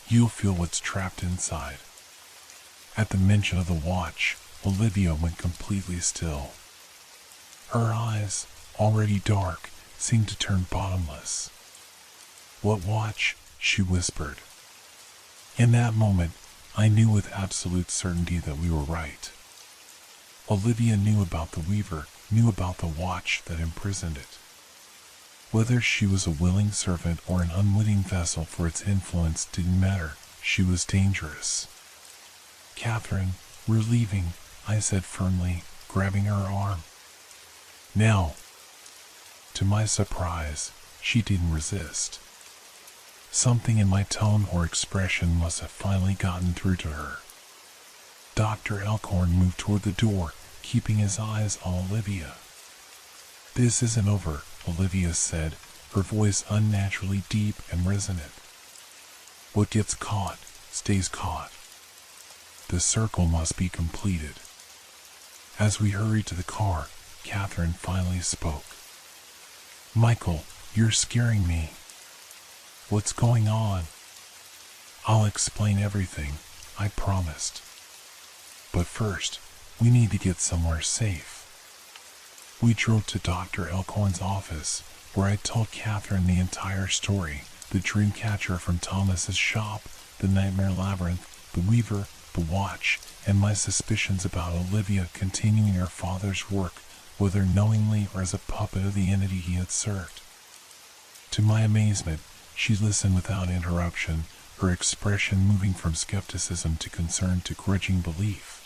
You'll feel what's trapped inside. At the mention of the watch, Olivia went completely still. Her eyes, already dark, seemed to turn bottomless. What watch? She whispered. In that moment, I knew with absolute certainty that we were right. Olivia knew about the weaver, knew about the watch that imprisoned it. Whether she was a willing servant or an unwitting vessel for its influence didn't matter. She was dangerous. Catherine, we're leaving, I said firmly, grabbing her arm. Now. To my surprise, she didn't resist. Something in my tone or expression must have finally gotten through to her. Dr. Elkhorn moved toward the door, keeping his eyes on Olivia. This isn't over, Olivia said, her voice unnaturally deep and resonant. What gets caught, stays caught. The circle must be completed. As we hurried to the car, Catherine finally spoke. Michael, you're scaring me. What's going on? I'll explain everything, I promised. But first, we need to get somewhere safe. We drove to Dr. Elkhorn's office, where I told Catherine the entire story, the dream catcher from Thomas's shop, the nightmare labyrinth, the weaver, the watch and my suspicions about Olivia continuing her father's work, whether knowingly or as a puppet of the entity he had served. To my amazement, she listened without interruption, her expression moving from skepticism to concern to grudging belief.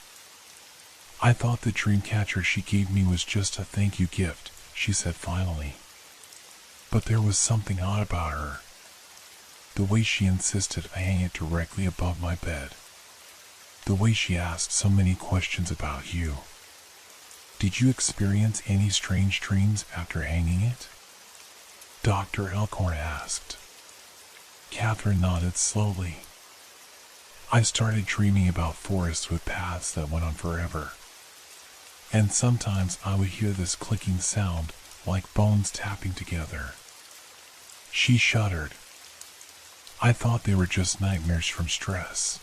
"I thought the dream catcher she gave me was just a thank you gift," she said finally. "But there was something odd about her. The way she insisted I hang it directly above my bed. The way she asked so many questions about you. Did you experience any strange dreams after hanging it?" Dr. Elkhorn asked. Catherine nodded slowly. "I started dreaming about forests with paths that went on forever. And sometimes I would hear this clicking sound, like bones tapping together." She shuddered. "I thought they were just nightmares from stress."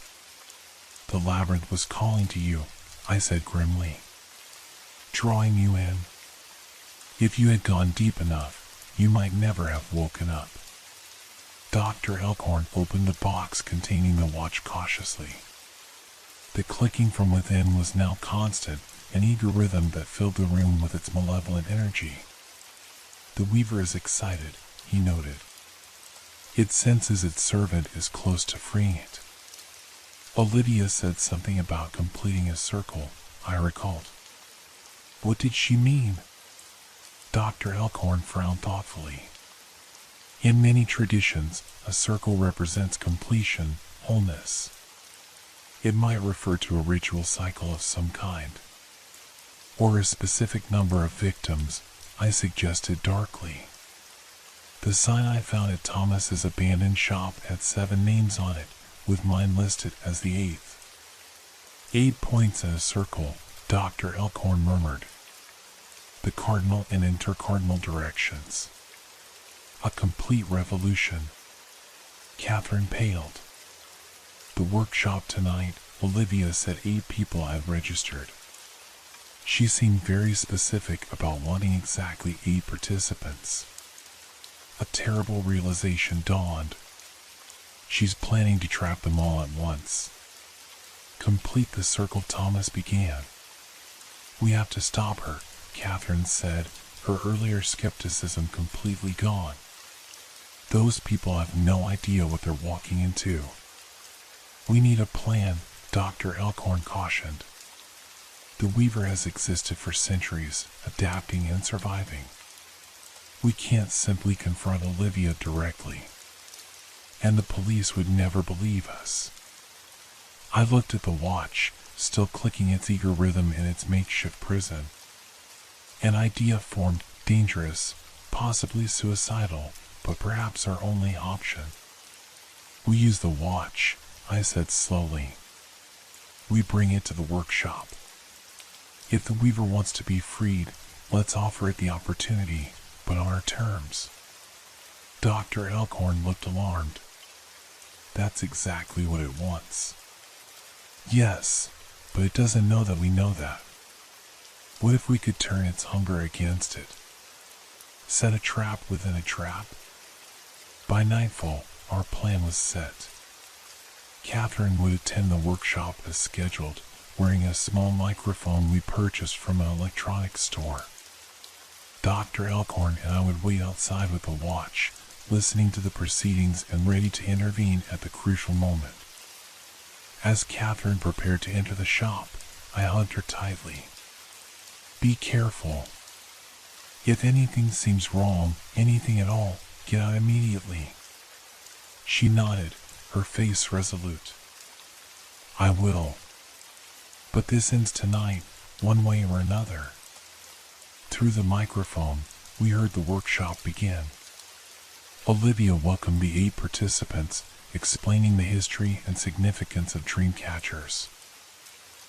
"The labyrinth was calling to you," I said grimly. "Drawing you in. If you had gone deep enough, you might never have woken up." Dr. Elkhorn opened the box containing the watch cautiously. The clicking from within was now constant, an eager rhythm that filled the room with its malevolent energy. "The Weaver is excited," he noted. "It senses its servant is close to freeing it." "Olivia said something about completing a circle," I recalled. "What did she mean?" Dr. Elkhorn frowned thoughtfully. "In many traditions, a circle represents completion, wholeness. It might refer to a ritual cycle of some kind. Or a specific number of victims," I suggested darkly. "The sign I found at Thomas's abandoned shop had 7 names on it, with mine listed as the 8th. 8 points in a circle," Dr. Elkhorn murmured. "The cardinal and intercardinal directions. A complete revolution." Catherine paled. "The workshop tonight, Olivia said 8 people had registered. She seemed very specific about wanting exactly 8 participants." A terrible realization dawned. She's planning to trap them all at once. "Complete the circle," Thomas began. "We have to stop her," Catherine said, her earlier skepticism completely gone. "Those people have no idea what they're walking into." "We need a plan," Dr. Elkhorn cautioned. "The Weaver has existed for centuries, adapting and surviving. We can't simply confront Olivia directly. And the police would never believe us." I looked at the watch, still clicking its eager rhythm in its makeshift prison. An idea formed, dangerous, possibly suicidal, but perhaps our only option. "We use the watch," I said slowly. "We bring it to the workshop. If the Weaver wants to be freed, let's offer it the opportunity, but on our terms." Dr. Elkhorn looked alarmed. "That's exactly what it wants." "Yes, but it doesn't know that we know that. What if we could turn its hunger against it? Set a trap within a trap?" By nightfall, our plan was set. Catherine would attend the workshop as scheduled, wearing a small microphone we purchased from an electronics store. Dr. Elkhorn and I would wait outside with the watch, listening to the proceedings and ready to intervene at the crucial moment. As Catherine prepared to enter the shop, I hugged her tightly. "Be careful. If anything seems wrong, anything at all, get out immediately." She nodded, her face resolute. "I will. But this ends tonight, one way or another." Through the microphone, we heard the workshop begin. Olivia welcomed the 8 participants, explaining the history and significance of dream catchers.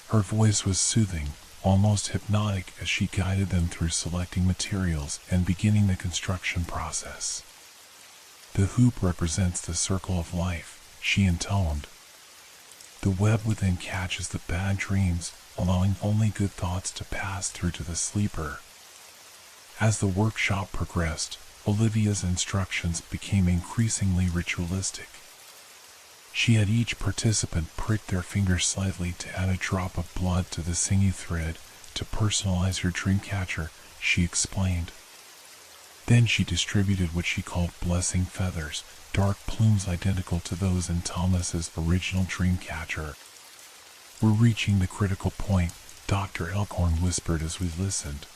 Her voice was soothing, almost hypnotic as she guided them through selecting materials and beginning the construction process. "The hoop represents the circle of life," she intoned. "The web within catches the bad dreams, allowing only good thoughts to pass through to the sleeper." As the workshop progressed, Olivia's instructions became increasingly ritualistic. She had each participant prick their fingers slightly to add a drop of blood to the sinew thread to personalize her dream catcher, she explained. Then she distributed what she called blessing feathers, dark plumes identical to those in Thomas's original dream catcher. "We're reaching the critical point," Dr. Elkhorn whispered as we listened.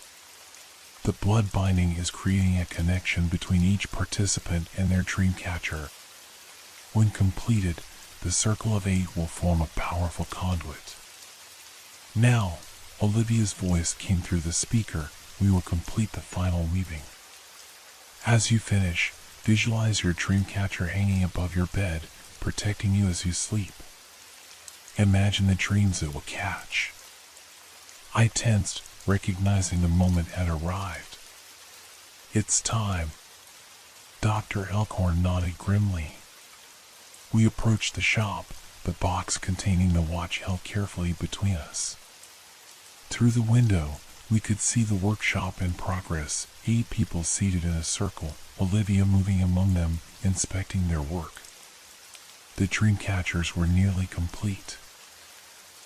"The blood binding is creating a connection between each participant and their dream catcher. When completed, the circle of 8 will form a powerful conduit." "Now," Olivia's voice came through the speaker, "we will complete the final weaving. As you finish, visualize your dream catcher hanging above your bed, protecting you as you sleep. Imagine the dreams it will catch." I tensed, recognizing the moment had arrived. "It's time." Dr. Elkhorn nodded grimly. We approached the shop, the box containing the watch held carefully between us. Through the window, we could see the workshop in progress, 8 people seated in a circle, Olivia moving among them, inspecting their work. The dream catchers were nearly complete.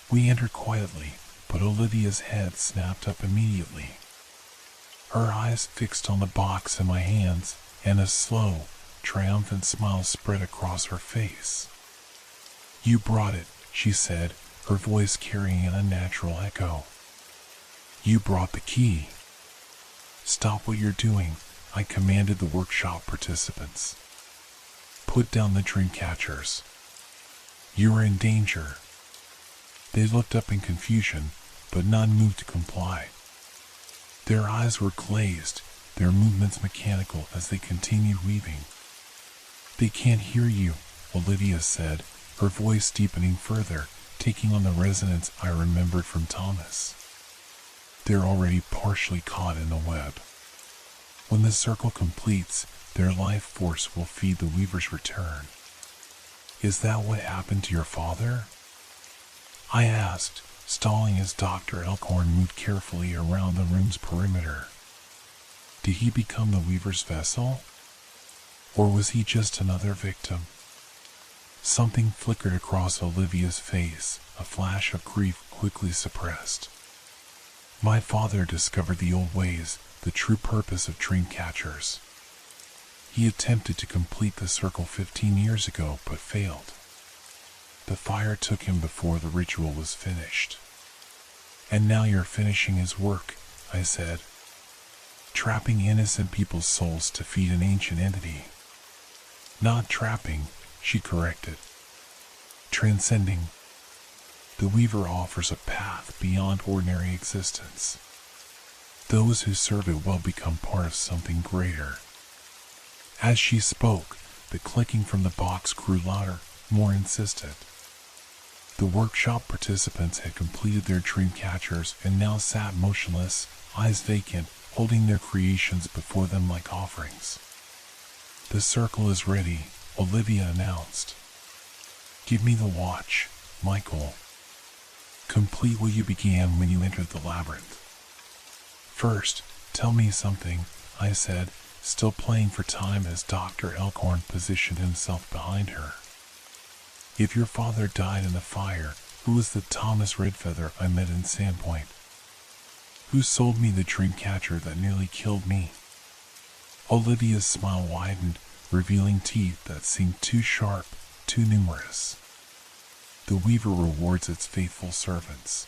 We entered quietly, but Olivia's head snapped up immediately. Her eyes fixed on the box in my hands, and a slow, triumphant smile spread across her face. "You brought it," she said, her voice carrying an unnatural echo. "You brought the key." "Stop what you're doing," I commanded the workshop participants. "Put down the dream catchers. You are in danger." They looked up in confusion, but none moved to comply. Their eyes were glazed, their movements mechanical as they continued weaving. "They can't hear you," Olivia said, her voice deepening further, taking on the resonance I remembered from Thomas. "They're already partially caught in the web. When the circle completes, their life force will feed the weaver's return." "Is that what happened to your father?" I asked, stalling as Dr. Elkhorn moved carefully around the room's perimeter. "Did he become the weaver's vessel? Or was he just another victim?" Something flickered across Olivia's face, a flash of grief quickly suppressed. "My father discovered the old ways, the true purpose of dream catchers. He attempted to complete the circle 15 years ago, but failed. The fire took him before the ritual was finished. And now you're finishing his work," I said. "Trapping innocent people's souls to feed an ancient entity." "Not trapping," she corrected. "Transcending. The weaver offers a path beyond ordinary existence. Those who serve it will become part of something greater." As she spoke, the clicking from the box grew louder, more insistent. The workshop participants had completed their dream catchers and now sat motionless, eyes vacant, holding their creations before them like offerings. "The circle is ready," Olivia announced. "Give me the watch, Michael. Complete what you began when you entered the labyrinth." "First, tell me something," I said, still playing for time as Dr. Elkhorn positioned himself behind her. "If your father died in the fire, who was the Thomas Redfeather I met in Sandpoint? Who sold me the dream catcher that nearly killed me?" Olivia's smile widened, revealing teeth that seemed too sharp, too numerous. "The weaver rewards its faithful servants.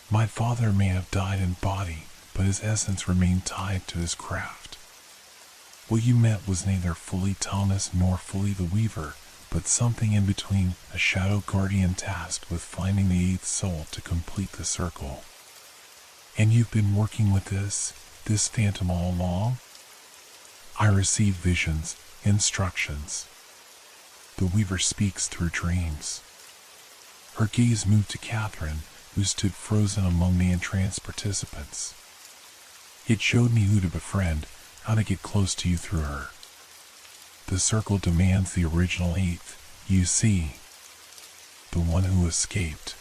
My father may have died in body, but his essence remained tied to his craft. What you met was neither fully Thomas nor fully the weaver, but something in between, a shadow guardian tasked with finding the 8th soul to complete the circle. And you've been working with this phantom all along?" "I received visions, instructions. The weaver speaks through dreams." Her gaze moved to Catherine, who stood frozen among the entranced participants. "It showed me who to befriend, how to get close to you through her. The circle demands the original 8th, you see. The one who escaped."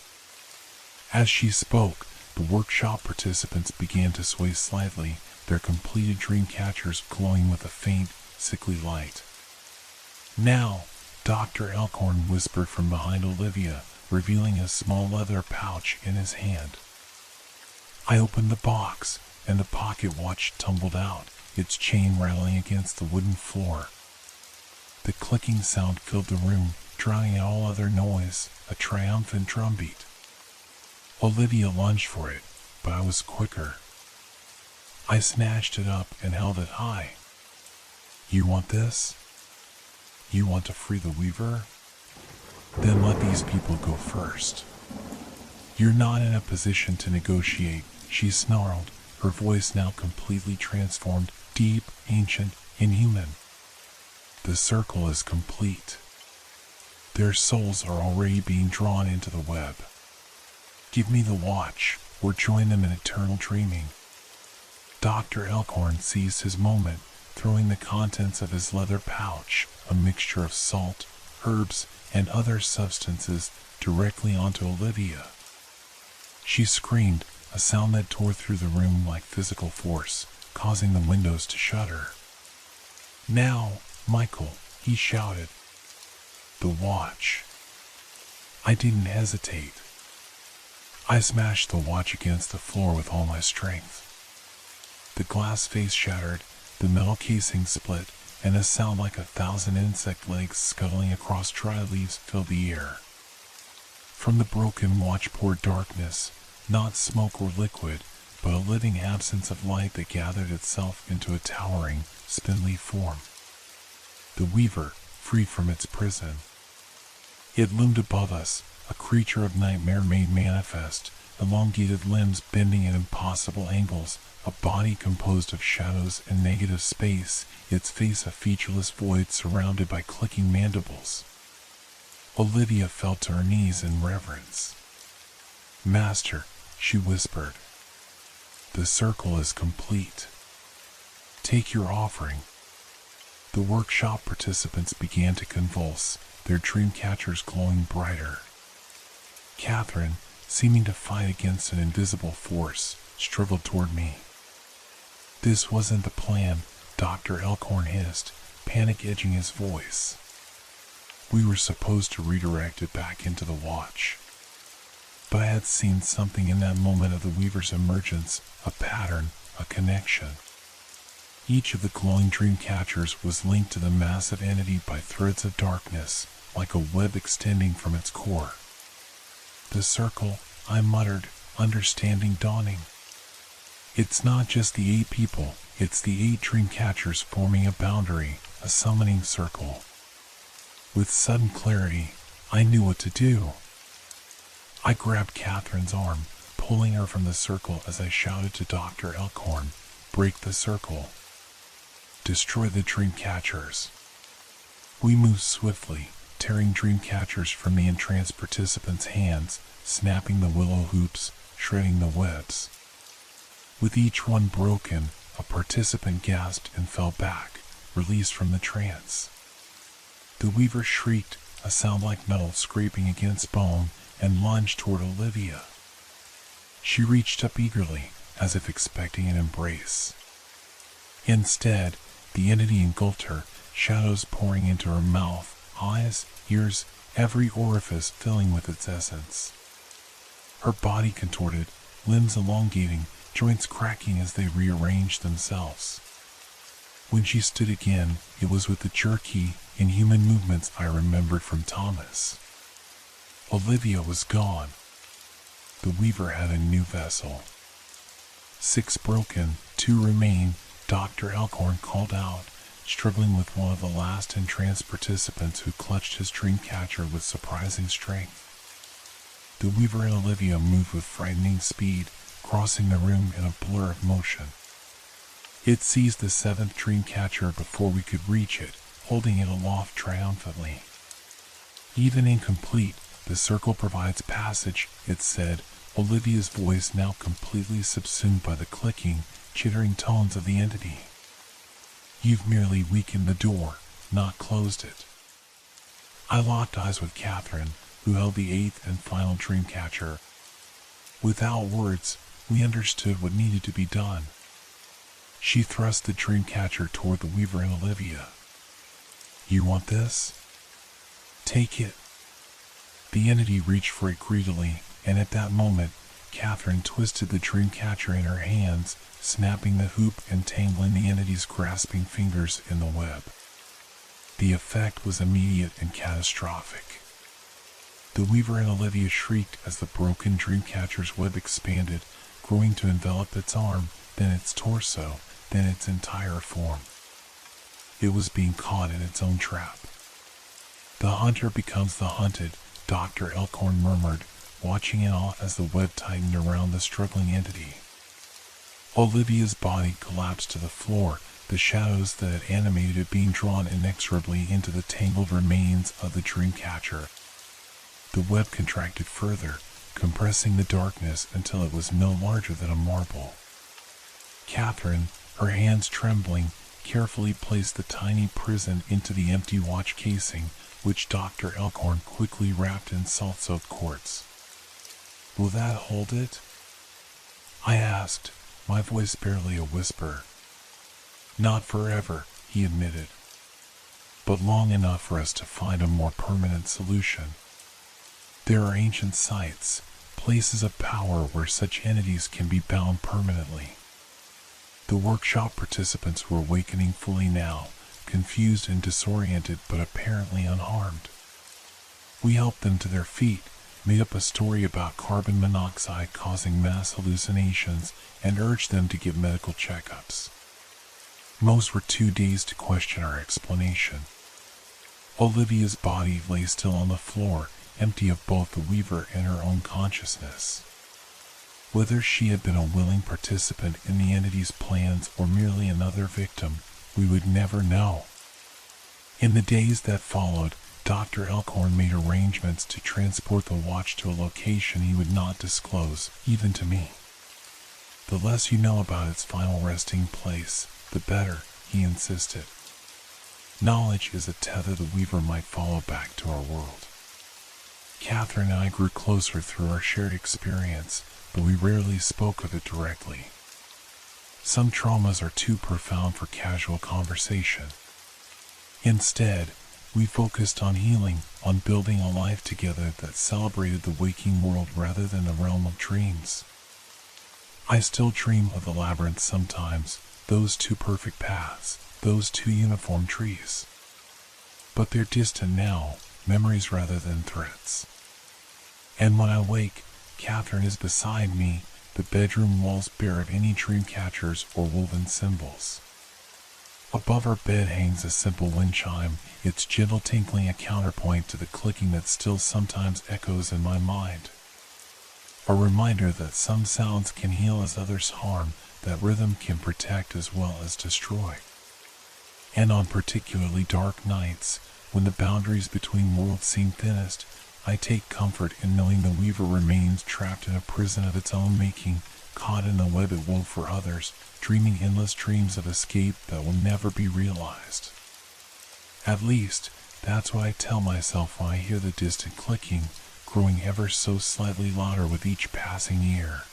As she spoke, the workshop participants began to sway slightly, their completed dream catchers glowing with a faint, sickly light. "Now," Dr. Elkhorn whispered from behind Olivia, revealing a small leather pouch in his hand. I opened the box, and the pocket watch tumbled out, its chain rattling against the wooden floor. The clicking sound filled the room, drowning out all other noise, a triumphant drumbeat. Olivia lunged for it, but I was quicker. I snatched it up and held it high. You want this? You want to free the Weaver? Then let these people go first. You're not in a position to negotiate, she snarled, her voice now completely transformed, deep, ancient, inhuman. The circle is complete. Their souls are already being drawn into the web. Give me the watch, or join them in eternal dreaming. Dr. Elkhorn seized his moment, throwing the contents of his leather pouch, a mixture of salt, herbs, and other substances, directly onto Olivia. She screamed, a sound that tore through the room like physical force, causing the windows to shudder. Now, Michael, he shouted. The watch. I didn't hesitate. I smashed the watch against the floor with all my strength. The glass face shattered, the metal casing split, and a sound like 1,000 insect legs scuttling across dry leaves filled the air. From the broken watch poured darkness, not smoke or liquid, but a living absence of light that gathered itself into a towering, spindly form. The Weaver, free from its prison. It loomed above us, a creature of nightmare made manifest, elongated limbs bending at impossible angles, a body composed of shadows and negative space, its face a featureless void surrounded by clicking mandibles. Olivia fell to her knees in reverence. Master, she whispered. The circle is complete. Take your offering. The workshop participants began to convulse, their dream catchers glowing brighter. Catherine, seeming to fight against an invisible force, struggled toward me. This wasn't the plan, Dr. Elkhorn hissed, panic edging his voice. We were supposed to redirect it back into the watch. But I had seen something in that moment of the Weaver's emergence, a pattern, a connection. Each of the glowing dream catchers was linked to the massive entity by threads of darkness, like a web extending from its core. The circle, I muttered, understanding dawning. It's not just the 8 people, it's the 8 dream catchers forming a boundary, a summoning circle. With sudden clarity, I knew what to do. I grabbed Catherine's arm, pulling her from the circle as I shouted to Dr. Elkhorn, break the circle. Destroy the dream catchers. We moved swiftly, tearing dream catchers from the entranced participants' hands, snapping the willow hoops, shredding the webs. With each one broken, a participant gasped and fell back, released from the trance. The Weaver shrieked, a sound like metal scraping against bone, and lunged toward Olivia. She reached up eagerly, as if expecting an embrace. Instead, the entity engulfed her, shadows pouring into her mouth, eyes, ears, every orifice filling with its essence. Her body contorted, limbs elongating, joints cracking as they rearranged themselves. When she stood again, it was with the jerky, inhuman movements I remembered from Thomas. Olivia was gone. The Weaver had a new vessel. 6 broken, 2 remained, Dr. Elkhorn called out, struggling with one of the last entranced participants who clutched his dream catcher with surprising strength. The Weaver and Olivia moved with frightening speed, crossing the room in a blur of motion. It seized the 7th dream catcher before we could reach it, holding it aloft triumphantly. Even incomplete, the circle provides passage, it said, Olivia's voice now completely subsumed by the clicking, chittering tones of the entity. You've merely weakened the door, not closed it. I locked eyes with Catherine, who held the 8th and final dream catcher. Without words, we understood what needed to be done. She thrust the dream catcher toward the Weaver and Olivia. You want this? Take it." The entity reached for it greedily, and at that moment, Catherine twisted the dream catcher in her hands, snapping the hoop and tangling the entity's grasping fingers in the web. The effect was immediate and catastrophic. The Weaver and Olivia shrieked as the broken dreamcatcher's web expanded, growing to envelop its arm, then its torso, then its entire form. It was being caught in its own trap. "The hunter becomes the hunted," Dr. Elkhorn murmured, watching in awe as the web tightened around the struggling entity. Olivia's body collapsed to the floor, the shadows that had animated it being drawn inexorably into the tangled remains of the dreamcatcher. The web contracted further, compressing the darkness until it was no larger than a marble. Catherine, her hands trembling, carefully placed the tiny prison into the empty watch casing, which Dr. Elkhorn quickly wrapped in salt-soaked quartz. "Will that hold it?" I asked, my voice barely a whisper. "Not forever," he admitted, "but long enough for us to find a more permanent solution. There are ancient sites, places of power where such entities can be bound permanently." The workshop participants were awakening fully now, confused and disoriented but apparently unharmed. We helped them to their feet, made up a story about carbon monoxide causing mass hallucinations, and urged them to get medical checkups. Most were too dazed to question our explanation. Olivia's body lay still on the floor, empty of both the Weaver and her own consciousness. Whether she had been a willing participant in the entity's plans or merely another victim, we would never know. In the days that followed, Dr. Elkhorn made arrangements to transport the watch to a location he would not disclose, even to me. "The less you know about its final resting place, the better," he insisted. "Knowledge is a tether the Weaver might follow back to our world." Catherine and I grew closer through our shared experience, but we rarely spoke of it directly. Some traumas are too profound for casual conversation. Instead, we focused on healing, on building a life together that celebrated the waking world rather than the realm of dreams. I still dream of the labyrinth sometimes, those two perfect paths, those two uniform trees. But they're distant now, memories rather than threats. And when I wake, Catherine is beside me, the bedroom walls bare of any dream catchers or woven symbols. Above our bed hangs a simple wind chime, its gentle tinkling a counterpoint to the clicking that still sometimes echoes in my mind. A reminder that some sounds can heal as others harm, that rhythm can protect as well as destroy. And on particularly dark nights, when the boundaries between worlds seem thinnest, I take comfort in knowing the Weaver remains trapped in a prison of its own making, caught in the web it wove for others, dreaming endless dreams of escape that will never be realized. At least, that's what I tell myself when I hear the distant clicking, growing ever so slightly louder with each passing year.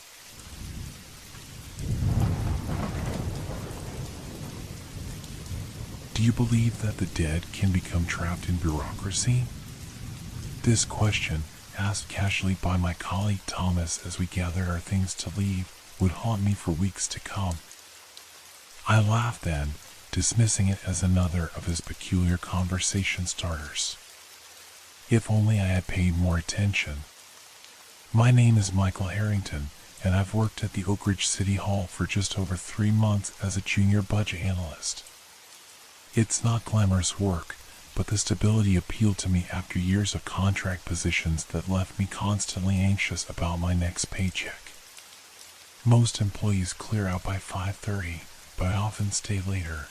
Do you believe that the dead can become trapped in bureaucracy? This question, asked casually by my colleague Thomas as we gathered our things to leave, would haunt me for weeks to come. I laughed then, dismissing it as another of his peculiar conversation starters. If only I had paid more attention. My name is Michael Harrington, and I've worked at the Oak Ridge City Hall for just over 3 months as a junior budget analyst. It's not glamorous work, but the stability appealed to me after years of contract positions that left me constantly anxious about my next paycheck. Most employees clear out by 5:30, but I often stay later.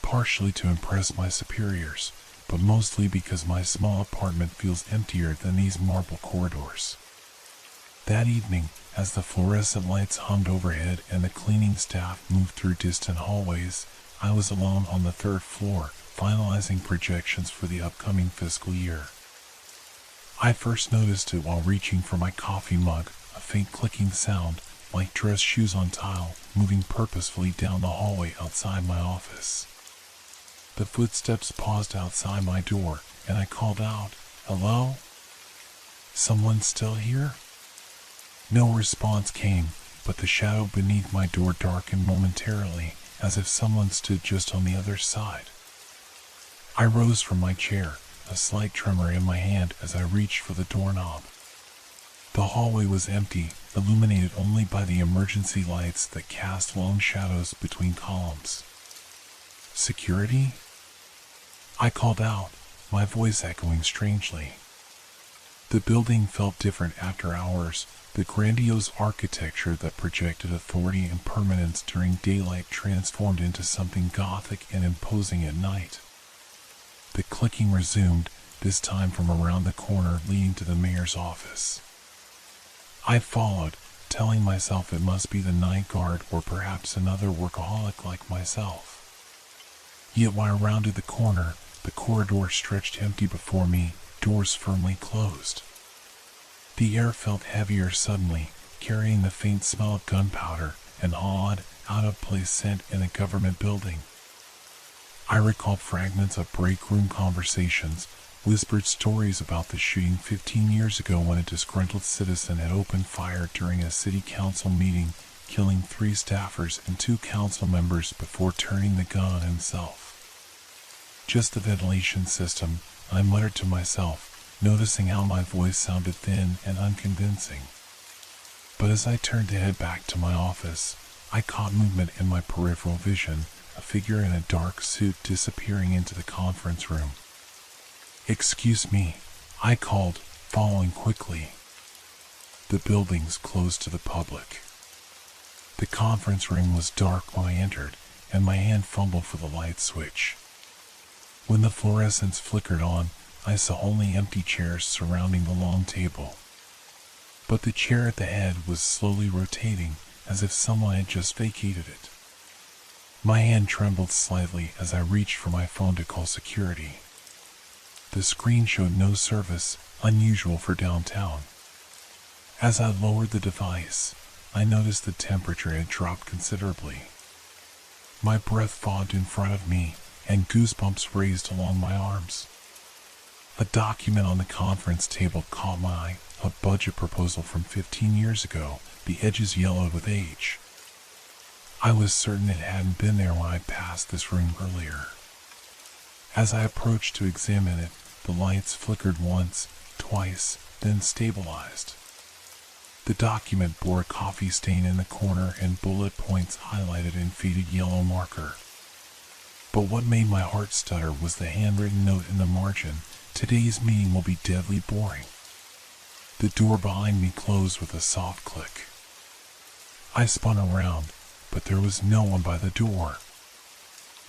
Partially to impress my superiors, but mostly because my small apartment feels emptier than these marble corridors. That evening, as the fluorescent lights hummed overhead and the cleaning staff moved through distant hallways, I was alone on the 3rd floor, finalizing projections for the upcoming fiscal year. I first noticed it while reaching for my coffee mug, a faint clicking sound, like dress shoes on tile, moving purposefully down the hallway outside my office. The footsteps paused outside my door, and I called out, "Hello? Someone still here?" No response came, but the shadow beneath my door darkened momentarily, as if someone stood just on the other side. I rose from my chair, a slight tremor in my hand as I reached for the doorknob. The hallway was empty, illuminated only by the emergency lights that cast lone shadows between columns. "Security?" I called out, my voice echoing strangely. The building felt different after hours. The grandiose architecture that projected authority and permanence during daylight transformed into something gothic and imposing at night. The clicking resumed, this time from around the corner leading to the mayor's office. I followed, telling myself it must be the night guard or perhaps another workaholic like myself. Yet when I rounded the corner, the corridor stretched empty before me, doors firmly closed. The air felt heavier suddenly, carrying the faint smell of gunpowder, an odd, out-of-place scent in a government building. I recalled fragments of break-room conversations, whispered stories about the shooting 15 years ago when a disgruntled citizen had opened fire during a city council meeting, killing 3 staffers and 2 council members before turning the gun on himself. "Just the ventilation system," I muttered to myself, noticing how my voice sounded thin and unconvincing. But as I turned to head back to my office, I caught movement in my peripheral vision, a figure in a dark suit disappearing into the conference room. "Excuse me," I called, following quickly. The buildings closed to the public. The conference room was dark when I entered, and my hand fumbled for the light switch. When the fluorescence flickered on, I saw only empty chairs surrounding the long table. But the chair at the head was slowly rotating, as if someone had just vacated it. My hand trembled slightly as I reached for my phone to call security. The screen showed no service, unusual for downtown. As I lowered the device, I noticed the temperature had dropped considerably. My breath fogged in front of me, and goosebumps raised along my arms. A document on the conference table caught my eye, a budget proposal from 15 years ago, the edges yellowed with age. I was certain it hadn't been there when I passed this room earlier. As I approached to examine it, the lights flickered once, twice, then stabilized. The document bore a coffee stain in the corner and bullet points highlighted in faded yellow marker. But what made my heart stutter was the handwritten note in the margin: "Today's meeting will be deadly boring." The door behind me closed with a soft click. I spun around, but there was no one by the door.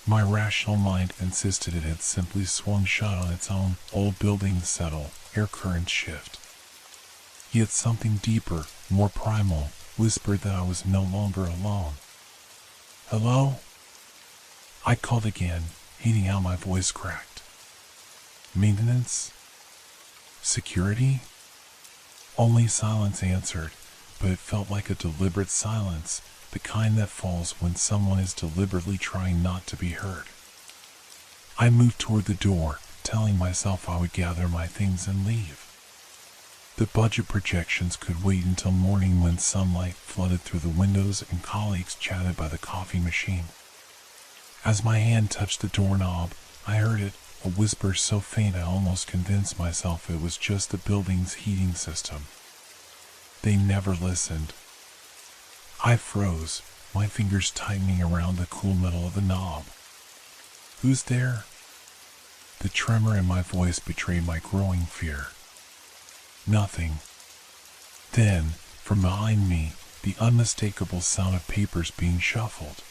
My rational mind insisted it had simply swung shut on its own. Old buildings settle, air currents shift. Yet something deeper, more primal, whispered that I was no longer alone. "Hello?" I called again, hating how my voice cracked. "Maintenance? Security?" Only silence answered, but it felt like a deliberate silence, the kind that falls when someone is deliberately trying not to be heard. I moved toward the door, telling myself I would gather my things and leave. The budget projections could wait until morning when sunlight flooded through the windows and colleagues chatted by the coffee machine. As my hand touched the doorknob, I heard it, a whisper so faint I almost convinced myself it was just the building's heating system. They never listened. I froze, my fingers tightening around the cool metal of the knob. "Who's there?" The tremor in my voice betrayed my growing fear. Nothing. Then, from behind me, the unmistakable sound of papers being shuffled.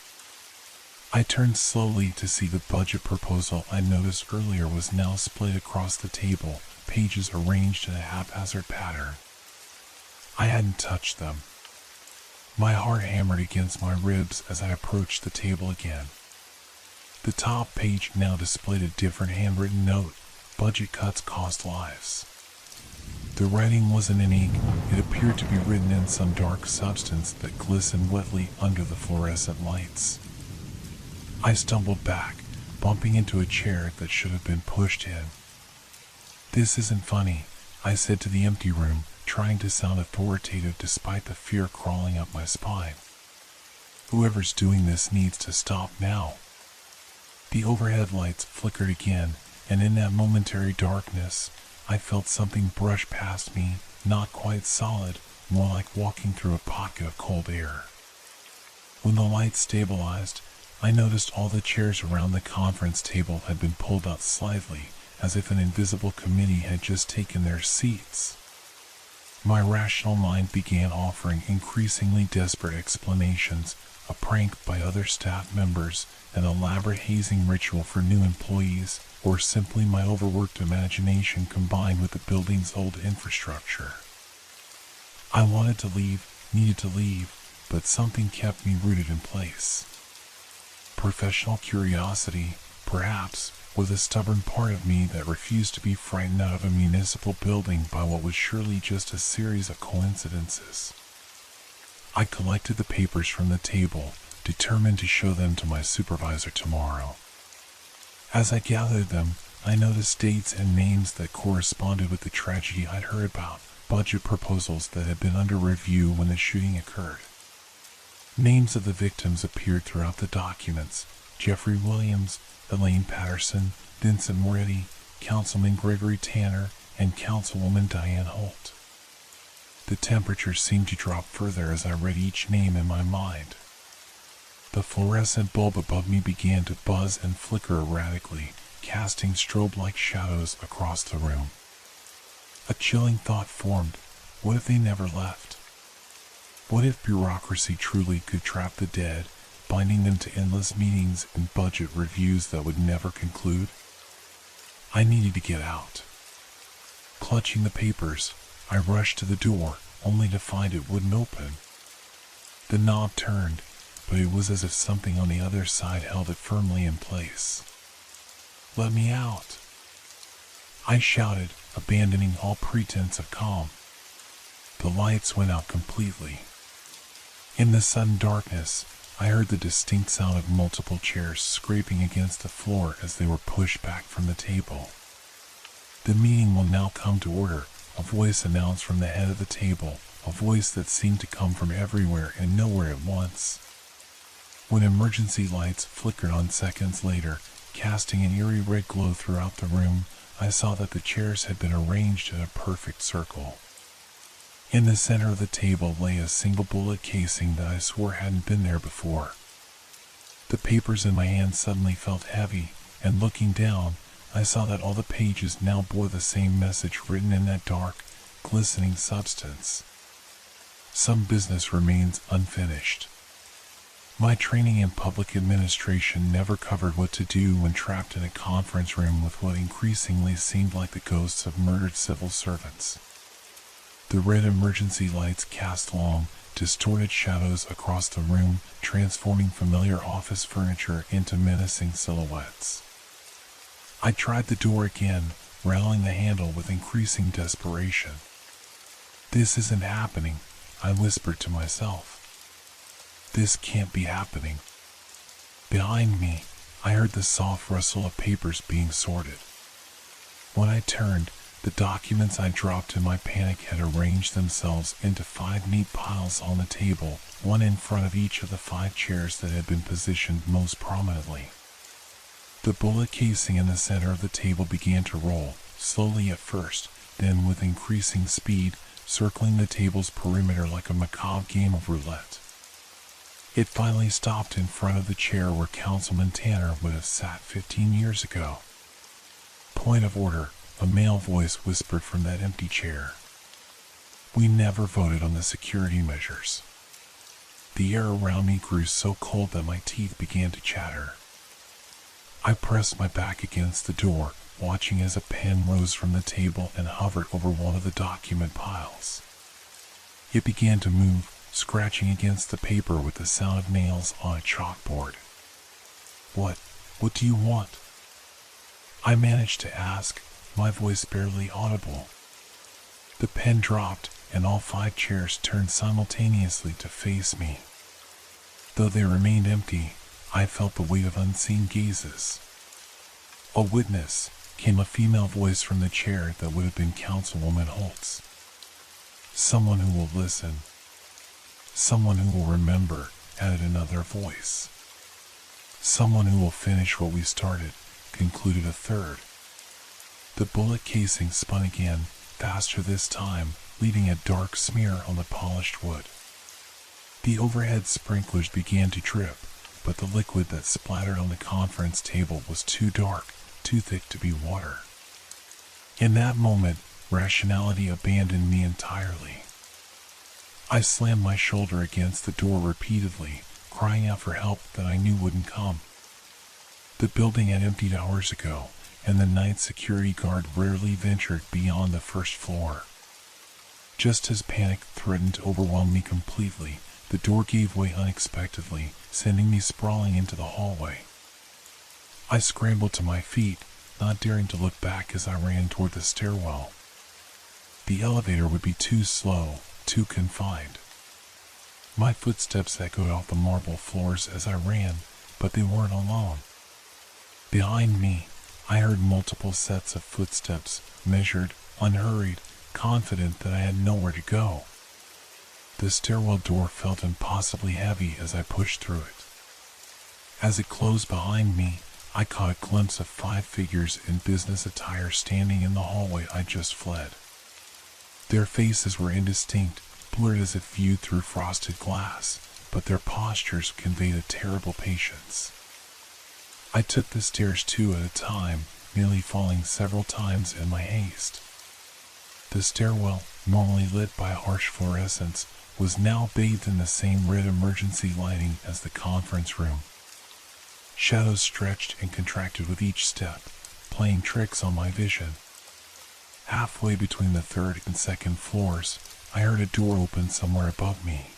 I turned slowly to see the budget proposal I noticed earlier was now split across the table, pages arranged in a haphazard pattern. I hadn't touched them. My heart hammered against my ribs as I approached the table again. The top page now displayed a different handwritten note: "Budget cuts cost lives." The writing wasn't in ink, it appeared to be written in some dark substance that glistened wetly under the fluorescent lights. I stumbled back, bumping into a chair that should have been pushed in. "This isn't funny," I said to the empty room, trying to sound authoritative despite the fear crawling up my spine. "Whoever's doing this needs to stop now." The overhead lights flickered again, and in that momentary darkness, I felt something brush past me, not quite solid, more like walking through a pocket of cold air. When the light stabilized, I noticed all the chairs around the conference table had been pulled out slightly, as if an invisible committee had just taken their seats. My rational mind began offering increasingly desperate explanations, a prank by other staff members, an elaborate hazing ritual for new employees, or simply my overworked imagination combined with the building's old infrastructure. I wanted to leave, needed to leave, but something kept me rooted in place. Professional curiosity, perhaps, was a stubborn part of me that refused to be frightened out of a municipal building by what was surely just a series of coincidences. I collected the papers from the table, determined to show them to my supervisor tomorrow. As I gathered them, I noticed dates and names that corresponded with the tragedy I'd heard about, budget proposals that had been under review when the shooting occurred. Names of the victims appeared throughout the documents: Jeffrey Williams, Elaine Patterson, Vincent Moretti, Councilman Gregory Tanner, and Councilwoman Diane Holt. The temperature seemed to drop further as I read each name in my mind. The fluorescent bulb above me began to buzz and flicker erratically, casting strobe-like shadows across the room. A chilling thought formed: what if they never left? What if bureaucracy truly could trap the dead, binding them to endless meetings and budget reviews that would never conclude? I needed to get out. Clutching the papers, I rushed to the door, only to find it wouldn't open. The knob turned, but it was as if something on the other side held it firmly in place. "Let me out!" I shouted, abandoning all pretense of calm. The lights went out completely. In the sudden darkness, I heard the distinct sound of multiple chairs scraping against the floor as they were pushed back from the table. "The meeting will now come to order," a voice announced from the head of the table, a voice that seemed to come from everywhere and nowhere at once. When emergency lights flickered on seconds later, casting an eerie red glow throughout the room, I saw that the chairs had been arranged in a perfect circle. In the center of the table lay a single bullet casing that I swore hadn't been there before. The papers in my hand suddenly felt heavy, and looking down, I saw that all the pages now bore the same message written in that dark, glistening substance: "Some business remains unfinished." My training in public administration never covered what to do when trapped in a conference room with what increasingly seemed like the ghosts of murdered civil servants. The red emergency lights cast long, distorted shadows across the room, transforming familiar office furniture into menacing silhouettes. I tried the door again, rattling the handle with increasing desperation. "This isn't happening," I whispered to myself. "This can't be happening." Behind me, I heard the soft rustle of papers being sorted. When I turned, the documents I dropped in my panic had arranged themselves into 5 neat piles on the table, one in front of each of the 5 chairs that had been positioned most prominently. The bullet casing in the center of the table began to roll, slowly at first, then with increasing speed, circling the table's perimeter like a macabre game of roulette. It finally stopped in front of the chair where Councilman Tanner would have sat 15 years ago. "Point of order," a male voice whispered from that empty chair. "We never voted on the security measures." The air around me grew so cold that my teeth began to chatter. I pressed my back against the door, watching as a pen rose from the table and hovered over one of the document piles. It began to move, scratching against the paper with the sound of nails on a chalkboard. What do you want?" I managed to ask, my voice barely audible. The pen dropped, and all 5 chairs turned simultaneously to face me. Though they remained empty, I felt the weight of unseen gazes. A witness, came a female voice from the chair that would have been Councilwoman Holtz. Someone who will listen. Someone who will remember, added another voice. Someone who will finish what we started, concluded a third. The bullet casing spun again, faster this time, leaving a dark smear on the polished wood. The overhead sprinklers began to drip, but the liquid that splattered on the conference table was too dark, too thick to be water. In that moment, rationality abandoned me entirely. I slammed my shoulder against the door repeatedly, crying out for help that I knew wouldn't come. The building had emptied hours ago, and the night security guard rarely ventured beyond the first floor. Just as panic threatened to overwhelm me completely, the door gave way unexpectedly, sending me sprawling into the hallway. I scrambled to my feet, not daring to look back as I ran toward the stairwell. The elevator would be too slow, too confined. My footsteps echoed off the marble floors as I ran, but they weren't alone. Behind me, I heard multiple sets of footsteps, measured, unhurried, confident that I had nowhere to go. The stairwell door felt impossibly heavy as I pushed through it. As it closed behind me, I caught a glimpse of 5 figures in business attire standing in the hallway I just fled. Their faces were indistinct, blurred as if viewed through frosted glass, but their postures conveyed a terrible patience. I took the stairs 2 at a time, nearly falling several times in my haste. The stairwell, normally lit by harsh fluorescence, was now bathed in the same red emergency lighting as the conference room. Shadows stretched and contracted with each step, playing tricks on my vision. Halfway between the 3rd and 2nd floors, I heard a door open somewhere above me.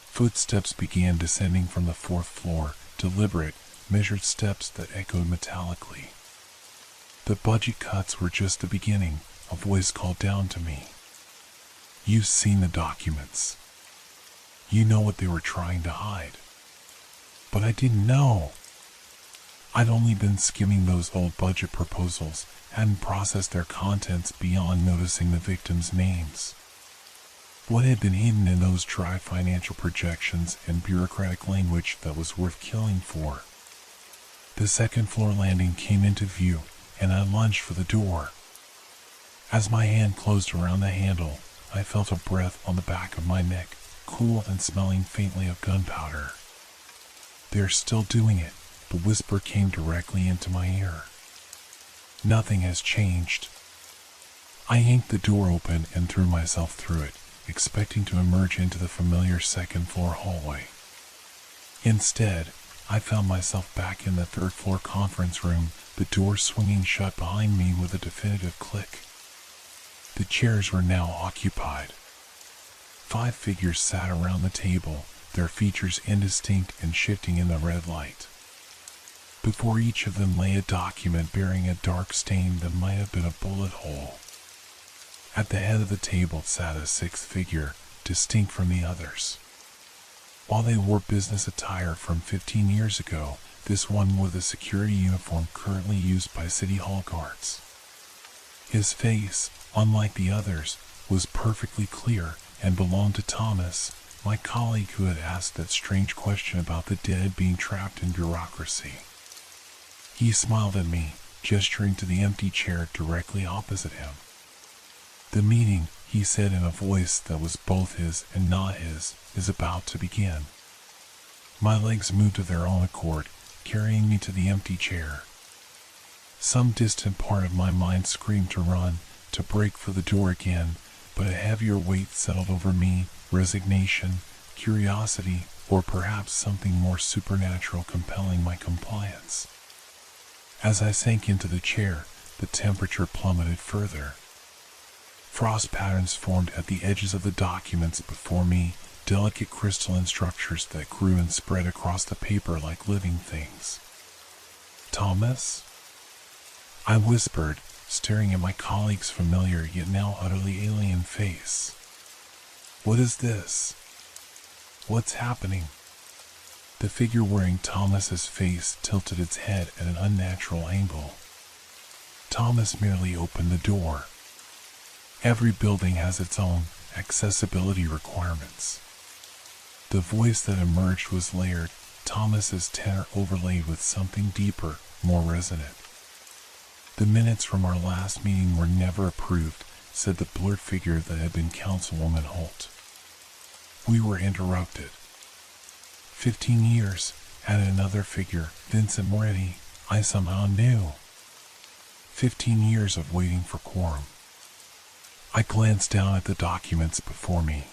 Footsteps began descending from the 4th floor, deliberate, measured steps that echoed metallically. The budget cuts were just the beginning, a voice called down to me. You've seen the documents. You know what they were trying to hide. But I didn't know. I'd only been skimming those old budget proposals, hadn't processed their contents beyond noticing the victims' names. What had been hidden in those dry financial projections and bureaucratic language that was worth killing for? The 2nd floor landing came into view, and I lunged for the door. As my hand closed around the handle, I felt a breath on the back of my neck, cool and smelling faintly of gunpowder. They're still doing it, the whisper came directly into my ear. Nothing has changed. I yanked the door open and threw myself through it, expecting to emerge into the familiar 2nd floor hallway. Instead, I found myself back in the 3rd floor conference room, the door swinging shut behind me with a definitive click. The chairs were now occupied. 5 figures sat around the table, their features indistinct and shifting in the red light. Before each of them lay a document bearing a dark stain that might have been a bullet hole. At the head of the table sat a 6th figure, distinct from the others. While they wore business attire from 15 years ago, this one wore the security uniform currently used by City Hall guards. His face, unlike the others, was perfectly clear and belonged to Thomas, my colleague who had asked that strange question about the dead being trapped in bureaucracy. He smiled at me, gesturing to the empty chair directly opposite him. The meeting, he said in a voice that was both his and not his, is about to begin. My legs moved of their own accord, carrying me to the empty chair. Some distant part of my mind screamed to run, to break for the door again, but a heavier weight settled over me, resignation, curiosity, or perhaps something more supernatural compelling my compliance. As I sank into the chair, the temperature plummeted further. Frost patterns formed at the edges of the documents before me, delicate crystalline structures that grew and spread across the paper like living things. Thomas? I whispered, staring at my colleague's familiar yet now utterly alien face. What is this? What's happening? The figure wearing Thomas's face tilted its head at an unnatural angle. Thomas merely opened the door. Every building has its own accessibility requirements. The voice that emerged was layered, Thomas's tenor overlaid with something deeper, more resonant. "The minutes from our last meeting were never approved," said the blurred figure that had been Councilwoman Holt. "We were interrupted." 15 years, added another figure, Vincent Moretti, I somehow knew. 15 years of waiting for quorum. I glanced down at the documents before me.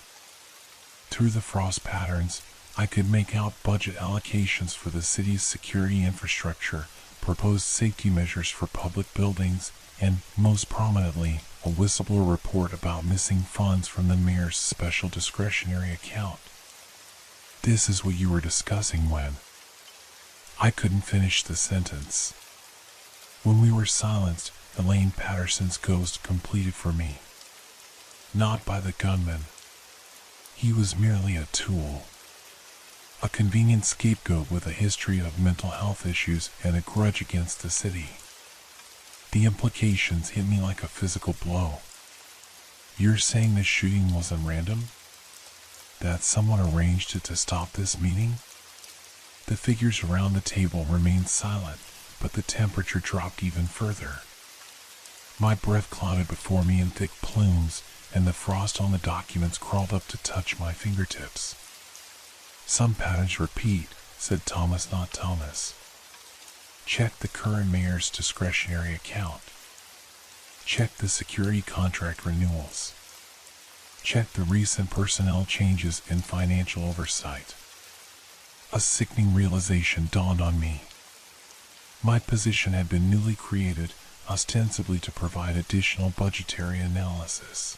Through the frost patterns, I could make out budget allocations for the city's security infrastructure, proposed safety measures for public buildings, and, most prominently, a whistleblower report about missing funds from the mayor's special discretionary account. "This is what you were discussing when..." I couldn't finish the sentence. When we were silenced, Elaine Patterson's ghost completed for me. Not by the gunman. He was merely a tool. A convenient scapegoat with a history of mental health issues and a grudge against the city. The implications hit me like a physical blow. "You're saying the shooting wasn't random? That someone arranged it to stop this meeting?" The figures around the table remained silent, but the temperature dropped even further. My breath clouded before me in thick plumes, and the frost on the documents crawled up to touch my fingertips. "Some patterns repeat," said Thomas, not Thomas. "Check the current mayor's discretionary account. Check the security contract renewals. Check the recent personnel changes in financial oversight." A sickening realization dawned on me. My position had been newly created, ostensibly to provide additional budgetary analysis.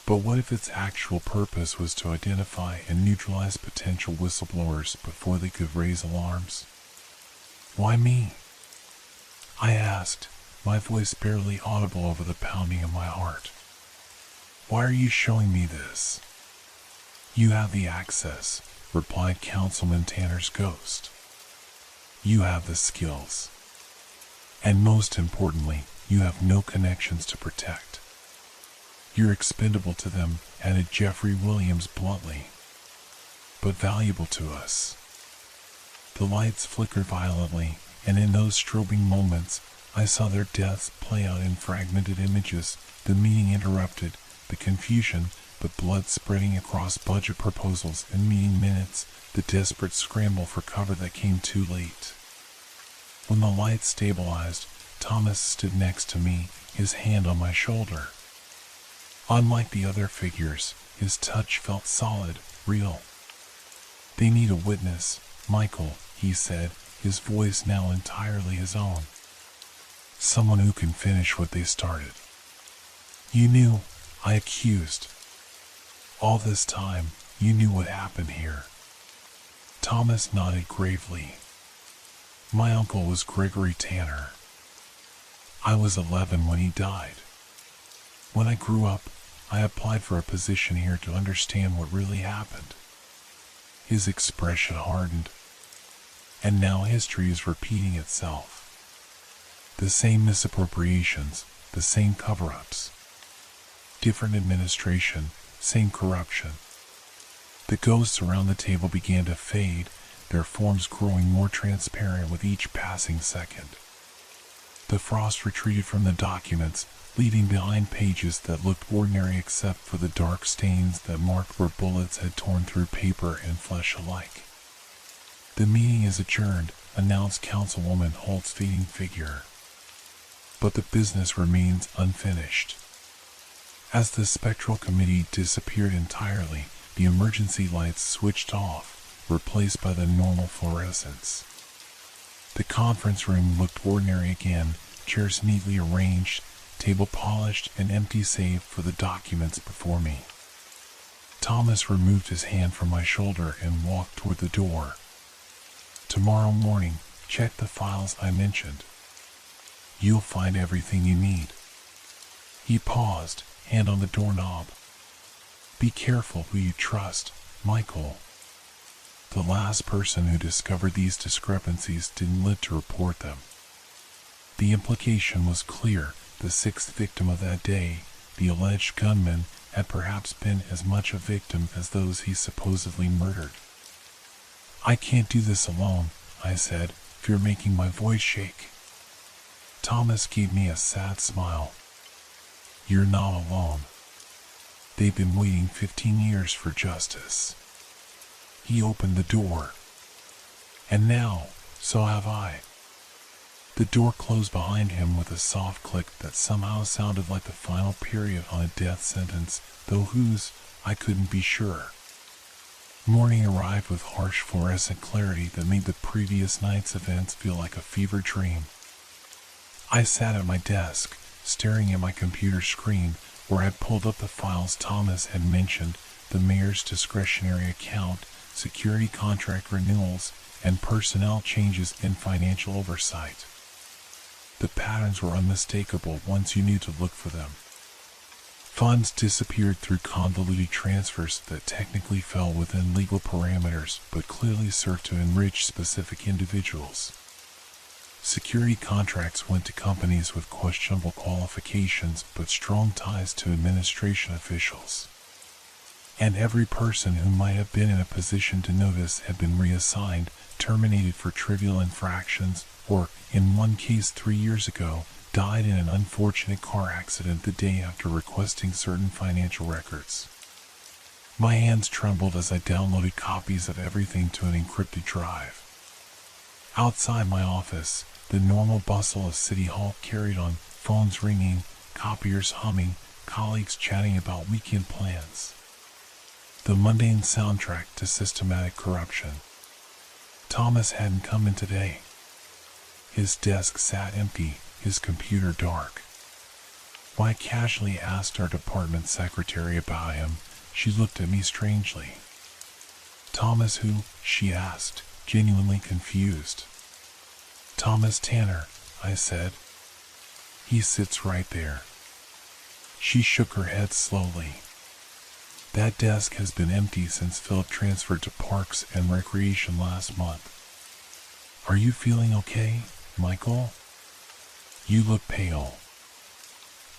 But what if its actual purpose was to identify and neutralize potential whistleblowers before they could raise alarms? "Why me?" I asked, my voice barely audible over the pounding of my heart. "Why are you showing me this?" "You have the access," replied Councilman Tanner's ghost. "You have the skills. And most importantly, you have no connections to protect. You're expendable to them," added Jeffrey Williams bluntly. "But valuable to us." The lights flickered violently, and in those strobing moments, I saw their deaths play out in fragmented images, the meeting interrupted, the confusion, the blood spreading across budget proposals and meeting minutes, the desperate scramble for cover that came too late. When the lights stabilized, Thomas stood next to me, his hand on my shoulder. Unlike the other figures, his touch felt solid, real. "They need a witness, Michael," he said, his voice now entirely his own. "Someone who can finish what they started." "You knew," I accused. "All this time, you knew what happened here." Thomas nodded gravely. "My uncle was Gregory Tanner. I was 11 when he died. When I grew up, I applied for a position here to understand what really happened." His expression hardened. "And now history is repeating itself. The same misappropriations, the same cover-ups. Different administration, same corruption." The ghosts around the table began to fade, their forms growing more transparent with each passing second. The frost retreated from the documents, leaving behind pages that looked ordinary except for the dark stains that marked where bullets had torn through paper and flesh alike. "The meeting is adjourned," announced Councilwoman Holt's fading figure. "But the business remains unfinished." As the spectral committee disappeared entirely, the emergency lights switched off, replaced by the normal fluorescence. The conference room looked ordinary again, chairs neatly arranged, table polished and empty save for the documents before me. Thomas removed his hand from my shoulder and walked toward the door. "Tomorrow morning, check the files I mentioned. You'll find everything you need." He paused, hand on the doorknob. "Be careful who you trust, Michael." The last person who discovered these discrepancies didn't live to report them. The implication was clear. The sixth victim of that day, the alleged gunman, had perhaps been as much a victim as those he supposedly murdered. "I can't do this alone," I said, fear making my voice shake. Thomas gave me a sad smile. "You're not alone. They've been waiting 15 years for justice." He opened the door. "And now, so have I." The door closed behind him with a soft click that somehow sounded like the final period on a death sentence, though whose, I couldn't be sure. Morning arrived with harsh fluorescent clarity that made the previous night's events feel like a fever dream. I sat at my desk, staring at my computer screen, where I'd pulled up the files Thomas had mentioned: the mayor's discretionary account, security contract renewals, and personnel changes in financial oversight. The patterns were unmistakable once you knew to look for them. Funds disappeared through convoluted transfers that technically fell within legal parameters but clearly served to enrich specific individuals. Security contracts went to companies with questionable qualifications but strong ties to administration officials. And every person who might have been in a position to notice had been reassigned, terminated for trivial infractions, or, in one case 3 years ago, died in an unfortunate car accident the day after requesting certain financial records. My hands trembled as I downloaded copies of everything to an encrypted drive. Outside my office, the normal bustle of City Hall carried on, phones ringing, copiers humming, colleagues chatting about weekend plans. The mundane soundtrack to systematic corruption. Thomas hadn't come in today. His desk sat empty, his computer dark. When I casually asked our department secretary about him, she looked at me strangely. "Thomas who?" she asked, genuinely confused. "Thomas Tanner," I said. "He sits right there." She shook her head slowly. "That desk has been empty since Philip transferred to Parks and Recreation last month. Are you feeling okay, Michael? You look pale."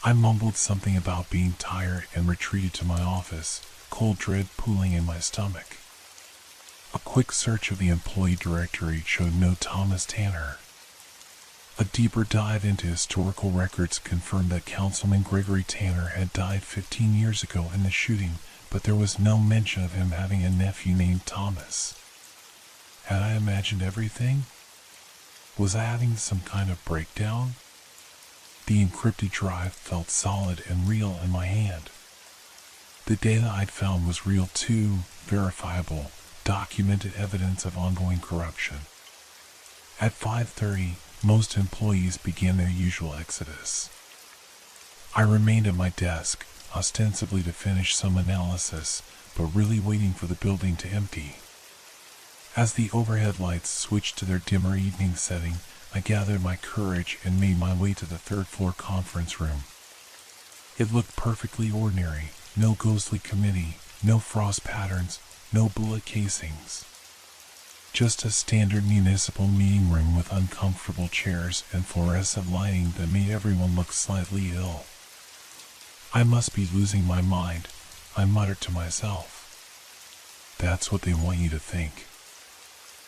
I mumbled something about being tired and retreated to my office, cold dread pooling in my stomach. A quick search of the employee directory showed no Thomas Tanner. A deeper dive into historical records confirmed that Councilman Gregory Tanner had died 15 years ago in the shooting, but there was no mention of him having a nephew named Thomas. Had I imagined everything? Was I having some kind of breakdown? The encrypted drive felt solid and real in my hand. The data I'd found was real too, verifiable, documented evidence of ongoing corruption. At 5:30, most employees began their usual exodus. I remained at my desk, ostensibly to finish some analysis, but really waiting for the building to empty. As the overhead lights switched to their dimmer evening setting, I gathered my courage and made my way to the third-floor conference room. It looked perfectly ordinary, no ghostly committee, no frost patterns, no bullet casings. Just a standard municipal meeting room with uncomfortable chairs and fluorescent lighting that made everyone look slightly ill. "I must be losing my mind," I muttered to myself. "That's what they want you to think."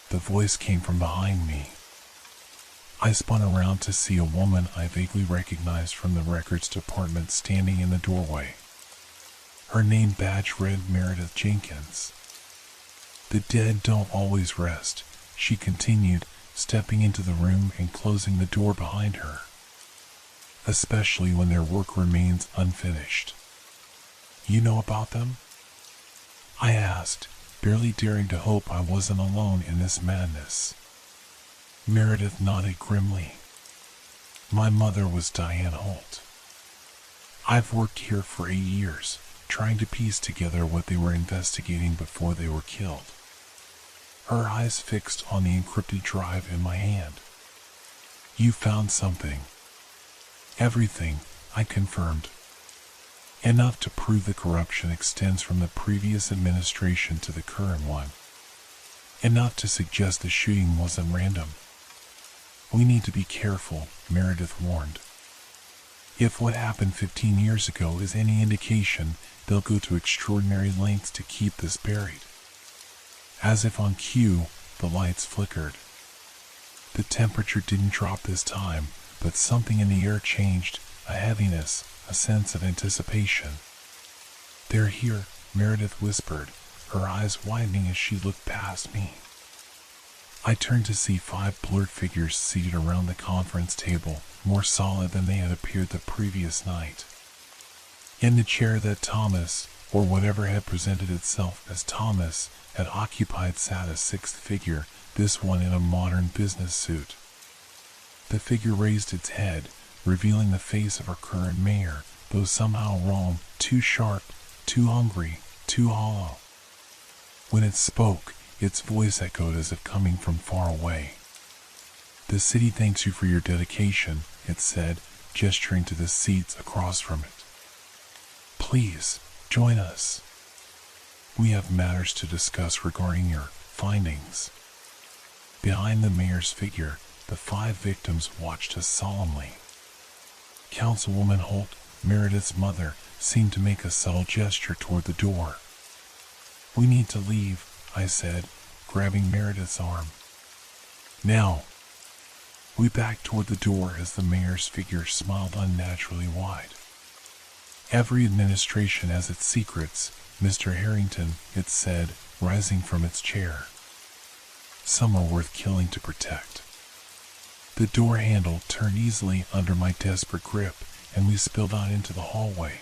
The voice came from behind me. I spun around to see a woman I vaguely recognized from the records department standing in the doorway. Her name badge read Meredith Jenkins. "The dead don't always rest," she continued, stepping into the room and closing the door behind her. "Especially when their work remains unfinished." "You know about them?" I asked, barely daring to hope I wasn't alone in this madness. Meredith nodded grimly. "My mother was Diane Holt. I've worked here for 8 years, trying to piece together what they were investigating before they were killed." Her eyes fixed on the encrypted drive in my hand. "You found something." "Everything," I confirmed. "Enough to prove the corruption extends from the previous administration to the current one. enough to suggest the shooting wasn't random. We need to be careful, Meredith warned. If what happened 15 years ago is any indication, they'll go to extraordinary lengths to keep this buried. As if on cue, the lights flickered. The temperature didn't drop this time, but something in the air changed, a heaviness, a sense of anticipation. "They're here," Meredith whispered, her eyes widening as she looked past me. I turned to see 5 blurred figures seated around the conference table, more solid than they had appeared the previous night. In the chair that Thomas, or whatever had presented itself as Thomas, had occupied sat a 6th figure, this one in a modern business suit. The figure raised its head, revealing the face of our current mayor, though somehow wrong, too sharp, too hungry, too hollow. When it spoke, its voice echoed as if coming from far away. "The city thanks you for your dedication," it said, gesturing to the seats across from it. "Please, join us. We have matters to discuss regarding your findings." Behind the mayor's figure, the 5 victims watched us solemnly. Councilwoman Holt, Meredith's mother, seemed to make a subtle gesture toward the door. "We need to leave," I said, grabbing Meredith's arm. "Now." We backed toward the door as the mayor's figure smiled unnaturally wide. "Every administration has its secrets, Mr. Harrington," it said, rising from its chair. "Some are worth killing to protect." The door handle turned easily under my desperate grip, and we spilled out into the hallway.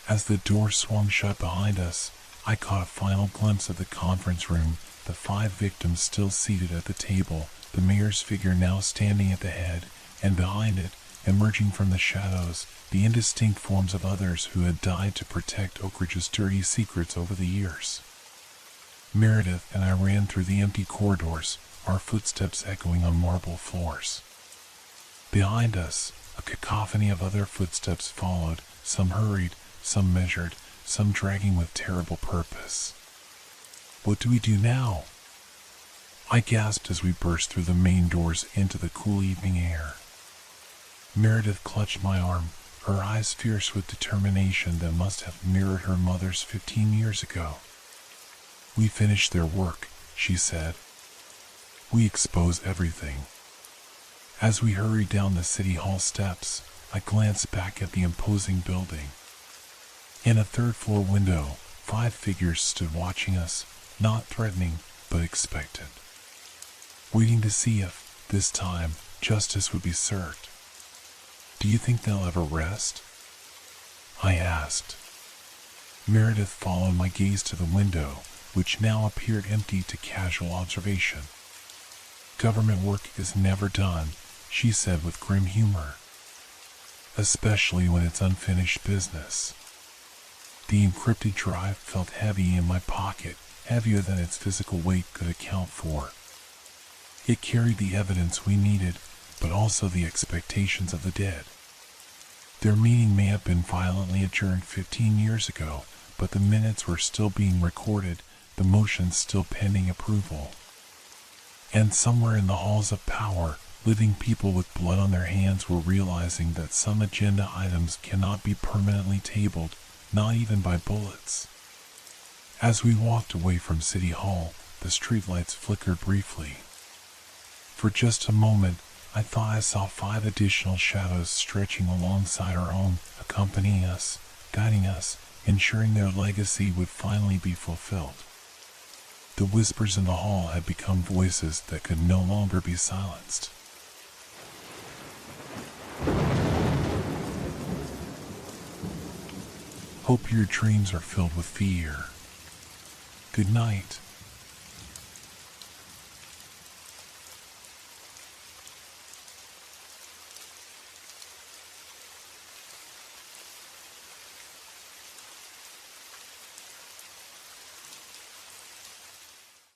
As the door swung shut behind us, I caught a final glimpse of the conference room, the 5 victims still seated at the table, the mayor's figure now standing at the head, and behind it, emerging from the shadows, the indistinct forms of others who had died to protect Oak Ridge's dirty secrets over the years. Meredith and I ran through the empty corridors, our footsteps echoing on marble floors. Behind us, a cacophony of other footsteps followed, some hurried, some measured, some dragging with terrible purpose. "What do we do now?" I gasped as we burst through the main doors into the cool evening air. Meredith clutched my arm, her eyes fierce with determination that must have mirrored her mother's 15 years ago. "We finished their work," she said. "We expose everything." As we hurried down the city hall steps, I glanced back at the imposing building. In a 3rd-floor window, 5 figures stood watching us, not threatening, but expectant, waiting to see if, this time, justice would be served. "Do you think they'll ever rest?" I asked. Meredith followed my gaze to the window, which now appeared empty to casual observation. "Government work is never done," she said with grim humor, "especially when it's unfinished business." The encrypted drive felt heavy in my pocket, heavier than its physical weight could account for. It carried the evidence we needed, but also the expectations of the dead. Their meeting may have been violently adjourned 15 years ago, but the minutes were still being recorded, the motions still pending approval. And somewhere in the halls of power, living people with blood on their hands were realizing that some agenda items cannot be permanently tabled, not even by bullets. As we walked away from City Hall, the streetlights flickered briefly. For just a moment, I thought I saw 5 additional shadows stretching alongside our own, accompanying us, guiding us, ensuring their legacy would finally be fulfilled. The whispers in the hall had become voices that could no longer be silenced. Hope your dreams are filled with fear. Good night.